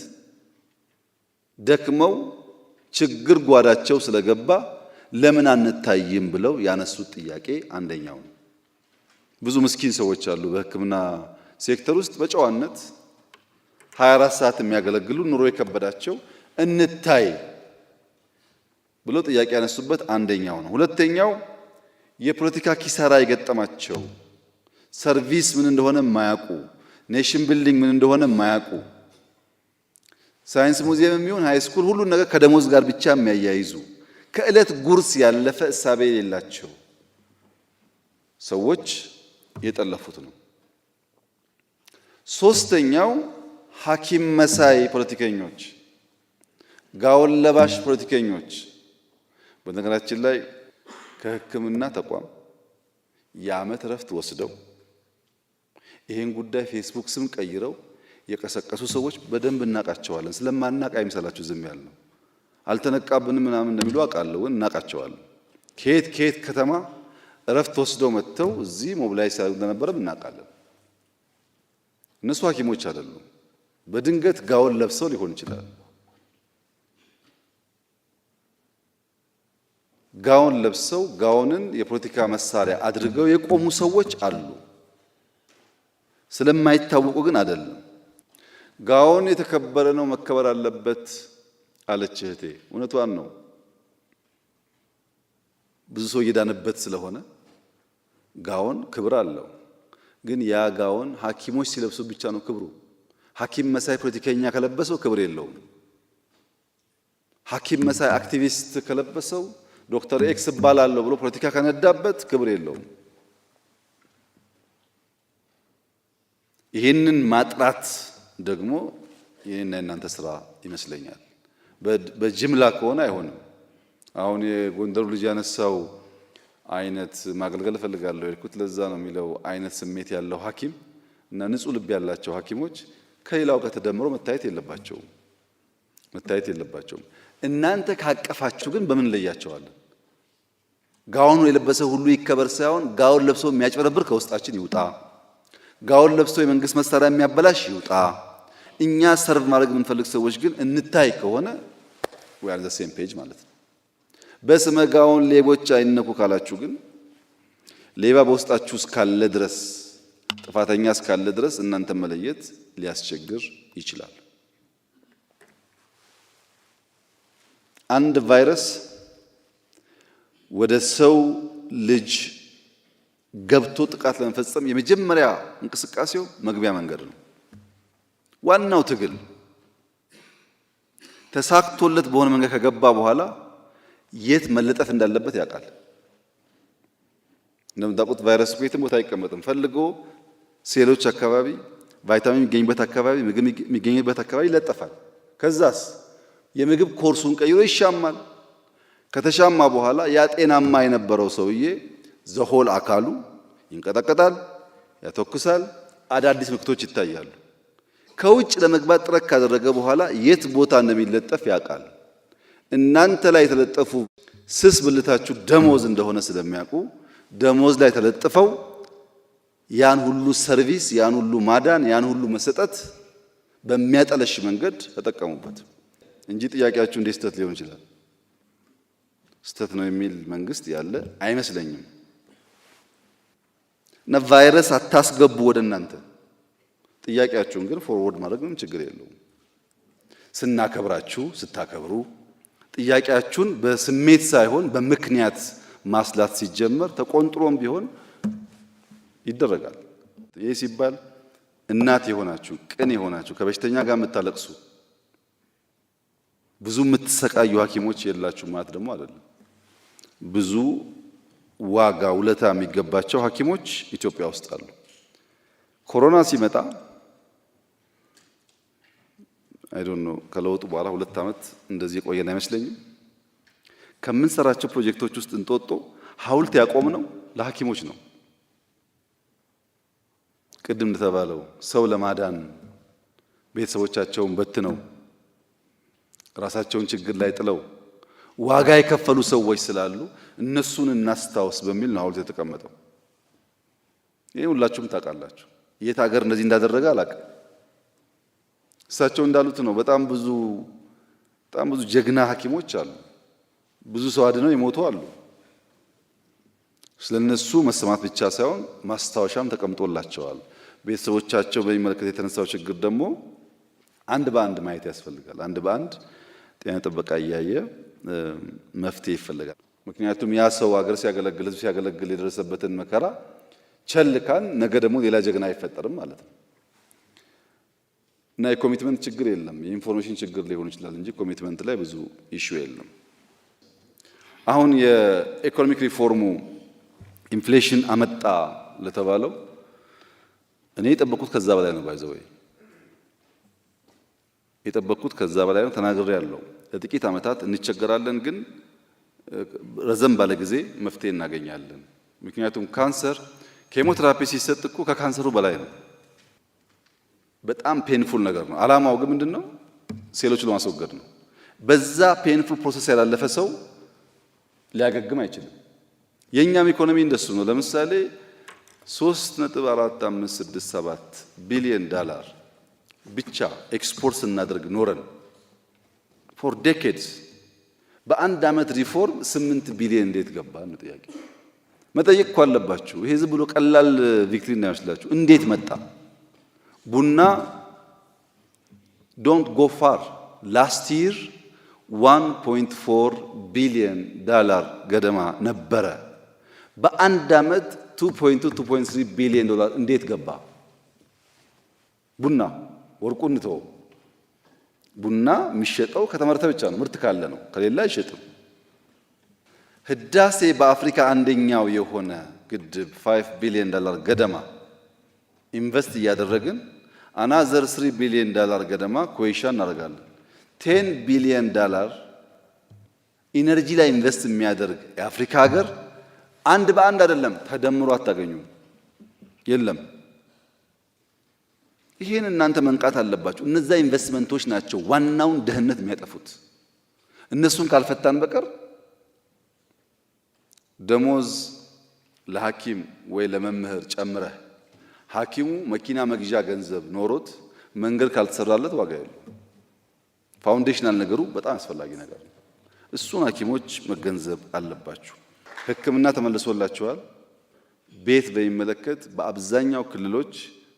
ደክመው ችግር ጓዳቸው ስለገባ ለምን አንታይም ብለው ያነሱት ጥያቄ አንደኛው ነው። ብዙ ምስኪን ሰዎች አሉ በሕክምና ሴክተር ውስጥ በጨዋነት 24 ሰዓት የሚያገለግሉ ኑሮ የከበዳቸው እንታይ ብሎ ጥያቄ ያነሱበት አንደኛው ነው። ሁለተኛው የፖለቲካ ኪሳራ የገጠማቸው ሰርቪስ ምን እንደሆነ የማያውቁ፣ ኔሽን ቢልዲንግ ምን እንደሆነ የማያውቁ፣ ሳይንስ ሙዚየም የሚሆን ሃይ ስኩል ሁሉን ነገር ከደሞዝ ጋር ብቻ የሚያያይዙ ከዕለት ጉርስ ያለፈ እሳቤ የሌላቸው ሰዎች የጠለፉት ነው። ሶስተኛው ሐኪም መሳይ ፖለቲከኞች፣ ጋውን ለባሽ ፖለቲከኞች። በነገራችን ላይ ከሕክምና ተቋም የዓመት እረፍት ወስደው ይሄን ጉዳይ ፌስቡክ ስም ቀይረው የቀሰቀሱ ሰዎች በደንብ እናቃቸዋለን። ስለማናቅ አይምሰላችሁ ዝም ያልነው። አልተነቃብንም ምናምን እንደሚሉ አውቃለሁ፣ እናቃቸዋለን። ከየት ከተማ እረፍት ወስደው መጥተው እዚህ ሞቢላይዝ ሲያደርጉ እንደነበረም እናውቃለን። እነሱ ሐኪሞች አይደሉም። በድንገት ጋውን ለብሰው ሊሆን ይችላል። ጋውን ለብሰው ጋውንን የፖለቲካ መሳሪያ አድርገው የቆሙ ሰዎች አሉ። ስለማይታወቁ ግን አይደለም። ጋውን የተከበረ ነው፣ መከበር አለበት አለች እህቴ። እውነቷን ነው። ብዙ ሰው እየዳነበት ስለሆነ ጋውን ክብር አለው። ግን ያ ጋውን ሐኪሞች ሲለብሱ ብቻ ነው ክብሩ። ሐኪም መሳይ ፖለቲከኛ ከለበሰው ክብር የለውም። ሐኪም መሳይ አክቲቪስት ከለበሰው ዶክተር ኤክስ እባላለሁ ብሎ ፖለቲካ ከነዳበት ክብር የለውም። ይህንን ማጥራት ደግሞ የኔና የናንተ ስራ ይመስለኛል። በጅምላ ከሆነ አይሆንም። አሁን የጎንደሩ ልጅ ያነሳው አይነት ማገልገል እፈልጋለሁ የልኩት ለዛ ነው የሚለው አይነት ስሜት ያለው ሐኪም እና ንጹህ ልብ ያላቸው ሐኪሞች ከሌላው ጋር ተደምረው መታየት የለባቸውም። እናንተ ካቀፋችሁ ግን በምን ለያቸዋለን? ጋውኑ የለበሰ ሁሉ ይከበር ሳይሆን ጋውን ለብሶ የሚያጭበረብር ከውስጣችን ይውጣ። ጋውን ለብሶ የመንግስት መሳሪያ የሚያበላሽ ይውጣ። እኛ ሰርቭ ማድረግ የምንፈልግ ሰዎች ግን እንታይ ከሆነ we are the same page ማለት ነው። በስመ ጋውን ሌቦች አይነኩ ካላችሁ ግን ሌባ በውስጣችሁ እስካለ ድረስ ጥፋተኛ እስካለ ድረስ እናንተ መለየት ሊያስቸግር ይችላል። አንድ ቫይረስ ወደ ሰው ልጅ ገብቶ ጥቃት ለመፈጸም የመጀመሪያ እንቅስቃሴው መግቢያ መንገድ ነው። ዋናው ትግል ተሳክቶለት በሆነ መንገድ ከገባ በኋላ የት መለጠፍ እንዳለበት ያውቃል። እንደምታውቁት ቫይረስ የትም ቦታ አይቀመጥም። ፈልጎ ሴሎች አካባቢ፣ ቫይታሚን የሚገኝበት አካባቢ፣ ምግብ የሚገኝበት አካባቢ ይለጠፋል። ከዛስ የምግብ ኮርሱን ቀይሮ ይሻማል። ከተሻማ በኋላ ያ ጤናማ የነበረው ሰውዬ ዘሆል አካሉ ይንቀጠቀጣል፣ ያተኩሳል፣ አዳዲስ ምልክቶች ይታያሉ። ከውጭ ለመግባት ጥረት ካደረገ በኋላ የት ቦታ እንደሚለጠፍ ያውቃል። እናንተ ላይ የተለጠፉ ስስ ብልታችሁ ደሞዝ እንደሆነ ስለሚያውቁ ደሞዝ ላይ ተለጥፈው ያን ሁሉ ሰርቪስ፣ ያን ሁሉ ማዳን፣ ያን ሁሉ መሰጠት በሚያጠለሽ መንገድ ተጠቀሙበት እንጂ ጥያቄያችሁ እንዴት ስተት ሊሆን ይችላል? ስተት ነው የሚል መንግስት ያለ አይመስለኝም። እና ቫይረስ አታስገቡ ወደ እናንተ። ጥያቄያችሁን ግን ፎርወርድ ማድረግ ምንም ችግር የለውም። ስናከብራችሁ ስታከብሩ ጥያቄያችሁን በስሜት ሳይሆን በምክንያት ማስላት ሲጀመር ተቆንጥሮም ቢሆን ይደረጋል። ይህ ሲባል እናት የሆናችሁ ቅን የሆናችሁ ከበሽተኛ ጋር የምታለቅሱ ብዙ የምትሰቃዩ ሐኪሞች የላችሁ ማለት ደግሞ አይደለም። ብዙ ዋጋ ውለታ የሚገባቸው ሐኪሞች ኢትዮጵያ ውስጥ አሉ። ኮሮና ሲመጣ አይ ዶንት ኖ ከለውጡ በኋላ 2 ዓመት እንደዚህ የቆየን አይመስለኝም። ከምንሰራቸው ፕሮጀክቶች ውስጥ እንጦጦ ሐውልት ያቆምነው ለሐኪሞች ነው። ቅድም እንደተባለው ሰው ለማዳን ቤተሰቦቻቸውን በትነው ራሳቸውን ችግር ላይ ጥለው ዋጋ የከፈሉ ሰዎች ስላሉ እነሱን እናስታውስ በሚል ነው ሐውልት የተቀመጠው። ይሄ ሁላችሁም ታውቃላችሁ። የት ሀገር እንደዚህ እንዳደረገ አላውቅም። እሳቸው እንዳሉት ነው። በጣም ብዙ ጀግና ሐኪሞች አሉ። ብዙ ሰው አድነው የሞቱ አሉ። ስለነሱ መሰማት ብቻ ሳይሆን ማስታወሻም ተቀምጦላቸዋል። ቤተሰቦቻቸው በሚመለከት የተነሳው ችግር ደግሞ አንድ በአንድ ማየት ያስፈልጋል። አንድ በአንድ ጤና ጥበቃ እያየ መፍትሄ ይፈልጋል። ምክንያቱም ያ ሰው ሀገር ሲያገለግል ህዝብ ሲያገለግል የደረሰበትን መከራ ቸልካን ነገ ደግሞ ሌላ ጀግና አይፈጠርም ማለት ነው። እና የኮሚትመንት ችግር የለም። የኢንፎርሜሽን ችግር ሊሆን ይችላል እንጂ ኮሚትመንት ላይ ብዙ ኢሹ የለም። አሁን የኢኮኖሚክ ሪፎርሙ ኢንፍሌሽን አመጣ ለተባለው እኔ የጠበቅኩት ከዛ በላይ ነው። ባይዘወይ የጠበቅኩት ከዛ በላይ ነው። ተናግሬ ያለው ለጥቂት ዓመታት እንቸገራለን፣ ግን ረዘም ባለ ጊዜ መፍትሄ እናገኛለን። ምክንያቱም ካንሰር ኬሞቴራፒ ሲሰጥ እኮ ከካንሰሩ በላይ ነው። በጣም ፔንፉል ነገር ነው። አላማው ግን ምንድነው? ሴሎች ለማስወገድ ነው። በዛ ፔንፉል ፕሮሰስ ያላለፈ ሰው ሊያገግም አይችልም። የኛም ኢኮኖሚ እንደሱ ነው። ለምሳሌ 3.4567 ቢሊዮን ዶላር ብቻ ኤክስፖርት ስናደርግ ኖረን ፎር ዴኬድስ በአንድ ዓመት ሪፎርም 8 ቢሊዮን እንዴት ገባ ነው ጥያቄ። መጠየቅ እኮ አለባችሁ። ይሄ ዝም ብሎ ቀላል ቪክትሪ እንዳይመስላችሁ። እንዴት መጣ? ቡና ዶንት ጎ ፋር ላስት ይር 1.4 ቢሊዮን ዶላር ገደማ ነበረ። በአንድ ዓመት 2.3 ቢሊዮን ዶላር እንዴት ገባ? ቡና ወርቁን ተው። ቡና የሚሸጠው ከተመረተ ብቻ ነው። ምርት ካለ ነው፣ ከሌላ አይሸጥም። ህዳሴ በአፍሪካ አንደኛው የሆነ ግድብ 5 ቢሊዮን ዶላር ገደማ ኢንቨስት እያደረግን አናዘር 3 ቢሊዮን ዶላር ገደማ ኮይሻ እናደርጋለን። 10 ቢሊዮን ዶላር ኢነርጂ ላይ ኢንቨስት የሚያደርግ የአፍሪካ ሀገር አንድ በአንድ አይደለም ተደምሮ አታገኙም። የለም። ይሄን እናንተ መንቃት አለባችሁ። እነዛ ኢንቨስትመንቶች ናቸው ዋናውን ድህነት የሚያጠፉት። እነሱን ካልፈታን በቀር ደሞዝ ለሐኪም ወይ ለመምህር ጨምረህ ሐኪሙ መኪና መግዣ ገንዘብ ኖሮት መንገድ ካልተሰራለት ዋጋ የለው። ፋውንዴሽናል ነገሩ በጣም አስፈላጊ ነገር ነው። እሱን ሐኪሞች መገንዘብ አለባችሁ። ሕክምና ተመልሶላችኋል። ቤት በሚመለከት በአብዛኛው ክልሎች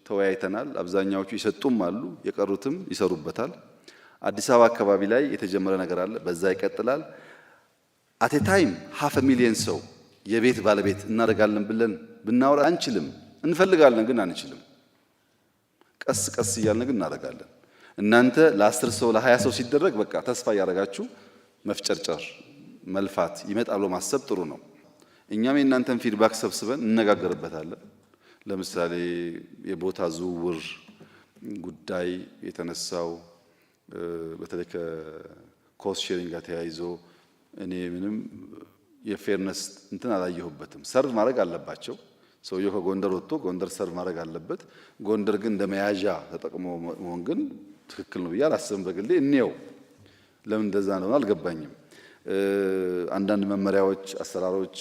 ተወያይተናል። አብዛኛዎቹ ይሰጡም አሉ፣ የቀሩትም ይሰሩበታል። አዲስ አበባ አካባቢ ላይ የተጀመረ ነገር አለ፣ በዛ ይቀጥላል። አቴ ታይም 500,000 ሰው የቤት ባለቤት እናደርጋለን ብለን ብናወራ አንችልም። እንፈልጋለን ግን አንችልም። ቀስ ቀስ እያልን ግን እናደርጋለን። እናንተ ለ10 ሰው ለ20 ሰው ሲደረግ በቃ ተስፋ እያደረጋችሁ መፍጨርጨር መልፋት ይመጣሉ ማሰብ ጥሩ ነው። እኛም የእናንተን ፊድባክ ሰብስበን እንነጋገርበታለን። ለምሳሌ የቦታ ዝውውር ጉዳይ የተነሳው በተለይ ከኮስት ሼሪንግ ጋር ተያይዞ እኔ ምንም የፌርነስ እንትን አላየሁበትም። ሰርቭ ማድረግ አለባቸው። ሰውየው ከጎንደር ወጥቶ ጎንደር ሰርቭ ማድረግ አለበት። ጎንደር ግን እንደ መያዣ ተጠቅሞ መሆን ግን ትክክል ነው ብዬ አላስብም። በግሌ እኔው ለምን እንደዛ ነው አልገባኝም። አንዳንድ መመሪያዎች፣ አሰራሮች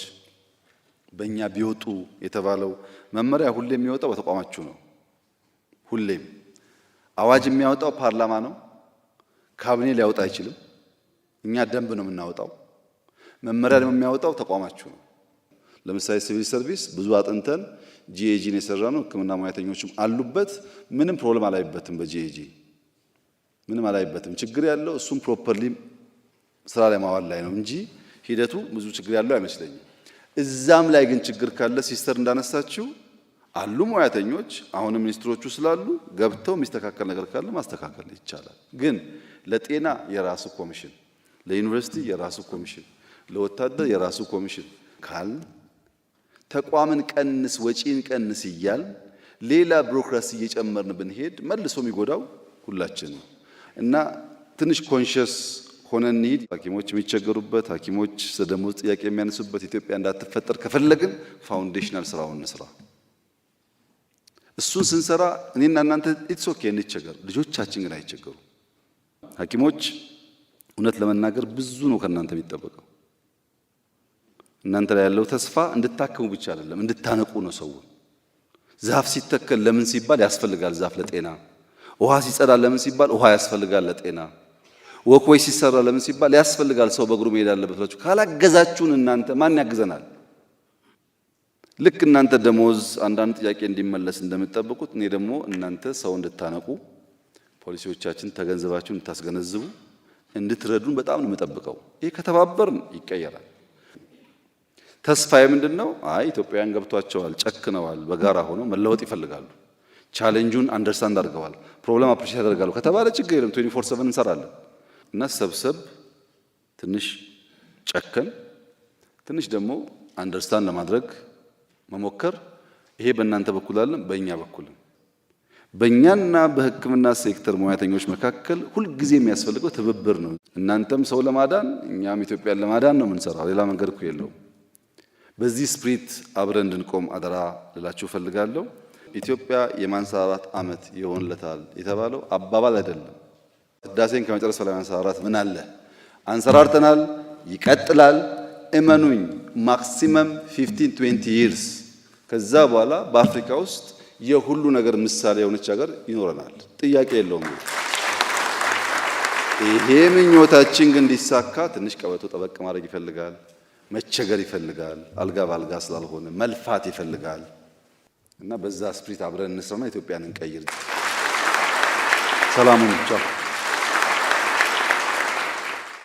በእኛ ቢወጡ የተባለው መመሪያ ሁሌም የሚወጣው በተቋማችሁ ነው። ሁሌም አዋጅ የሚያወጣው ፓርላማ ነው። ካቢኔ ሊያወጣ አይችልም። እኛ ደንብ ነው የምናወጣው። መመሪያ ደግሞ የሚያወጣው ተቋማችሁ ነው። ለምሳሌ ሲቪል ሰርቪስ ብዙ አጥንተን ጂኤጂን የሰራነው ሕክምና ሙያተኞችም አሉበት። ምንም ፕሮብለም አላይበትም። በጂኤጂ ምንም አላይበትም። ችግር ያለው እሱም ፕሮፐርሊ ስራ ላይ ማዋል ላይ ነው እንጂ ሂደቱ ብዙ ችግር ያለው አይመስለኝም። እዛም ላይ ግን ችግር ካለ ሲስተር እንዳነሳችው አሉ ሙያተኞች፣ አሁንም ሚኒስትሮቹ ስላሉ ገብተው የሚስተካከል ነገር ካለ ማስተካከል ይቻላል። ግን ለጤና የራሱ ኮሚሽን፣ ለዩኒቨርሲቲ የራሱ ኮሚሽን፣ ለወታደር የራሱ ኮሚሽን ካል ተቋምን ቀንስ ወጪን ቀንስ እያል ሌላ ቢሮክራሲ እየጨመርን ብንሄድ መልሶ የሚጎዳው ሁላችን ነው እና ትንሽ ኮንሽስ ሆነን እንሂድ። ሐኪሞች የሚቸገሩበት፣ ሐኪሞች ስለደሞዝ ጥያቄ የሚያነሱበት ኢትዮጵያ እንዳትፈጠር ከፈለግን ፋውንዴሽናል ስራውን እንስራ። እሱን ስንሰራ እኔና እናንተ ኢትስ ኦኬ እንቸገር፣ ልጆቻችን ግን አይቸገሩ። ሐኪሞች እውነት ለመናገር ብዙ ነው ከእናንተ የሚጠበቀው። እናንተ ላይ ያለው ተስፋ እንድታከሙ ብቻ አይደለም፣ እንድታነቁ ነው። ሰው ዛፍ ሲተከል ለምን ሲባል ያስፈልጋል ዛፍ ለጤና። ውሃ ሲጸዳ ለምን ሲባል ውሃ ያስፈልጋል ለጤና። ወክወይ ሲሰራ ለምን ሲባል ያስፈልጋል ሰው በእግሩ መሄድ አለበት ብላችሁ ካላገዛችሁን እናንተ ማን ያግዘናል? ልክ እናንተ ደሞዝ አንዳንድ ጥያቄ እንዲመለስ እንደምትጠብቁት እኔ ደግሞ እናንተ ሰው እንድታነቁ ፖሊሲዎቻችን ተገንዝባችሁ እንድታስገነዝቡ እንድትረዱን በጣም ነው የምጠብቀው። ይሄ ከተባበርን ይቀየራል። ተስፋዬ ምንድነው? አይ ኢትዮጵያውያን ገብቷቸዋል፣ ጨክነዋል፣ በጋራ ሆነው መለወጥ ይፈልጋሉ፣ ቻሌንጁን አንደርስታንድ አድርገዋል፣ ፕሮብለም አፕሪሺየት ያደርጋሉ ከተባለ ችግር የለም 24/7 እንሰራለን። እና ሰብሰብ ትንሽ ጨከን ትንሽ ደግሞ አንደርስታንድ ለማድረግ መሞከር። ይሄ በእናንተ በኩል አለን፣ በእኛ በኩልም በእኛና በሕክምና ሴክተር ሙያተኞች መካከል ሁልጊዜ የሚያስፈልገው ትብብር ነው። እናንተም ሰው ለማዳን እኛም ኢትዮጵያን ለማዳን ነው የምንሰራው። ሌላ መንገድ እኮ የለውም። በዚህ ስፕሪት አብረን እንድንቆም አደራ ልላችሁ ፈልጋለሁ። ኢትዮጵያ የማንሰራራት ዓመት ይሆንለታል የተባለው አባባል አይደለም። ህዳሴን ከመጨረስ በላይ ማንሰራራት ምን አለ? አንሰራርተናል፣ ይቀጥላል። እመኑኝ ማክሲመም 15-20 years ከዛ በኋላ በአፍሪካ ውስጥ የሁሉ ነገር ምሳሌ የሆነች ሀገር ይኖረናል። ጥያቄ የለውም። ይሄ ምኞታችን ግን እንዲሳካ ትንሽ ቀበቶ ጠበቅ ማድረግ ይፈልጋል፣ መቸገር ይፈልጋል፣ አልጋ ባልጋ ስላልሆነ መልፋት ይፈልጋል እና በዛ ስፕሪት አብረን እንስራና ኢትዮጵያን እንቀይር። ሰላሙን ብቻ